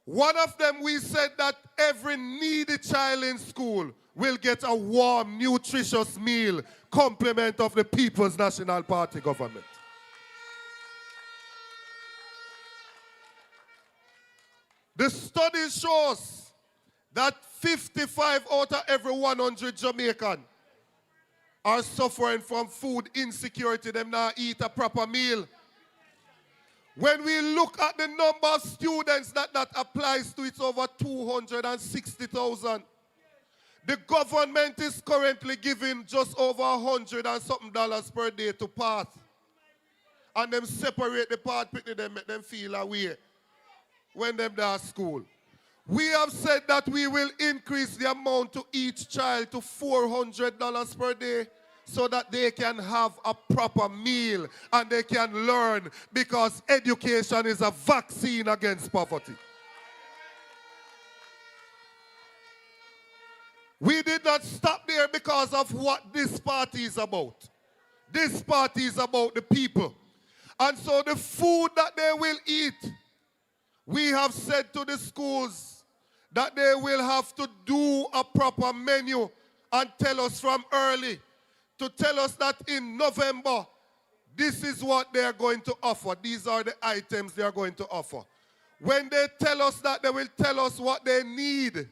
One of them, we said that every needy child in school will get a warm, nutritious meal, complement of the People's National Party government. The study shows that 55 out of every 100 Jamaican are suffering from food insecurity. Them not eat a proper meal. When we look at the number of students that applies to, it's over 260,000. The government is currently giving just over $100 and something per day to pass. And them separate the part, them make them feel away when them there at school. We have said that we will increase the amount to each child to $400 per day so that they can have a proper meal and they can learn, because education is a vaccine against poverty. We did not stop there because of what this party is about. This party is about the people. And so the food that they will eat, we have said to the schools that they will have to do a proper menu and tell us from early, to tell us that in November, this is what they are going to offer. These are the items they are going to offer. When they tell us that, they will tell us what they need.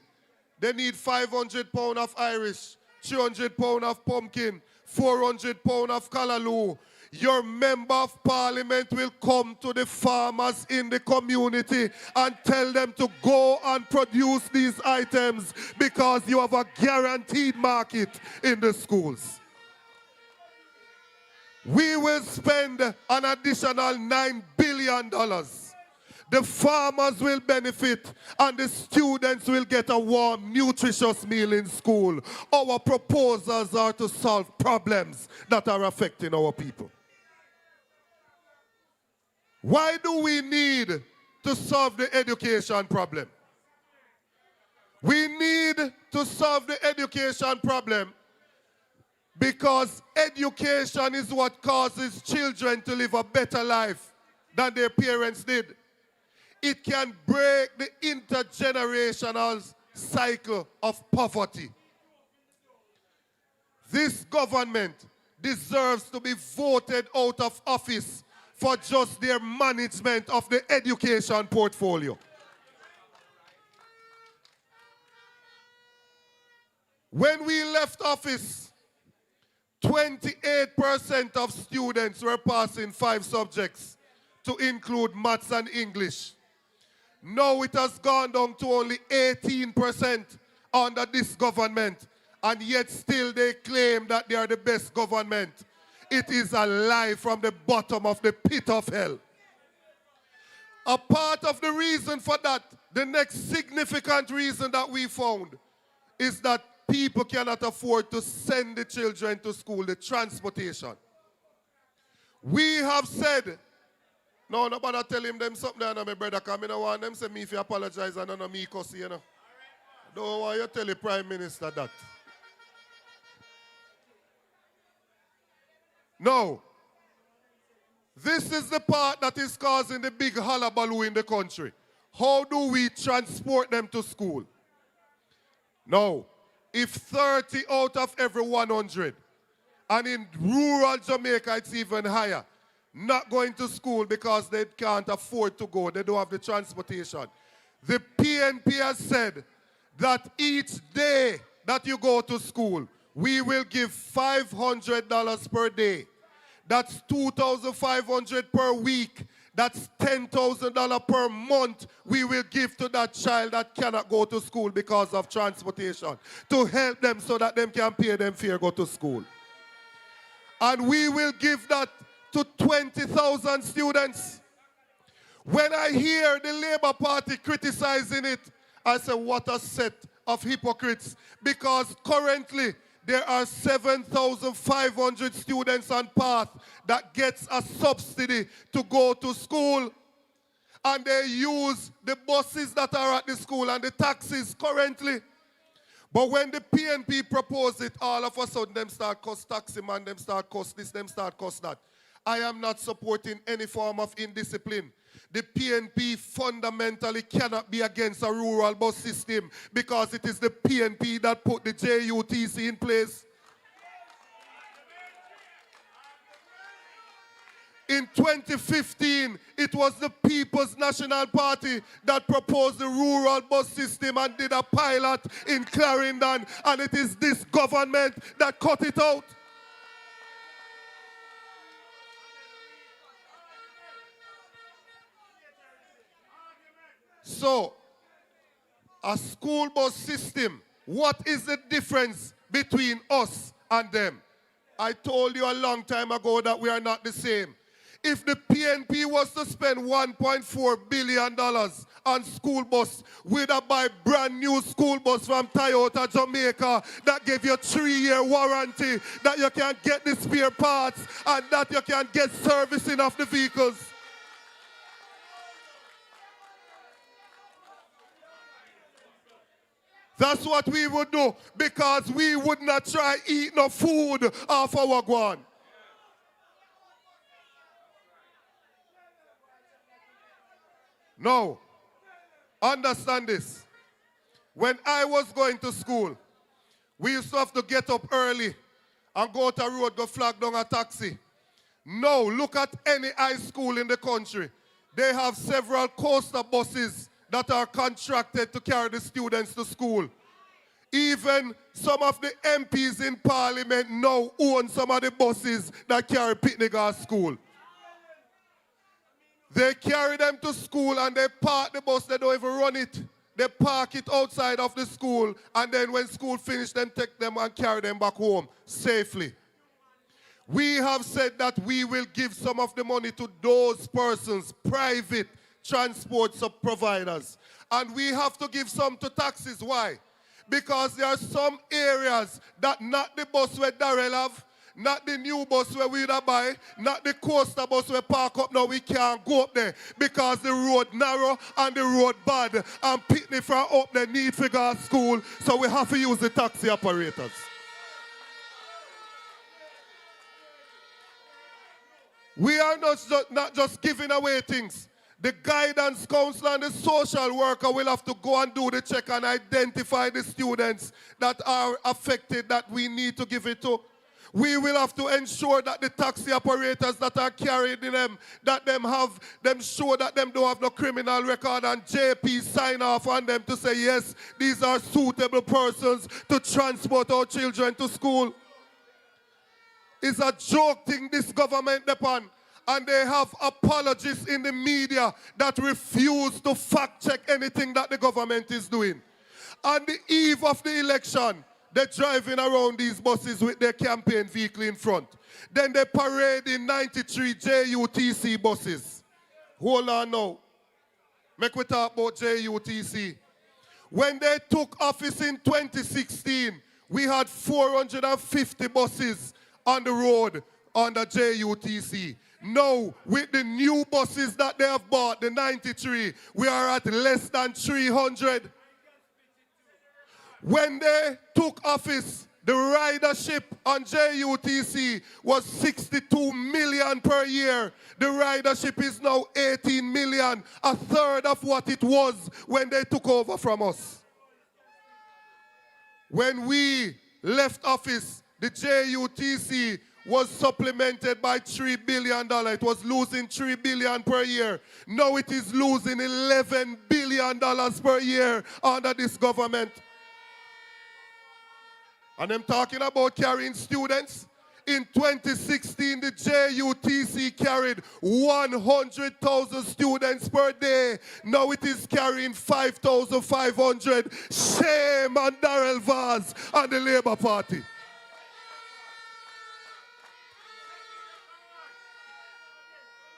They need 500 pounds of Irish, 300 pounds of pumpkin, 400 pounds of callaloo. your member of parliament will come to the farmers in the community and tell them to go and produce these items because you have a guaranteed market in the schools. We will spend an additional $9 billion. The farmers will benefit and the students will get a warm, nutritious meal in school. Our proposals are to solve problems that are affecting our people. Why do we need to solve the education problem? We need to solve the education problem because education is what causes children to live a better life than their parents did. It can break the intergenerational cycle of poverty. This government deserves to be voted out of office for just their management of the education portfolio. When we left office, 28% of students were passing 5 subjects, to include maths and English. Now it has gone down to only 18% under this government, and yet still they claim that they are the best government. It is a lie from the bottom of the pit of hell. A part of the reason for that, the next significant reason that we found, is that people cannot afford to send the children to school, the transportation. We have said, no, nobody tell him them something, and my brother come in and want them say me if you apologize and none of me cuss you know. Don't want you tell the Prime Minister that. No. This is the part that is causing the big hullabaloo in the country. How do we transport them to school? No. If 30 out of every 100, and in rural Jamaica it's even higher, not going to school because they can't afford to go, they don't have the transportation. The PNP has said that each day that you go to school, we will give $500 per day. That's $2,500 per week. That's $10,000 per month we will give to that child that cannot go to school because of transportation, to help them so that they can pay them fare go to school. And we will give that to 20,000 students. When I hear the Labour Party criticizing it, I say, what a set of hypocrites. Because currently, there are 7,500 students on path that gets a subsidy to go to school. And they use the buses that are at the school and the taxis currently. But when the PNP propose it, all of a sudden, them start cost taxi man, them start cost this, them start cost that. I am not supporting any form of indiscipline. The PNP fundamentally cannot be against a rural bus system because it is the PNP that put the JUTC in place. In 2015, it was the People's National Party that proposed the rural bus system and did a pilot in Clarendon, and it is this government that cut it out. So, a school bus system, what is the difference between us and them? I told you a long time ago that we are not the same. If the PNP was to spend $1.4 billion on school bus, we'd buy brand new school bus from Toyota Jamaica that gave you a 3-year warranty, that you can get the spare parts and that you can get servicing of the vehicles. That's what we would do, because we would not try eat no food off our ground. No. Understand this. When I was going to school, we used to have to get up early and go to a road, go flag down a taxi. Now, look at any high school in the country. They have several coaster buses that are contracted to carry the students to school. Even some of the MPs in Parliament now own some of the buses that carry picnic at school. They carry them to school and they park the bus, they don't even run it. They park it outside of the school, and then when school finishes, them take them and carry them back home safely. We have said that we will give some of the money to those persons, private transport providers. And we have to give some to taxis. Why? Because there are some areas that not the bus where Darrell have, not the new bus where we buy, not the coaster bus where park up now, we can't go up there because the road narrow and the road bad. And picnic from up there need to go to school, so we have to use the taxi operators. We are not just giving away things. The guidance counselor and the social worker will have to go and do the check and identify the students that are affected that we need to give it to. We will have to ensure that the taxi operators that are carrying them, that them show that them don't have no criminal record, and JP sign off on them to say, yes, these are suitable persons to transport our children to school. It's a joke thing this government depend. And they have apologists in the media that refuse to fact check anything that the government is doing. On the eve of the election, they're driving around these buses with their campaign vehicle in front. Then they parade in 93 JUTC buses. Hold on now. Make we talk about JUTC. When they took office in 2016, we had 450 buses on the road under JUTC. Now, with the new buses that they have bought, the 93, we are at less than 300. When they took office, the ridership on JUTC was 62 million per year. The ridership is now 18 million, a third of what it was when they took over from us. When we left office, the JUTC was supplemented by $3 billion. It was losing $3 billion per year. Now it is losing $11 billion per year under this government. And I'm talking about carrying students. In 2016, the JUTC carried 100,000 students per day. Now it is carrying 5,500. Shame on Darrell Vaz and the Labour Party.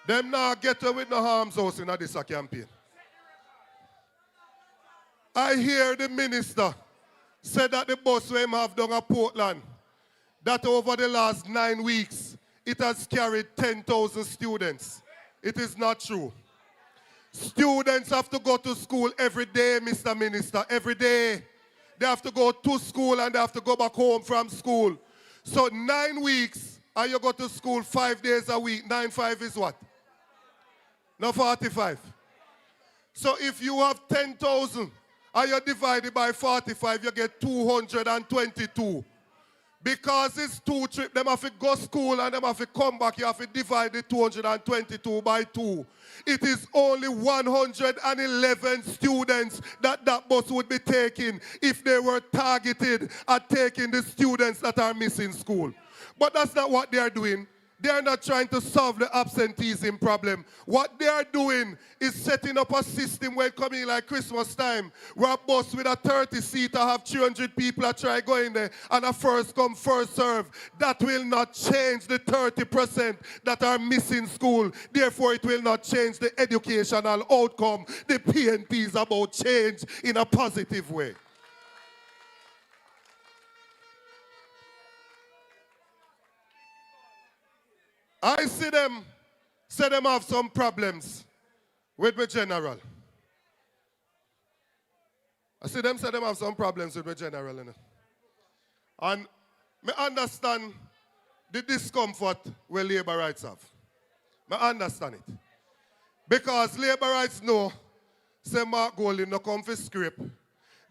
Them now get away with no harm's house in this campaign. I hear the minister said that the bus we have done at Portland, that over the last 9 weeks, it has carried 10,000 students. It is not true. Students have to go to school every day, Mr. Minister, every day. They have to go to school and they have to go back home from school. So 9 weeks, and you go to school 5 days a week. 9/5 is what? No, 45. So if you have 10,000 and you divide it by 45, you get 222. Because it's 2 trips, them have to go to school and them have to come back, you have to divide the 222 by 2. It is only 111 students that bus would be taking if they were targeted at taking the students that are missing school. But that's not what they are doing. They are not trying to solve the absenteeism problem. What they are doing is setting up a system where it coming like Christmas time, where a bus with a 30-seater have 300 people that try going there, and a first come, first serve. That will not change the 30% that are missing school. Therefore, it will not change the educational outcome. The PNP is about change in a positive way. I see them say them have some problems with my general. I see them say them have some problems with my general. You know? And I understand the discomfort where labor rights have. I understand it. Because labor rights know, say Mark Golding no come for script.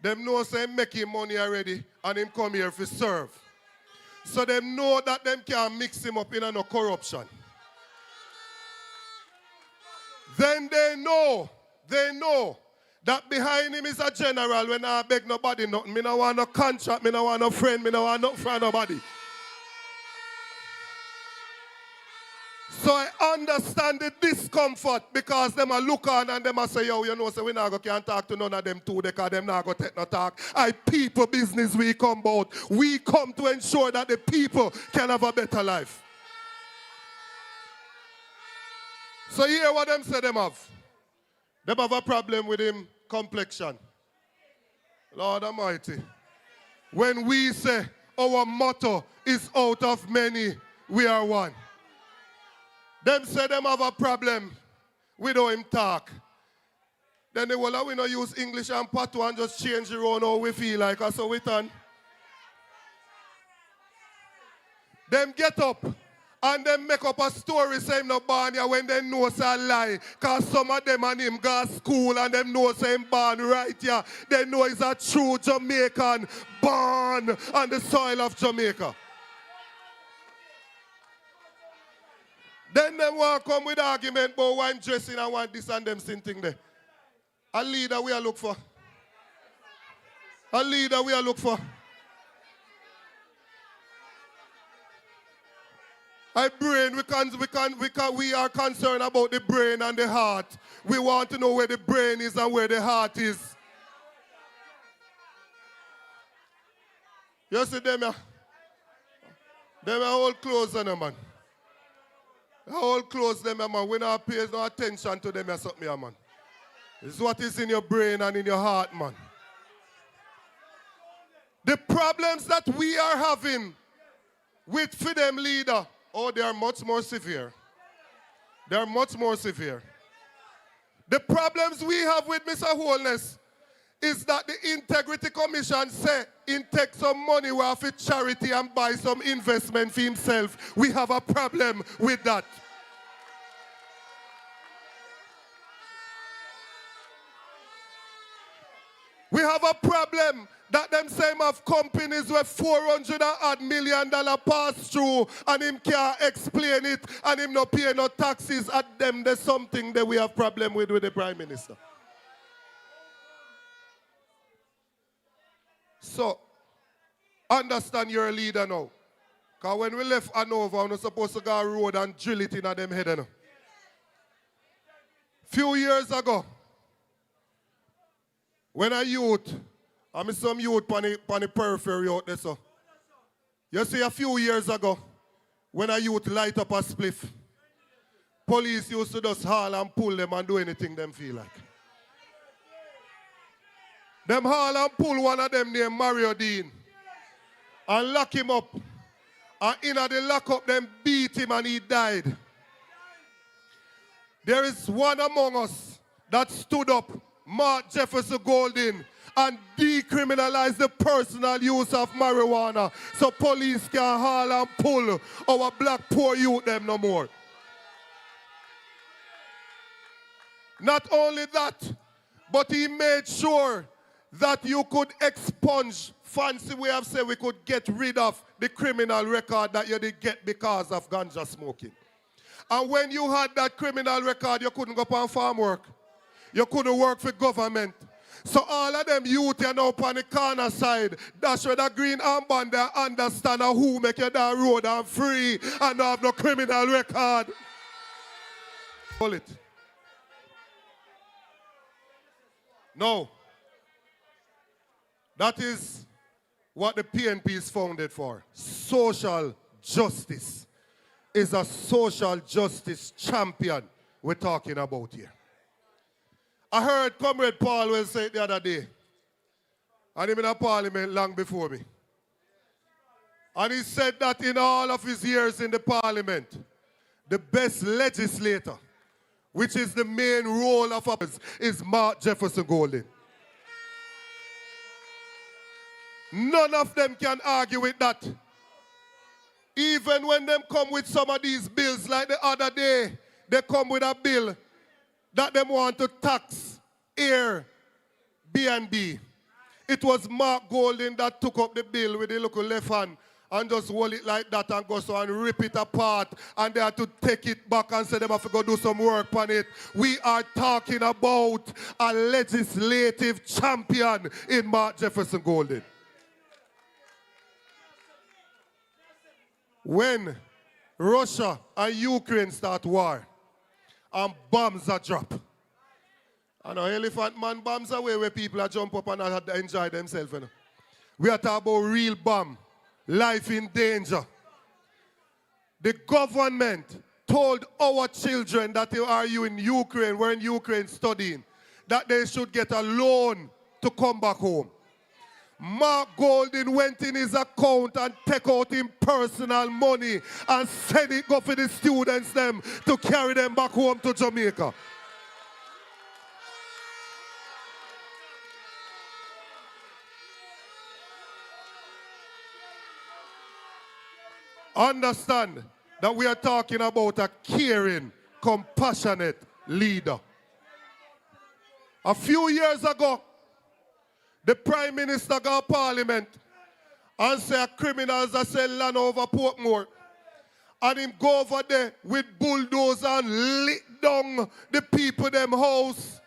Them know say him making money already and him come here for serve. So they know that them can't mix him up in no corruption. Then they know that behind him is a general when I beg nobody nothing. Me no want no contract, me no want no friend, me no want nothing from nobody. So I understand the discomfort because them a look on and them a say, yo, you know, so we not go can't talk to none of them too because them not go take no talk. I people business we come about. We come to ensure that the people can have a better life. So you hear what them say them have? Them have a problem with him complexion. Lord Almighty. When we say our motto is out of many, we are one. Them say them have a problem with how him talk. Then they will we not use English and patois and just change it around how we feel like us so we turn. Them get up and them make up a story saying no born here when they know it's a lie. Because some of them and him go to school and them know it's him born right here. They know he's a true Jamaican born on the soil of Jamaica. Then them want to come with argument about one dressing and one this and them same thing there. A leader we are look for. A leader we are look for. Our brain, we are concerned about the brain and the heart. We want to know where the brain is and where the heart is. You see them, them are all close on them, man. All close them, man. We not pay no attention to them or something, man. It's what is in your brain and in your heart, man. The problems that we are having with freedom leader, oh, they are much more severe. They are much more severe. The problems we have with Mr. Holness is that the Integrity Commission said he take some money off of charity and buy some investment for himself. We have a problem with that. We have a problem that them same of companies with $400 million pass through and him can't explain it and him not pay no taxes at them. There's something that we have problem with the Prime Minister. So, understand you're a leader now. Because when we left Hanover, we were supposed to go on road and drill it in them head. You know. Few years ago, when a youth, I mean some youth on the periphery out there, so. You see a few years ago, when a youth light up a spliff, police used to just haul and pull them and do anything them feel like. Them haul and pull one of them named Mario Dean and lock him up. And in the lockup, them beat him and he died. There is one among us that stood up, Mark Jefferson Golding, and decriminalized the personal use of marijuana so police can haul and pull our black poor youth them no more. Not only that, but he made sure that you could expunge, fancy way of saying we could get rid of the criminal record that you did get because of ganja smoking. And when you had that criminal record, you couldn't go on farm work. You couldn't work for government. So all of them youth are now up on the corner side. That's where the green armband they understand who make you down road and free and don't have no criminal record. Hold it. No. That is what the PNP is founded for. Social justice is a social justice champion we're talking about here. I heard Comrade Paul will say it the other day, and he was in a parliament long before me. And he said that in all of his years in the parliament, the best legislator, which is the main role of us, is Mark Jefferson Golding. None of them can argue with that. Even when them come with some of these bills, like the other day, they come with a bill that them want to tax Airbnb. It was Mark Golding that took up the bill with the local left hand and just hold it like that and go so and rip it apart, and they have to take it back and say they have to go do some work on it. We are talking about a legislative champion in Mark Jefferson Golden. When Russia and Ukraine start war and bombs are dropped, and an elephant man bombs away where people are jump up and enjoy themselves. You know. We are talking about real bomb, life in danger. The government told our children that are you in Ukraine, we're in Ukraine studying, that they should get a loan to come back home. Mark Golden went in his account and take out his personal money and send it go for the students them to carry them back home to Jamaica. Understand that we are talking about a caring, compassionate leader. A few years ago, the Prime Minister got Parliament and say criminals that sell land over Portmore. And him go over there with bulldozer and lit down the people them house.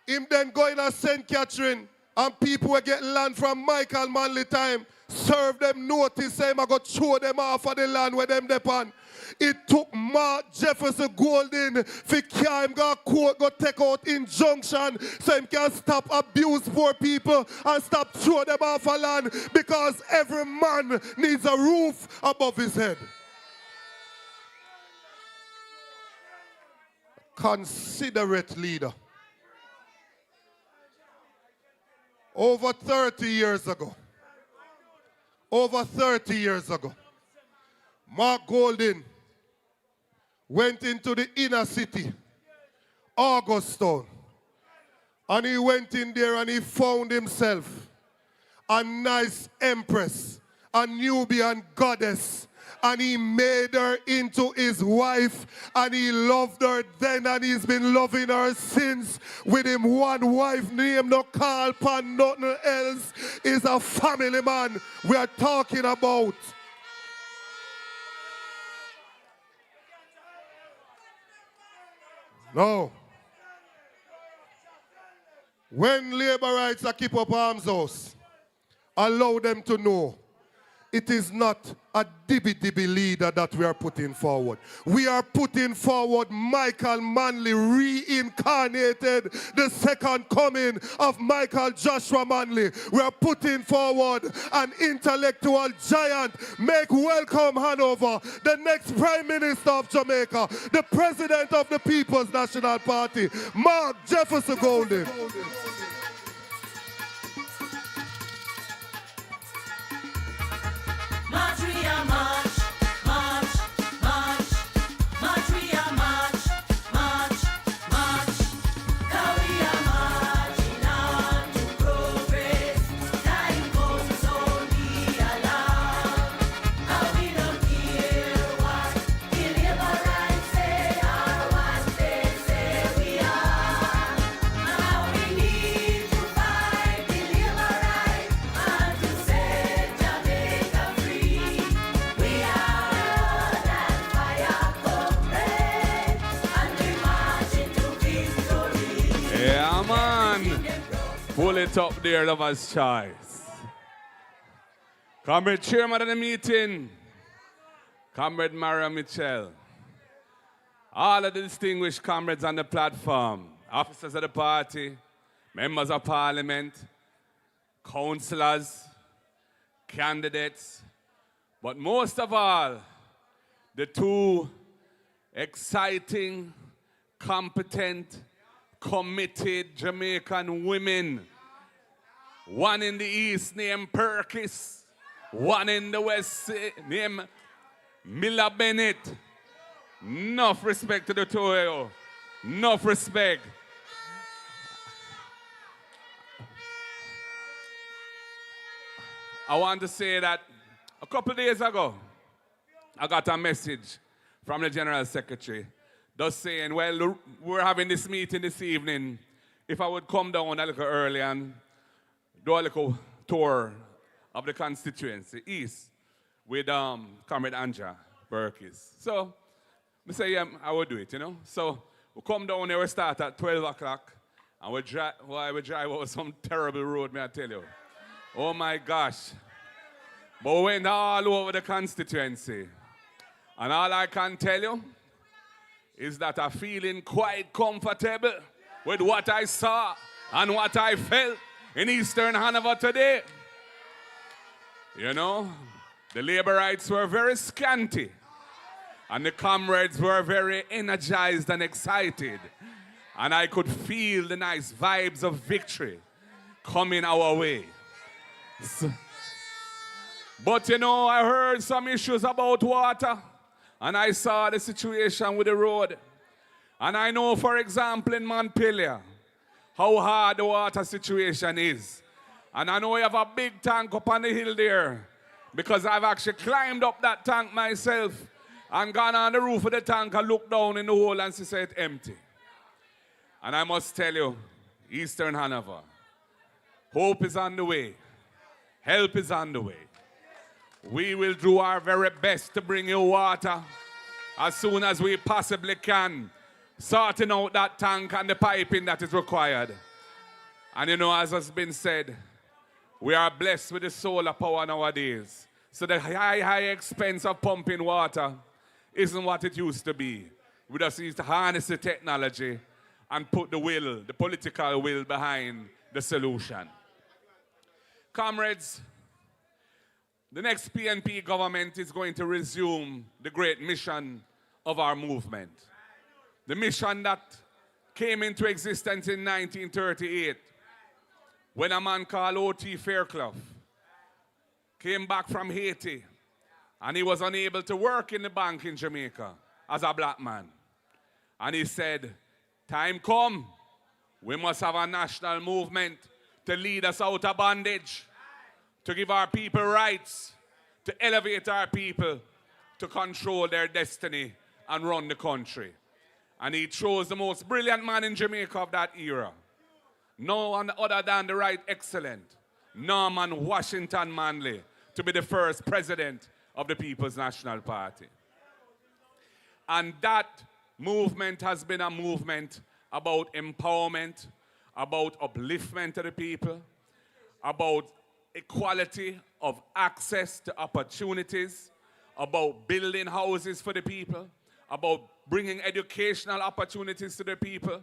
Him then go in at St. Catherine and people will get land from Michael Manley time. Serve them notice, say, I got throw them off of the land where them depend. It took Mark Jefferson Golden for him go court, go take out injunction so him can stop abuse poor people and stop throw them off of land because every man needs a roof above his head. Considerate leader. Over 30 years ago, Mark Golden went into the inner city, Augustown, and he went in there and he found himself a nice empress, a Nubian goddess, and he made her into his wife, and he loved her then, and he's been loving her since. With him one wife named no call pan nothing else. Is a family man we are talking about. No. When labor rights are keep up arms house, allow them to know it is not a dibby-dibby leader that we are putting forward. We are putting forward Michael Manley reincarnated, the second coming of Michael Joshua Manley. We are putting forward an intellectual giant. Make welcome Hanover, the next Prime Minister of Jamaica, the President of the People's National Party, Mark Jefferson Golden. March, we are march, march, march, march, we are march, march, march. 'Cause we are marching on to progress. Time comes, so be alarmed. 'Cause we don't care what the labor rights say or what they say we are. Now we need to fight the labor rights and to set Jamaica free. We are that fire comrade, and we march into victory. Yeah, man. Pull it up there, Lover's Choice. Comrade Chairman of the meeting, Comrade Maria Mitchell, all of the distinguished comrades on the platform, officers of the party, members of parliament, councillors, candidates, but most of all, the two exciting, competent, committed Jamaican women. One in the east named Perkis, one in the west named Mila Bennett. Enough respect to the two of you. Enough respect. I want to say that a couple of days ago, I got a message from the General Secretary just saying, well, we're having this meeting this evening. If I would come down a little early and do a little tour of the constituency, East, with Comrade Anja Burkis. So, I say, yeah, I will do it, you know. So, we come down here, we start at 12 o'clock, and we drive over some terrible road, may I tell you. Oh my gosh. But we went all over the constituency. And all I can tell you is that I'm feeling quite comfortable with what I saw and what I felt in Eastern Hanover today. You know, the labor rights were very scanty. And the comrades were very energized and excited. And I could feel the nice vibes of victory coming our way. But you know, I heard some issues about water. And I saw the situation with the road. And I know, for example, in Montpelier, how hard the water situation is. And I know we have a big tank up on the hill there, because I've actually climbed up that tank myself and gone on the roof of the tank and looked down in the hole and see it empty. And I must tell you, Eastern Hanover, hope is on the way. Help is on the way. We will do our very best to bring you water as soon as we possibly can, sorting out that tank and the piping that is required. And you know, as has been said, we are blessed with the solar power nowadays. So the high expense of pumping water isn't what it used to be. We just need to harness the technology and put the will, the political will behind the solution. Comrades, the next PNP government is going to resume the great mission of our movement. The mission that came into existence in 1938 when a man called O.T. Fairclough came back from Haiti and he was unable to work in the bank in Jamaica as a black man. And he said, time come, we must have a national movement to lead us out of bondage, to give our people rights, to elevate our people, to control their destiny and run the country. And he chose the most brilliant man in Jamaica of that era. No one other than the Right Excellent Norman Washington Manley to be the first president of the People's National Party. And that movement has been a movement about empowerment, about upliftment to the people, about equality of access to opportunities, about building houses for the people, about bringing educational opportunities to the people,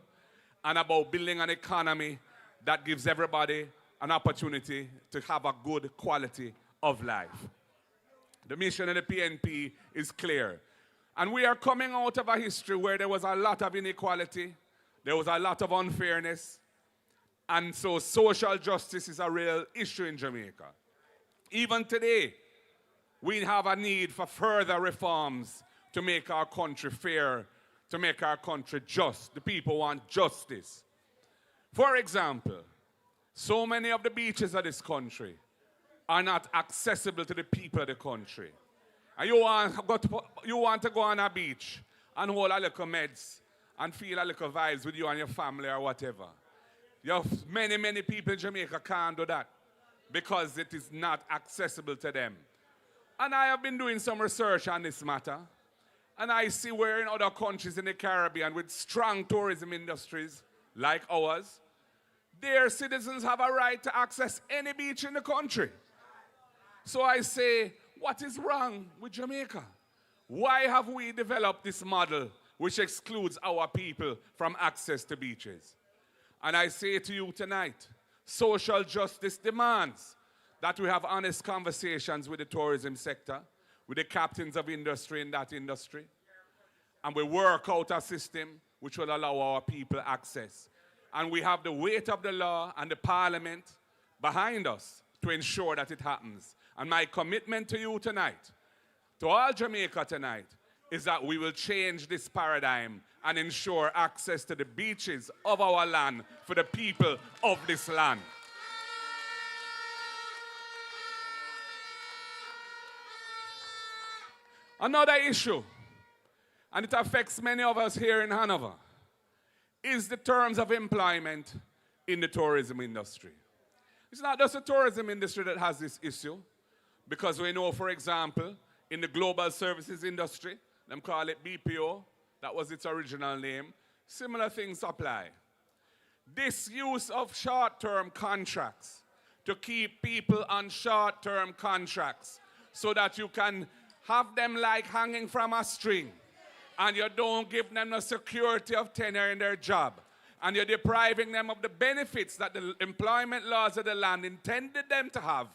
and about building an economy that gives everybody an opportunity to have a good quality of life. The mission of the PNP is clear. And we are coming out of a history where there was a lot of inequality, there was a lot of unfairness, and so social justice is a real issue in Jamaica. Even today, we have a need for further reforms to make our country fair, to make our country just. The people want justice. For example, so many of the beaches of this country are not accessible to the people of the country. And you want to go on a beach and hold a little meds and feel a little vibes with you and your family or whatever. You have many people in Jamaica can't do that because it is not accessible to them. And I have been doing some research on this matter, and I see where in other countries in the Caribbean with strong tourism industries like ours, their citizens have a right to access any beach in the country. So I say, what is wrong with Jamaica? Why have we developed this model which excludes our people from access to beaches? And I say to you tonight, social justice demands that we have honest conversations with the tourism sector, with the captains of industry in that industry, and we work out a system which will allow our people access. And we have the weight of the law and the parliament behind us to ensure that it happens. And my commitment to you tonight, to all Jamaica tonight, is that we will change this paradigm and ensure access to the beaches of our land for the people of this land. Another issue, and it affects many of us here in Hanover, is the terms of employment in the tourism industry. It's not just the tourism industry that has this issue, because we know, for example, in the global services industry, them call it BPO, that was its original name, similar things apply. This use of short-term contracts to keep people on short-term contracts so that you can have them like hanging from a string, and you don't give them the security of tenure in their job, and you're depriving them of the benefits that the employment laws of the land intended them to have,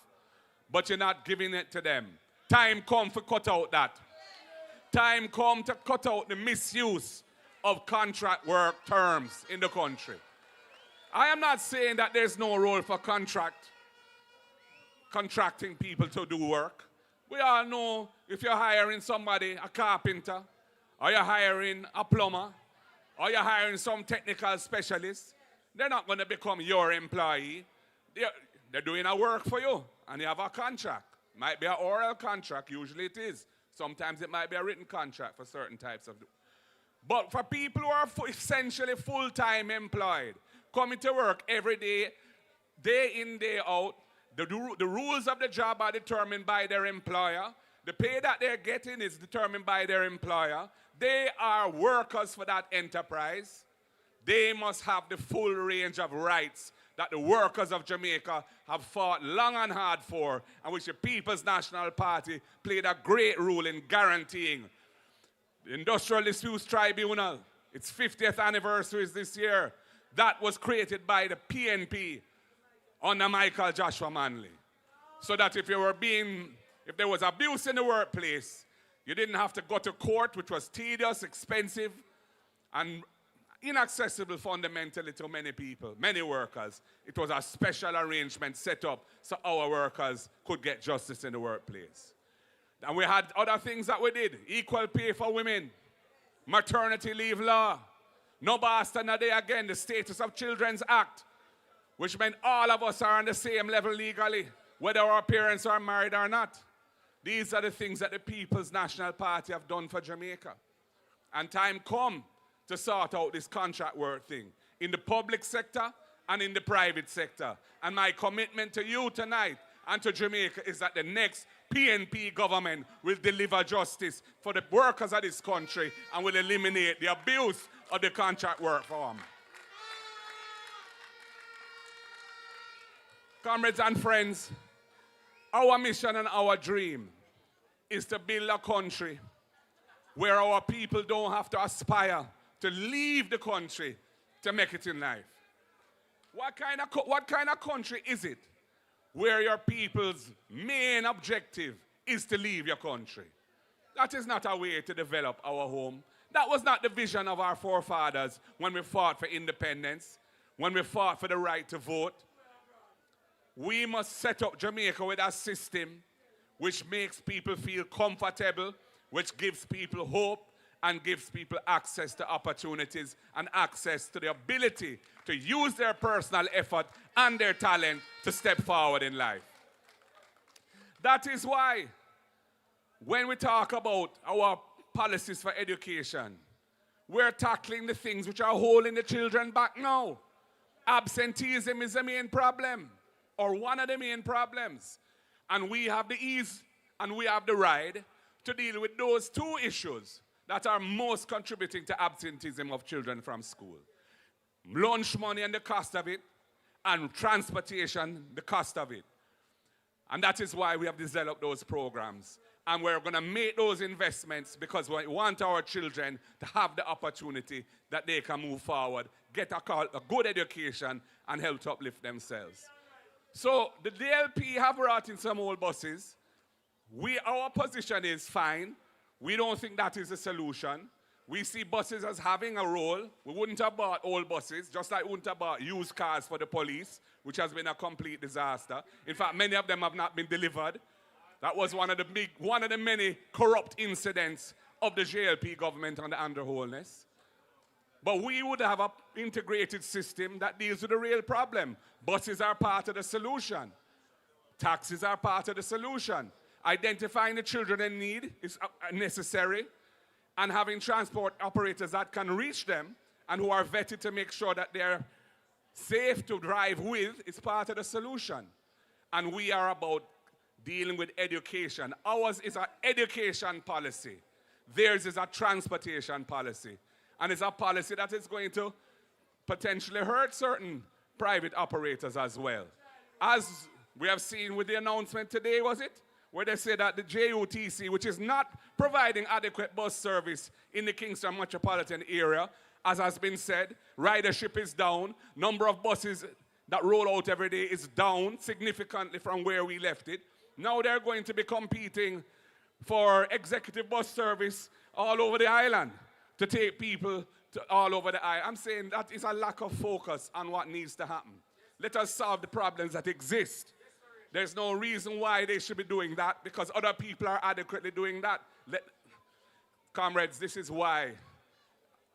but you're not giving it to them. Time come to cut out that. Time come to cut out the misuse of contract work terms in the country. I am not saying that there's no role for contracting people to do work. We all know if you're hiring somebody, a carpenter, or you're hiring a plumber, or you're hiring some technical specialist, they're not going to become your employee. They're doing a work for you, and you have a contract. Might be an oral contract, usually it is. Sometimes it might be a written contract for certain types of... But for people who are essentially full-time employed, coming to work every day, day in, day out, the rules of the job are determined by their employer. The pay that they're getting is determined by their employer. They are workers for that enterprise. They must have the full range of rights that the workers of Jamaica have fought long and hard for, and which the People's National Party played a great role in guaranteeing. The Industrial Disputes Tribunal, its 50th anniversary is this year. That was created by the PNP under Michael Joshua Manley. So that if there was abuse in the workplace, you didn't have to go to court, which was tedious, expensive, and inaccessible fundamentally to many people, many workers. It was a special arrangement set up so our workers could get justice in the workplace. And we had other things that we did. Equal pay for women, maternity leave law, no Boston a day again, the Status of Children's Act, which meant all of us are on the same level legally, whether our parents are married or not. These are the things that the People's National Party have done for Jamaica. And time come to sort out this contract work thing in the public sector and in the private sector. And my commitment to you tonight and to Jamaica is that the next PNP government will deliver justice for the workers of this country and will eliminate the abuse of the contract work form. Comrades and friends, our mission and our dream is to build a country where our people don't have to aspire to leave the country to make it in life. What kind of country is it where your people's main objective is to leave your country? That is not a way to develop our home. That was not the vision of our forefathers when we fought for independence, when we fought for the right to vote. We must set up Jamaica with a system which makes people feel comfortable, which gives people hope, and gives people access to opportunities and access to the ability to use their personal effort and their talent to step forward in life. That is why when we talk about our policies for education, we're tackling the things which are holding the children back now. Absenteeism is the main problem, or one of the main problems. And we have the ease and we have the right to deal with those two issues that are most contributing to absenteeism of children from school. Lunch money and the cost of it, and transportation, the cost of it. And that is why we have developed those programs. And we're going to make those investments because we want our children to have the opportunity that they can move forward, get a good education, and help to uplift themselves. So the DLP have brought in some old buses. Our position is fine. We don't think that is a solution. We see buses as having a role. We wouldn't have bought old buses, just like we wouldn't have bought used cars for the police, which has been a complete disaster. In fact, many of them have not been delivered. That was one of the many corrupt incidents of the JLP government under Andrew Holness. But we would have an integrated system that deals with the real problem. Buses are part of the solution. Taxis are part of the solution. Identifying the children in need is necessary, and having transport operators that can reach them and who are vetted to make sure that they're safe to drive with is part of the solution. And we are about dealing with education. Ours is an education policy. Theirs is a transportation policy. And it's a policy that is going to potentially hurt certain private operators as well. As we have seen with the announcement today, was it? Where they say that the JUTC, which is not providing adequate bus service in the Kingston metropolitan area, as has been said, ridership is down. Number of buses that roll out every day is down significantly from where we left it. Now they're going to be competing for executive bus service all over the island to take people to all over the island. I'm saying that is a lack of focus on what needs to happen. Let us solve the problems that exist. There's no reason why they should be doing that because other people are adequately doing that. Comrades, this is why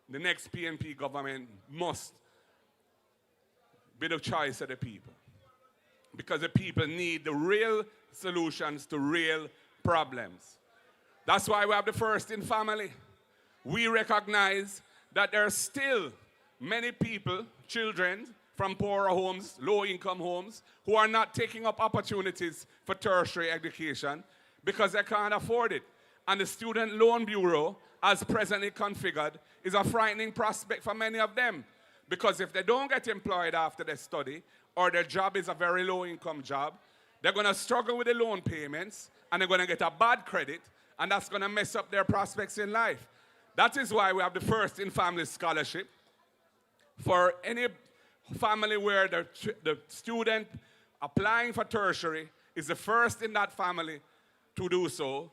the next PNP government must be the choice of the people. Because the people need the real solutions to real problems. That's why we have the First in Family. We recognize that there are still many people, children from poorer homes, low-income homes, who are not taking up opportunities for tertiary education because they can't afford it. And the Student Loan Bureau, as presently configured, is a frightening prospect for many of them. Because if they don't get employed after they study, or their job is a very low-income job, they're going to struggle with the loan payments, and they're going to get a bad credit, and that's going to mess up their prospects in life. That is why we have the First in Family Scholarship. For any family where the student applying for tertiary is the first in that family to do so,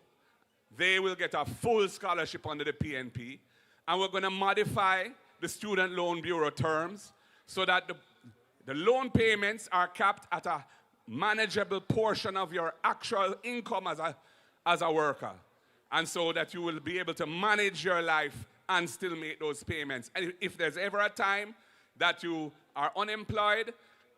they will get a full scholarship under the PNP. And we're going to modify the Student Loan Bureau terms so that the loan payments are capped at a manageable portion of your actual income as a worker. And so that you will be able to manage your life and still make those payments. And if there's ever a time that you are unemployed,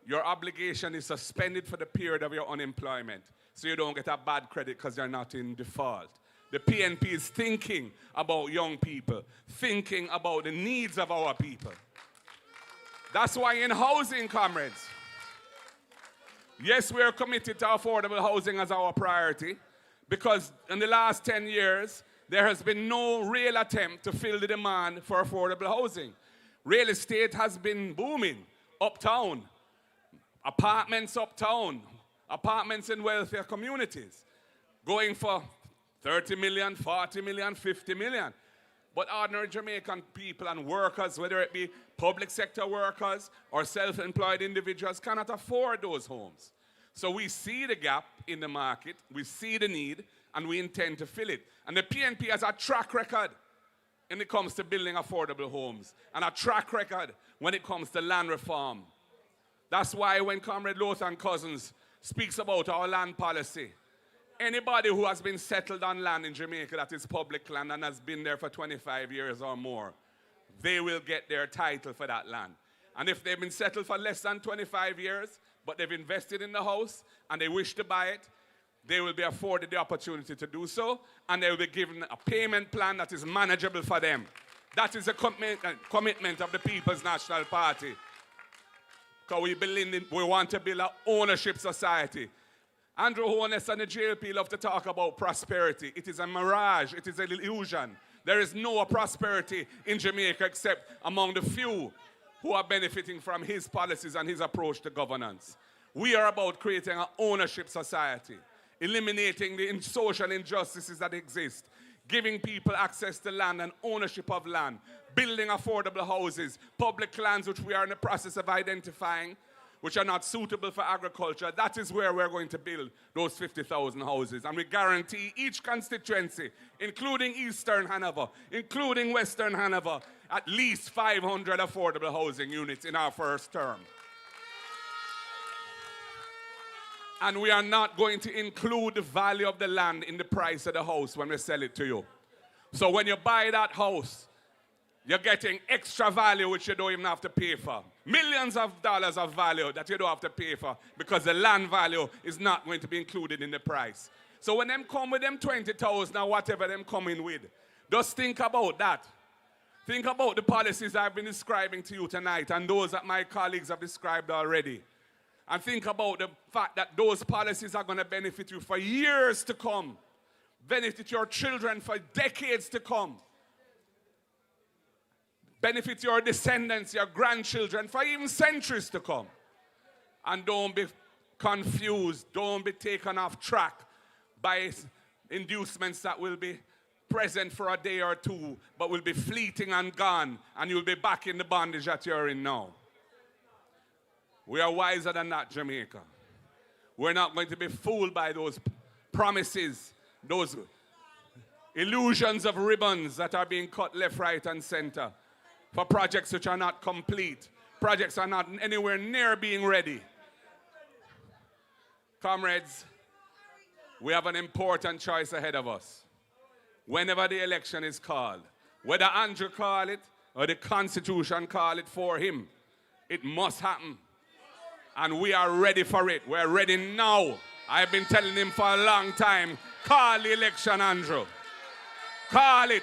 your obligation is suspended for the period of your unemployment. So you don't get a bad credit because you're not in default. The PNP is thinking about young people, thinking about the needs of our people. That's why in housing, comrades, yes, we are committed to affordable housing as our priority, because in the last 10 years, there has been no real attempt to fill the demand for affordable housing. Real estate has been booming uptown, apartments uptown, apartments in wealthier communities, going for 30 million, 40 million, 50 million. But ordinary Jamaican people and workers, whether it be public sector workers or self-employed individuals, cannot afford those homes. So we see the gap in the market, we see the need, and we intend to fill it. And the PNP has a track record when it comes to building affordable homes, and a track record when it comes to land reform. That's why when Comrade Lothan Cousins speaks about our land policy, anybody who has been settled on land in Jamaica that is public land and has been there for 25 years or more, they will get their title for that land. And if they've been settled for less than 25 years, but they've invested in the house and they wish to buy it, they will be afforded the opportunity to do so, and they will be given a payment plan that is manageable for them. That is a commitment of the People's National Party. Because we want to build an ownership society. Andrew Holness and the JLP love to talk about prosperity. It is a mirage. It is an illusion. There is no prosperity in Jamaica except among the few who are benefiting from his policies and his approach to governance. We are about creating an ownership society, eliminating the social injustices that exist, giving people access to land and ownership of land, building affordable houses, public lands which we are in the process of identifying, which are not suitable for agriculture. That is where we're going to build those 50,000 houses. And we guarantee each constituency, including Eastern Hanover, including Western Hanover, at least 500 affordable housing units in our first term. And we are not going to include the value of the land in the price of the house when we sell it to you. So when you buy that house, you're getting extra value which you don't even have to pay for. Millions of dollars of value that you don't have to pay for because the land value is not going to be included in the price. So when them come with them 20,000 or whatever them coming with, just think about that. Think about the policies I've been describing to you tonight and those that my colleagues have described already. And think about the fact that those policies are going to benefit you for years to come, benefit your children for decades to come, benefit your descendants, your grandchildren for even centuries to come. And don't be confused, don't be taken off track by inducements that will be present for a day or two, but will be fleeting and gone, and you'll be back in the bondage that you're in now. We are wiser than that, Jamaica. We're not going to be fooled by those promises, those illusions of ribbons that are being cut left, right, and center for projects which are not complete. Projects are not anywhere near being ready. Comrades, we have an important choice ahead of us. Whenever the election is called, whether Andrew call it or the Constitution call it for him, it must happen. And we are ready for it. We're ready now. I've been telling him for a long time, call the election, Andrew. Call it.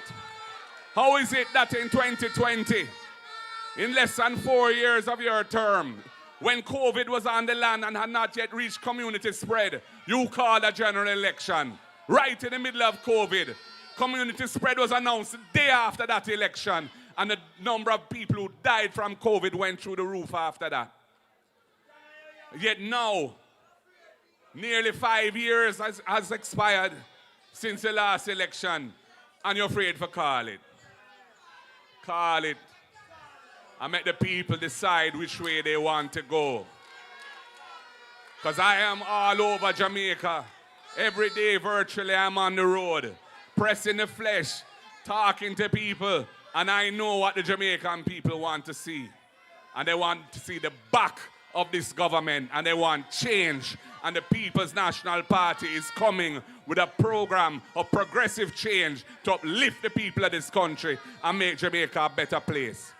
How is it that in 2020, in less than 4 years of your term, when COVID was on the land and had not yet reached community spread, you called a general election right in the middle of COVID. Community spread was announced the day after that election, and the number of people who died from COVID went through the roof after that. Yet now, nearly 5 years has expired since the last election, and you're afraid for call it. Call it. And make the people decide which way they want to go. Because I am all over Jamaica. Every day, virtually, I'm on the road, pressing the flesh, talking to people, and I know what the Jamaican people want to see. And they want to see the back of this government, and they want change. And the People's National Party is coming with a program of progressive change to uplift the people of this country and make Jamaica a better place.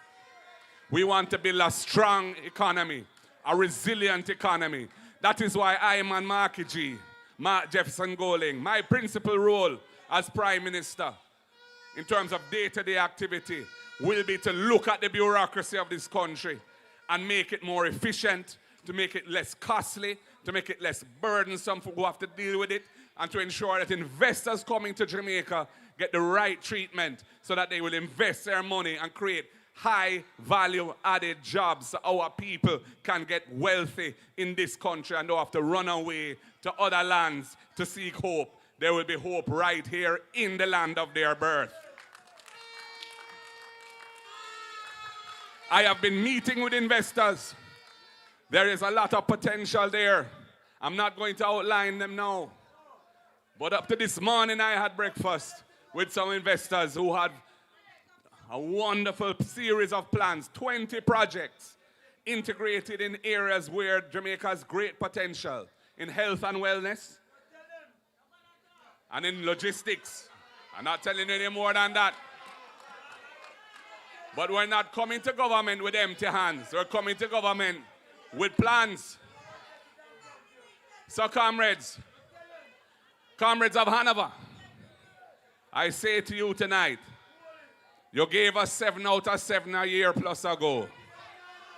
We want to build a strong economy, a resilient economy. That is why I am on Mark Jefferson Golding. My principal role as Prime Minister in terms of day-to-day activity will be to look at the bureaucracy of this country and make it more efficient, to make it less costly, to make it less burdensome for who have to deal with it, and to ensure that investors coming to Jamaica get the right treatment so that they will invest their money and create high value added jobs so our people can get wealthy in this country and don't have to run away to other lands to seek hope. There will be hope right here in the land of their birth. I have been meeting with investors. There is a lot of potential there. I'm not going to outline them now. But up to this morning, I had breakfast with some investors who had a wonderful series of plans, 20 projects integrated in areas where Jamaica has great potential, in health and wellness, and in logistics. I'm not telling you any more than that. But we're not coming to government with empty hands. We're coming to government with plans. So comrades of Hanover, I say to you tonight, you gave us 7 out of 7 a year plus ago.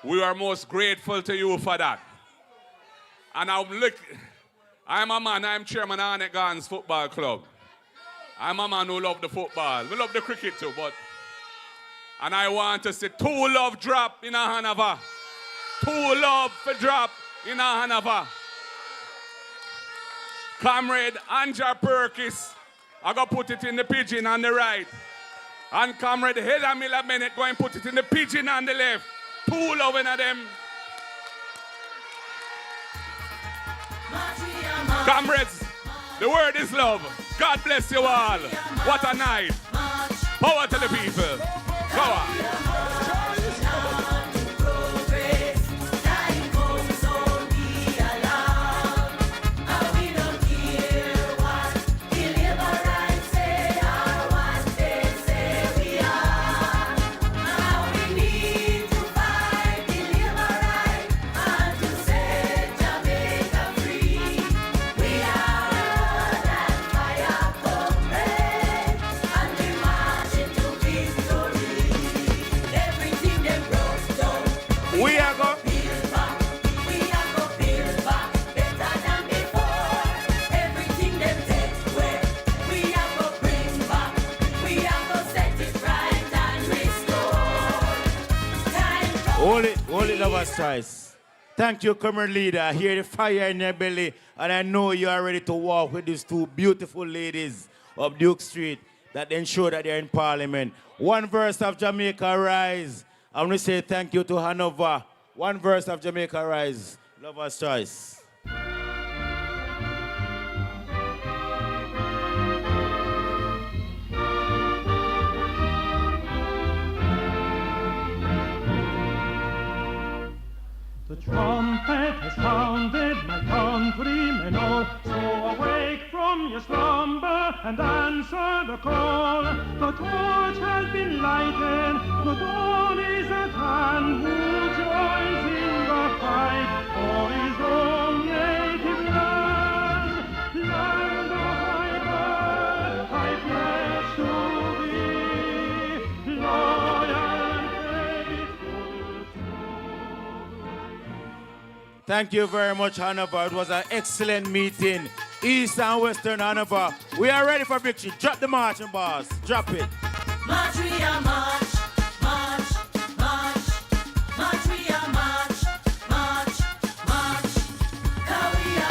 We are most grateful to you for that. And I'm a man, I'm chairman of Anegans Football Club. I'm a man who loves the football. We love the cricket too, but... And I want to see 2 love drop in a Hanover. 2 love for drop in a Hanover. Comrade Anja Perkis, I go put it in the pigeon on the right. And Comrade Heather Miller Bennett go and put it in the pigeon on the left. 2 loving of them. Comrades, the word is love. God bless you all. What a night. Power to the people. Power. Lover's choice. Thank you, comrade leader. I hear the fire in your belly, and I know you are ready to walk with these two beautiful ladies of Duke Street that ensure that they're in Parliament. One verse of Jamaica Rise. I want to say thank you to Hanover. One verse of Jamaica Rise. Lover's choice. The trumpet has sounded, my countrymen all, so awake from your slumber and answer the call. The torch has been lighted, the dawn is at hand. Who joins in the fight for his own native land? Land of my birth, I pledge to thee, loyal and faithful. Thank you very much, Hanover. It was an excellent meeting. East and Western Hanover. We are ready for victory. Drop the marching bars. Drop it. March, we are march.